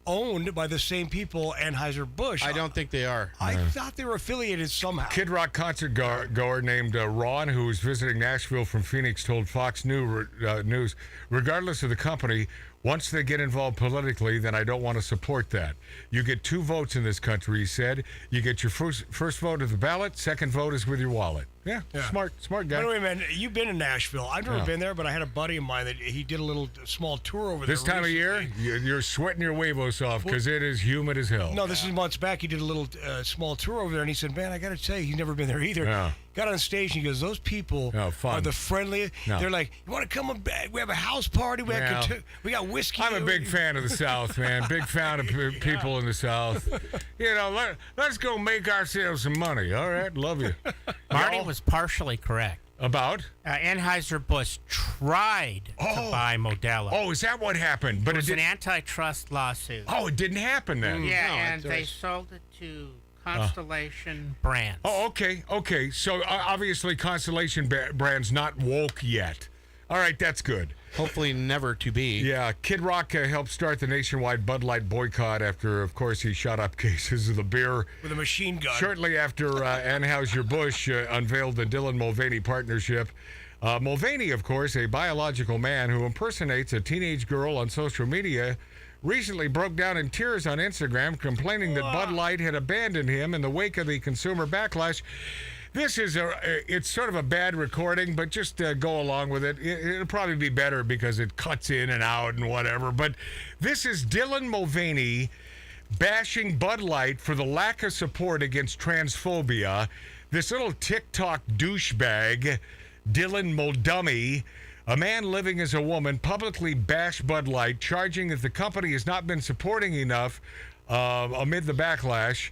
owned by the same people, Anheuser-Busch. I don't think they are. I thought they were affiliated somehow. Kid Rock concert goer named Ron, who was visiting Nashville from Phoenix, told Fox News, regardless of the company, once they get involved politically, then I don't want to support that. You get 2 votes in this country, he said. You get your first vote at the ballot, second vote is with your wallet. Yeah. Smart guy. By the way, man, you've been in Nashville. I've never been there, but I had a buddy of mine that he did a little small tour over there. This time of year, you're sweating your huevos off because it is humid as hell. No, this is months back. He did a little small tour over there, and he said, man, I got to tell you, he's never been there either. Yeah. got on stage and he goes, those people are the friendliest. No. They're like, you want to come back? We have a house party. We got whiskey. I'm a big fan of the South, man. Big fan of people in the South. You know, let's go make ourselves some money. All right, love you. Marty was partially correct. About? Anheuser-Busch tried to buy Modelo. Oh, is that what happened? But it was an antitrust lawsuit. Oh, it didn't happen then. Yeah, they sold it to Constellation Brands. Oh, okay. So obviously Constellation Brands not woke yet. All right, that's good. Hopefully never to be. Yeah, Kid Rock helped start the nationwide Bud Light boycott after, of course, he shot up cases of the beer. With a machine gun. Shortly after Anheuser-Busch unveiled the Dylan Mulvaney partnership. Mulvaney, of course, a biological man who impersonates a teenage girl on social media, recently broke down in tears on Instagram, complaining that Bud Light had abandoned him in the wake of the consumer backlash. This is it's sort of a bad recording, but just go along with it. It'll probably be better because it cuts in and out and whatever. But this is Dylan Mulvaney bashing Bud Light for the lack of support against transphobia. This little TikTok douchebag, Dylan Muldummy, a man living as a woman, publicly bashed Bud Light, charging that the company has not been supporting enough amid the backlash.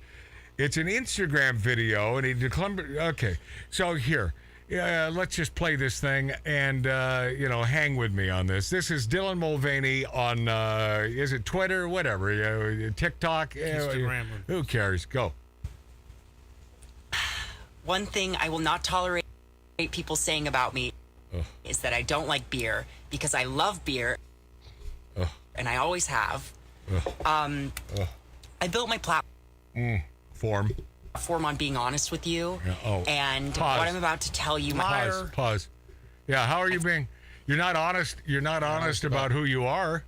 It's an Instagram video, and he declared. Okay, so here, let's just play this thing, and hang with me on this. This is Dylan Mulvaney on is it Twitter, whatever, TikTok, Instagram. Who cares? Go. One thing I will not tolerate people saying about me is that I don't like beer because I love beer, and I always have. I built my platform. Form on being honest with you. Yeah, and Pause. what I'm about to tell you, Pause. Yeah, how are you being? You're not honest. You're not honest about who you are.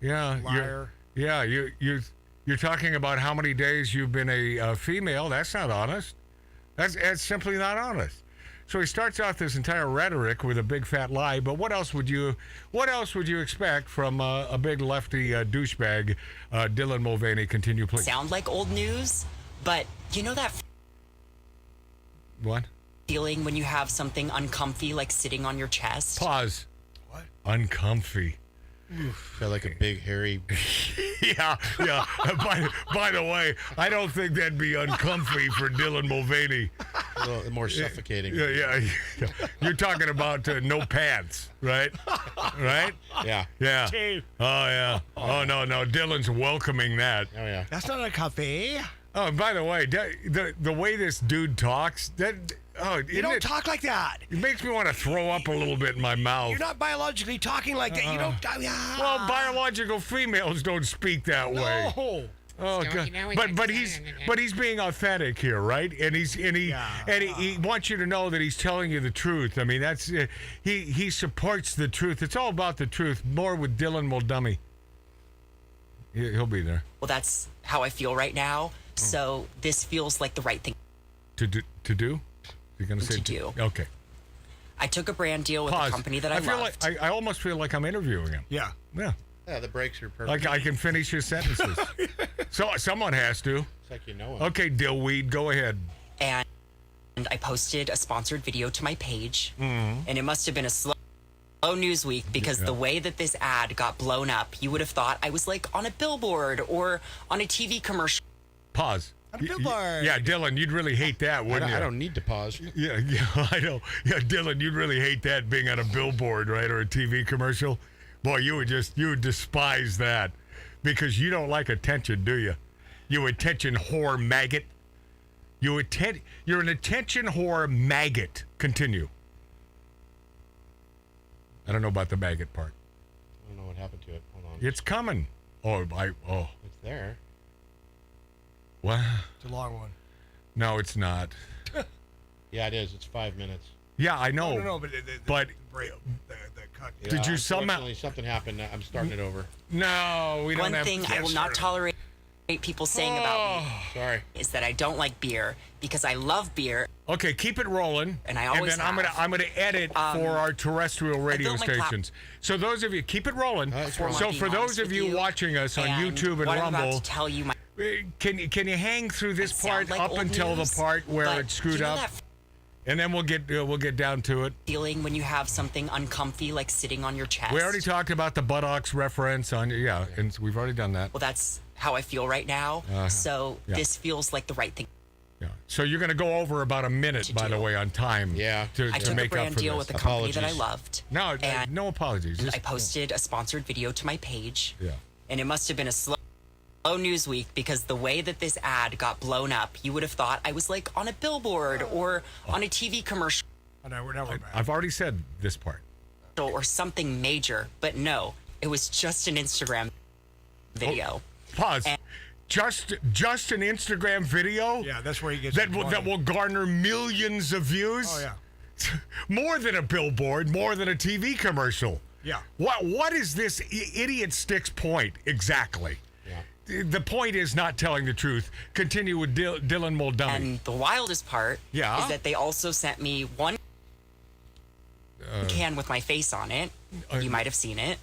Yeah. Liar. You're talking about how many days you've been a female. That's not honest. That's simply not honest. So he starts off this entire rhetoric with a big fat lie. But what else would you expect from a big lefty douchebag, Dylan Mulvaney? Continue, please. Sound like old news, but you know that What? feeling when you have something uncomfy like sitting on your chest? Pause. What? Uncomfy. Feel like a big hairy. Yeah. By the way, I don't think that'd be uncomfy for Dylan Mulvaney. A little more suffocating. Yeah. You're talking about no pants, right? Right? Yeah. Yeah. Oh yeah. Oh no. Dylan's welcoming that. Oh yeah. That's not a cafe. Oh, by the way, the way this dude talks, You don't talk like that. It makes me want to throw up a little bit in my mouth. You're not biologically talking like that. You don't. Well, biological females don't speak that way. No. Oh God! But he's being authentic here, right? And he wants you to know that he's telling you the truth. I mean, that's he supports the truth. It's all about the truth. More with Dylan Muldummy. He'll be there. Well, that's how I feel right now. So this feels like the right thing to do. You're going to say to do. Okay. I took a brand deal with a company that I feel loved. like I almost feel like I'm interviewing him. Yeah. Yeah, the breaks are perfect. Like I can finish his sentences. So someone has to. It's like you know him. Okay, Dillweed, go ahead. And I posted a sponsored video to my page, and it must have been a slow news week because the way that this ad got blown up, you would have thought I was like on a billboard or on a TV commercial. Pause. On a billboard. Yeah, Dylan, you'd really hate that, wouldn't you? I don't need to pause. Yeah, I know. Yeah, Dylan, you'd really hate that being on a billboard, right, or a TV commercial. Boy, you would despise that because you don't like attention, do you? You attention whore maggot. You're an attention whore maggot. Continue. I don't know about the maggot part. I don't know what happened to it. Hold on. It's coming. It's there. What? It's a long one. No, it's not. Yeah, it is. It's 5 minutes. Yeah, I know. No, but the cut. Yeah, Did you somehow? Unfortunately, something happened. I'm starting it over. No, we don't One have. thing I will not tolerate people saying about me Sorry. is that I don't like beer because I love beer. Okay, keep it rolling. And I always then I'm gonna edit for our terrestrial radio stations. So those of you, keep it rolling. So for those of you watching us on YouTube and what I'm about Rumble, to tell you, can you hang through this part like up old until news, the part where but it's screwed do you know up? that And then we'll get down to it. Feeling when you have something uncomfy, like sitting on your chest. We already talked about the buttocks reference on and we've already done that. Well, that's how I feel right now. So this feels like the right thing. Yeah. So you're going to go over about a minute, by the way, on time. Yeah. To I took make a brand up for deal this. with a company that I loved. No, and no apologies. I posted a sponsored video to my page. Yeah. And it must have been a slow news week because the way that this ad got blown up, you would have thought I was like on a billboard or on a TV commercial. Oh, no, we're never I've already said this part. Or something major, but no, it was just an Instagram video. Pause. Just an Instagram video? Yeah, that's where he gets that will garner millions of views? Oh, yeah. More than a billboard, more than a TV commercial. Yeah. What is this idiot stick's point exactly? The point is not telling the truth. Continue with Dylan Mulvaney. And the wildest part is that they also sent me one can with my face on it. You might have seen it.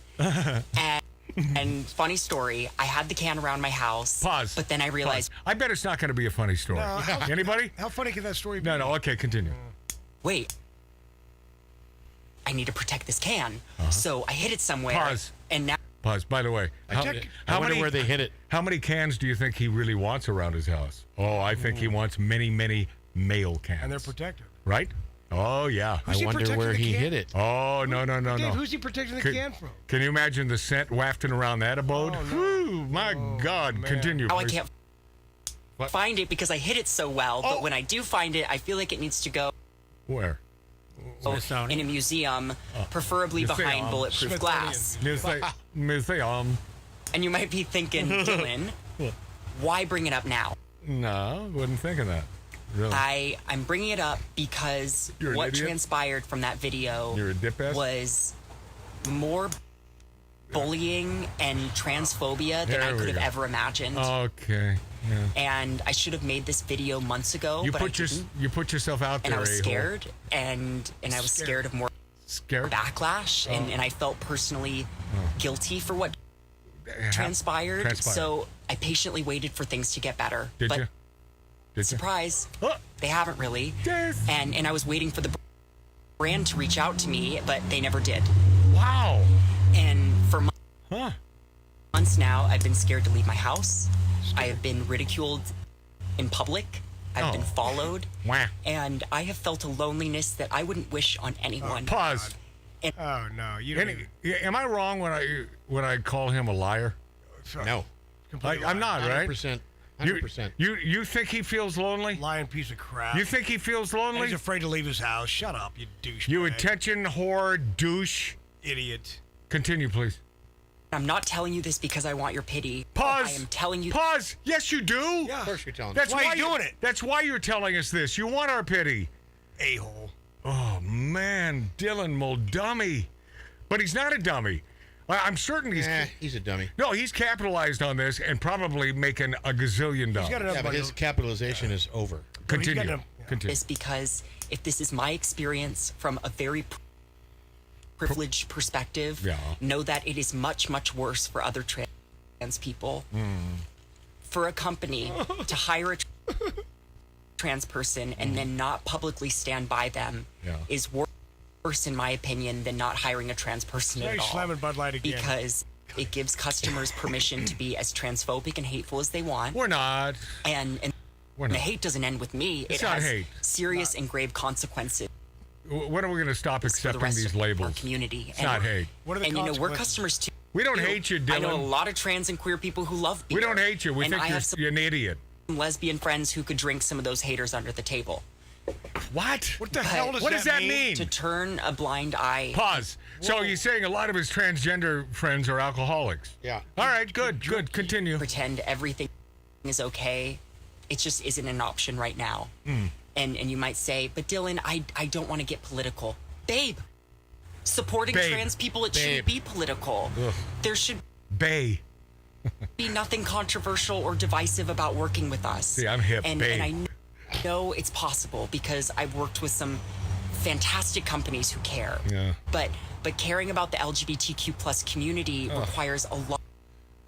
And funny story, I had the can around my house. Pause. But then I realized... I bet it's not going to be a funny story. No, Anybody? How funny can that story be? No, okay, continue. Wait. I need to protect this can. So I hid it somewhere. Pause. And now... Pause. By the way, I wonder where they hid it. How many cans do you think he really wants around his house? Oh, I think he wants many, many male cans. And they're protected. Right? Oh, yeah. I wonder where he hid it. Oh, no. Dave, who's he protecting the can from? Can you imagine the scent wafting around that abode? Oh, no. Whew, my God. Man. Continue. Now I please. can't find it because I hid it so well. But when I do find it, I feel like it needs to go Where? in a museum, preferably behind bulletproof glass. Museum. And you might be thinking, Dylan, why bring it up now? No, wasn't thinking that. Really? I'm bringing it up because You're an what idiot? transpired from that video You're a dip-ass? was more bullying and transphobia than I could have ever imagined. Okay. Yeah. And I should have made this video months ago, but I didn't. You put yourself out there, And I was a-hole. scared, and I was scared of more backlash, and I felt personally guilty for what transpired. So I patiently waited for things to get better. Did but you? Did surprise, they haven't really. Yes. And I was waiting for the brand to reach out to me, but they never did. Wow. And for months now, I've been scared to leave my house. I have been ridiculed in public. I've been followed. Wah. And I have felt a loneliness that I wouldn't wish on anyone. Pause. Oh, no. Am I wrong when I call him a liar? No. I'm not, right? 100%. 100%. You think he feels lonely? Lying piece of crap. You think he feels lonely? And he's afraid to leave his house. Shut up, you douche. You attention whore douche. Idiot. Continue, please. I'm not telling you this because I want your pity. Pause. I am telling you. Pause. Yes, you do. Yeah. Of course you're telling That's why why you're doing it. That's why you're telling us this. You want our pity. A-hole. Oh, man. Dylan Mulvaney. But he's not a dummy. I'm certain he's a dummy. No, he's capitalized on this and probably making a gazillion dollars. Yeah, but his capitalization is over. Continue. This because if this is my experience from a very privileged perspective, know that it is much, much worse for other trans people. For a company to hire a trans person and then not publicly stand by them is worse, in my opinion, than not hiring a trans person at all. Slamming Bud Light again. Because it gives customers permission to be as transphobic and hateful as they want. We're not. And the hate doesn't end with me. It's it not has hate. serious and grave consequences. When are we going to stop for the accepting rest these of labels? Our community. It's not hate. What are the and you know, we're consequences? customers too. We don't hate you, Dylan. I know a lot of trans and queer people who love beer. We don't hate you. We and I have think you're an idiot. some lesbian friends who could drink some of those haters under the table. What? What the hell does that mean? To turn a blind eye. Pause. So you're saying a lot of his transgender friends are alcoholics? Yeah. All right, good. Continue. Pretend everything is okay. It just isn't an option right now. And you might say, but Dylan, I don't want to get political. Babe, supporting trans people, it shouldn't be political. Ugh. There should be nothing controversial or divisive about working with us. See, I'm hip, and babe. I know it's possible because I've worked with some fantastic companies who care. Yeah. But caring about the LGBTQ plus community requires a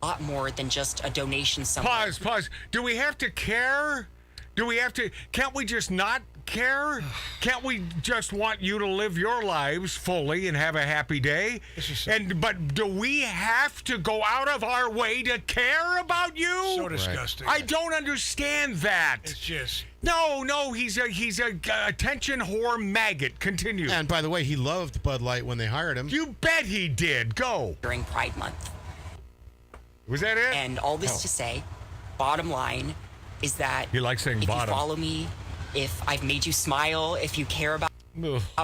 lot more than just a donation somewhere. Pause. Do we have to care? Can't we just not care? Can't we just want you to live your lives fully and have a happy day? But do we have to go out of our way to care about you? So disgusting. I don't understand that. It's just... No, he's a attention whore maggot. Continue. And by the way, he loved Bud Light when they hired him. You bet he did. Go. During Pride Month. Was that it? And all this to say, bottom line is that you like saying if bottom. you follow me, if I've made you smile, if you care about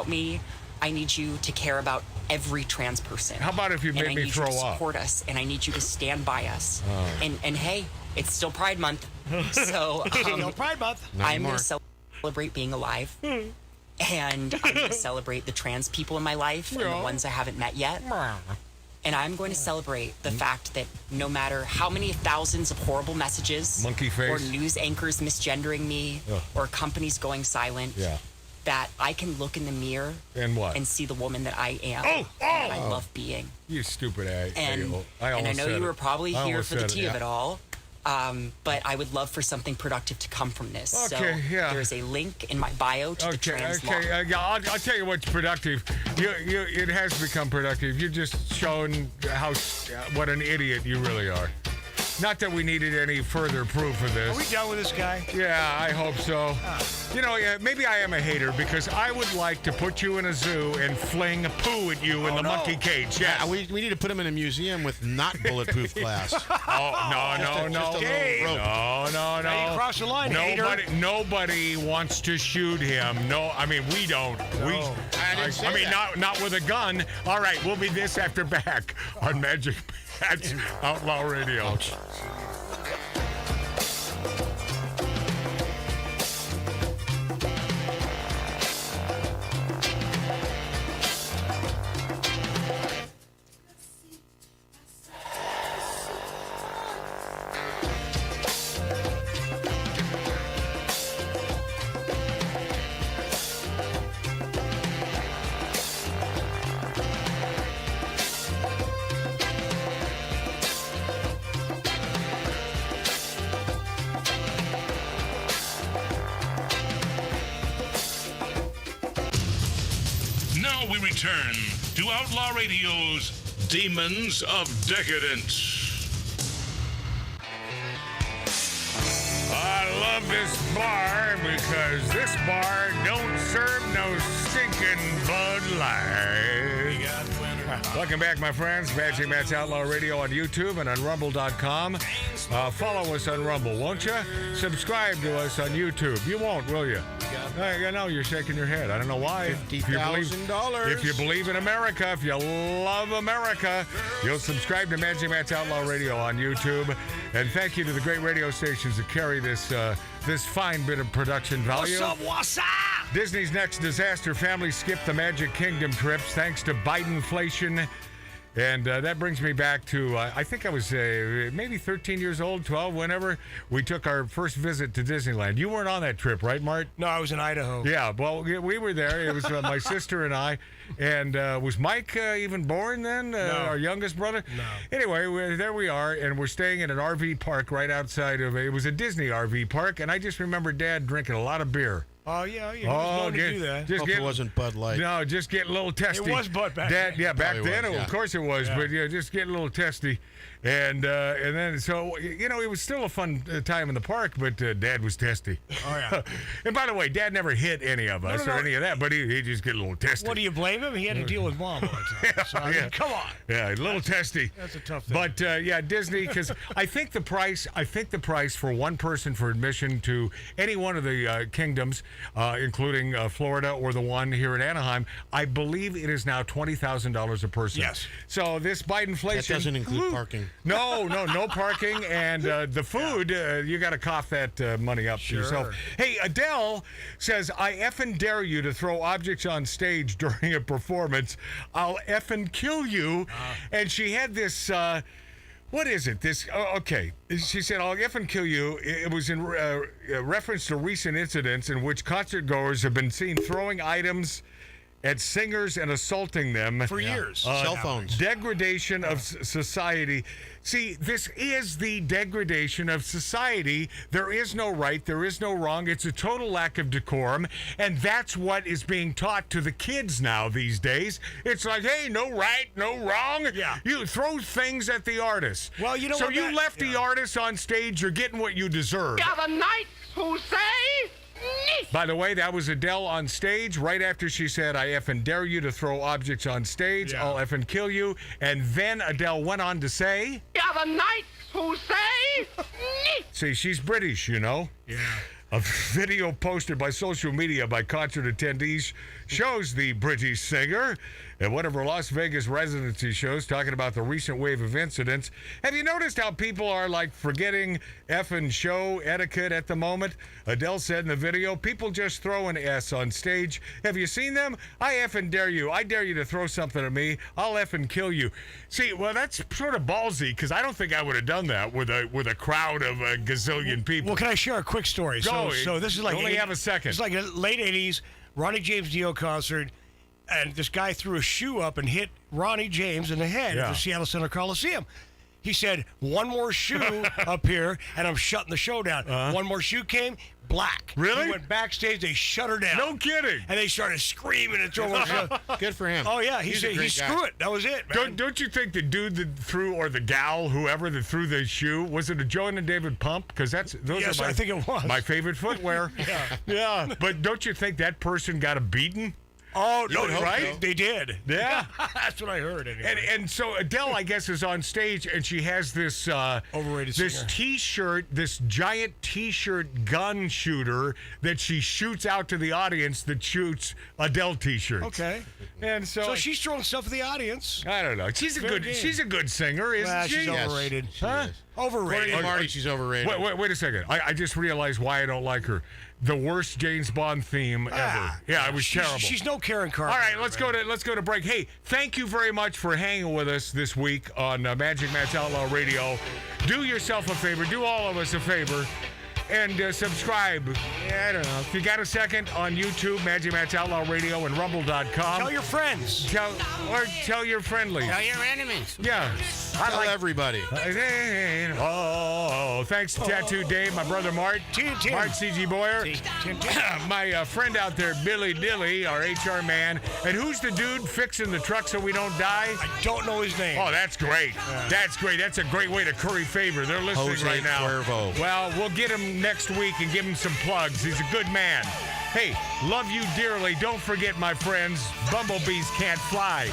me, I need you to care about every trans person. How about if you made me throw up? I need you to up? support us, and I need you to stand by us. Oh. And hey, it's still Pride Month, so still Pride Month. I'm going to celebrate being alive, and I'm going to celebrate the trans people in my life and the ones I haven't met yet. And I'm going to celebrate the fact that no matter how many thousands of horrible messages Monkey face. or news anchors misgendering me or companies going silent, that I can look in the mirror and what? And see the woman that I am and that I love being. You stupid ass. And I know you were probably here for the tea of it all. But I would love for something productive to come from this. Okay, so there's a link in my bio to the trans law. I'll tell you what's productive. It has become productive. You're just showing what an idiot you really are. Not that we needed any further proof of this. Are we done with this guy? Yeah, I hope so. You know, maybe I am a hater because I would like to put you in a zoo and fling poo at you in the monkey cage. Yes. We need to put him in a museum with not bulletproof glass. No. No. Now you cross the line, Nobody wants to shoot him. No, I mean, we don't. No. I mean, not with a gun. All right, we'll be this after back on Magic Pat's Outlaw Radio. Ouch. Now we return to Outlaw Radio's Demons of Decadence. I love this bar because this bar don't serve no stinking Bud Light. Welcome back, my friends. Magic Matt's Outlaw Radio on YouTube and on Rumble.com. Follow us on Rumble, won't you? Subscribe to us on YouTube. You won't, will you? I know you're shaking your head. I don't know why. $50,000. If you believe in America, if you love America, you'll subscribe to Magic Matt's Outlaw Radio on YouTube. And thank you to the great radio stations that carry this fine bit of production value. What's up? Disney's next disaster family skipped the Magic Kingdom trips thanks to Bidenflation. And that brings me back to, I think I was maybe 13 years old, 12, whenever we took our first visit to Disneyland. You weren't on that trip, right, Mart? No, I was in Idaho. Yeah, well, we were there. It was my sister and I. And was Mike even born then, No. our youngest brother? No. Anyway, there we are, and we're staying in an RV park right outside of, it was a Disney RV park, and I just remember Dad drinking a lot of beer. Oh, yeah, he was known to do that. Hope it wasn't Bud Light. No, just getting a little testy. It was Bud back then. Yeah, back Probably then, was, yeah. of course it was. Yeah. But yeah, just getting a little testy. And then, so, you know, it was still a fun time in the park, but Dad was testy. Oh, yeah. And by the way, Dad never hit any of us or any of that, but he just get a little testy. What, do you blame him? He had to deal with Mom all the time. So, I mean, come on. Yeah, a little testy. That's a tough thing. But yeah, Disney, because I think the price for one person for admission to any one of the kingdoms, including Florida or the one here in Anaheim, I believe it is now $20,000 a person. Yes. So this Bidenflation. That doesn't include parking. No parking, and the food, you got to cough that money up to yourself. Hey, Adele says, I effing dare you to throw objects on stage during a performance. I'll effing kill you. And she had this, what is it? Okay. She said, I'll effing kill you. It was in reference to recent incidents in which concert goers have been seen throwing items at singers and assaulting them. For years. Cell phones. Degradation of society. See, this is the degradation of society. There is no right. There is no wrong. It's a total lack of decorum. And that's what is being taught to the kids now these days. It's like, hey, no right, no wrong. Yeah. You throw things at the artist. Well, you know so what? you left the artist on stage. You're getting what you deserve. The knights who say... By the way, that was Adele on stage right after she said, I effing dare you to throw objects on stage. Yeah. I'll effing kill you. And then Adele went on to say... The knights who say... See, she's British, you know? Yeah. A video posted by social media by concert attendees shows the British singer at one of her Las Vegas residency shows talking about the recent wave of incidents. Have you noticed how people are like forgetting effing show etiquette at the moment? Adele said in the video, people just throw an S on stage. Have you seen them? I effing dare you. I dare you to throw something at me. I'll effing kill you. See, well, that's sort of ballsy because I don't think I would have done that with a crowd of a gazillion people. Well, can I share a quick story? Go. So this is like... You only have a second. It's like a late 80s, Ronnie James Dio concert, and this guy threw a shoe up and hit Ronnie James in the head at the Seattle Center Coliseum. He said, one more shoe up here, and I'm shutting the show down. One more shoe came, black. Really? He went backstage, they shut her down. No kidding. And they started screaming and throwing stuff. Good for him. Oh, yeah. He He's said, a great guy. screw it. That was it, man. Don't you think the dude that threw, or the gal, whoever that threw the shoe, was it a Joe and David Pump? Because those Yes, are I think it was. my favorite footwear. Yeah. But don't you think that person got a beating? Oh, You no, would hope right? so. They did. Yeah. That's what I heard, anyway. And so Adele, I guess, is on stage, and she has this Overrated this singer. T-shirt, this giant T-shirt gun shooter that she shoots out to the audience that shoots Adele T-shirts. Okay. And So she's throwing stuff at the audience. I don't know. She's Fair a game. good singer, isn't Well, she? she's overrated. Huh? Overrated. According to Marty, she's overrated. Wait a second. I just realized why I don't like her. The worst James Bond theme ever. Yeah, it was terrible. She's no Karen Carpenter. All right, let's go to break. Hey, thank you very much for hanging with us this week on Magic Matt's Outlaw Radio. Do yourself a favor. Do all of us a favor. And subscribe. Yeah, I don't know. If you got a second on YouTube, Magic Matt's Outlaw Radio and Rumble.com. Tell your friends. Tell your friendlies. Tell your enemies. Yeah. Tell everybody. Oh, thanks to Tattoo Dave, my brother Mart, Mart C.G. Boyer, my friend out there, Billy Dilly, our HR man. And who's the dude fixing the truck so we don't die? I don't know his name. Oh, that's great. That's great. That's a great way to curry favor. They're listening Jose right now. Cuervo. Well, we'll get him next week and give him some plugs. He's a good man. Hey, love you dearly. Don't forget, my friends, bumblebees can't fly.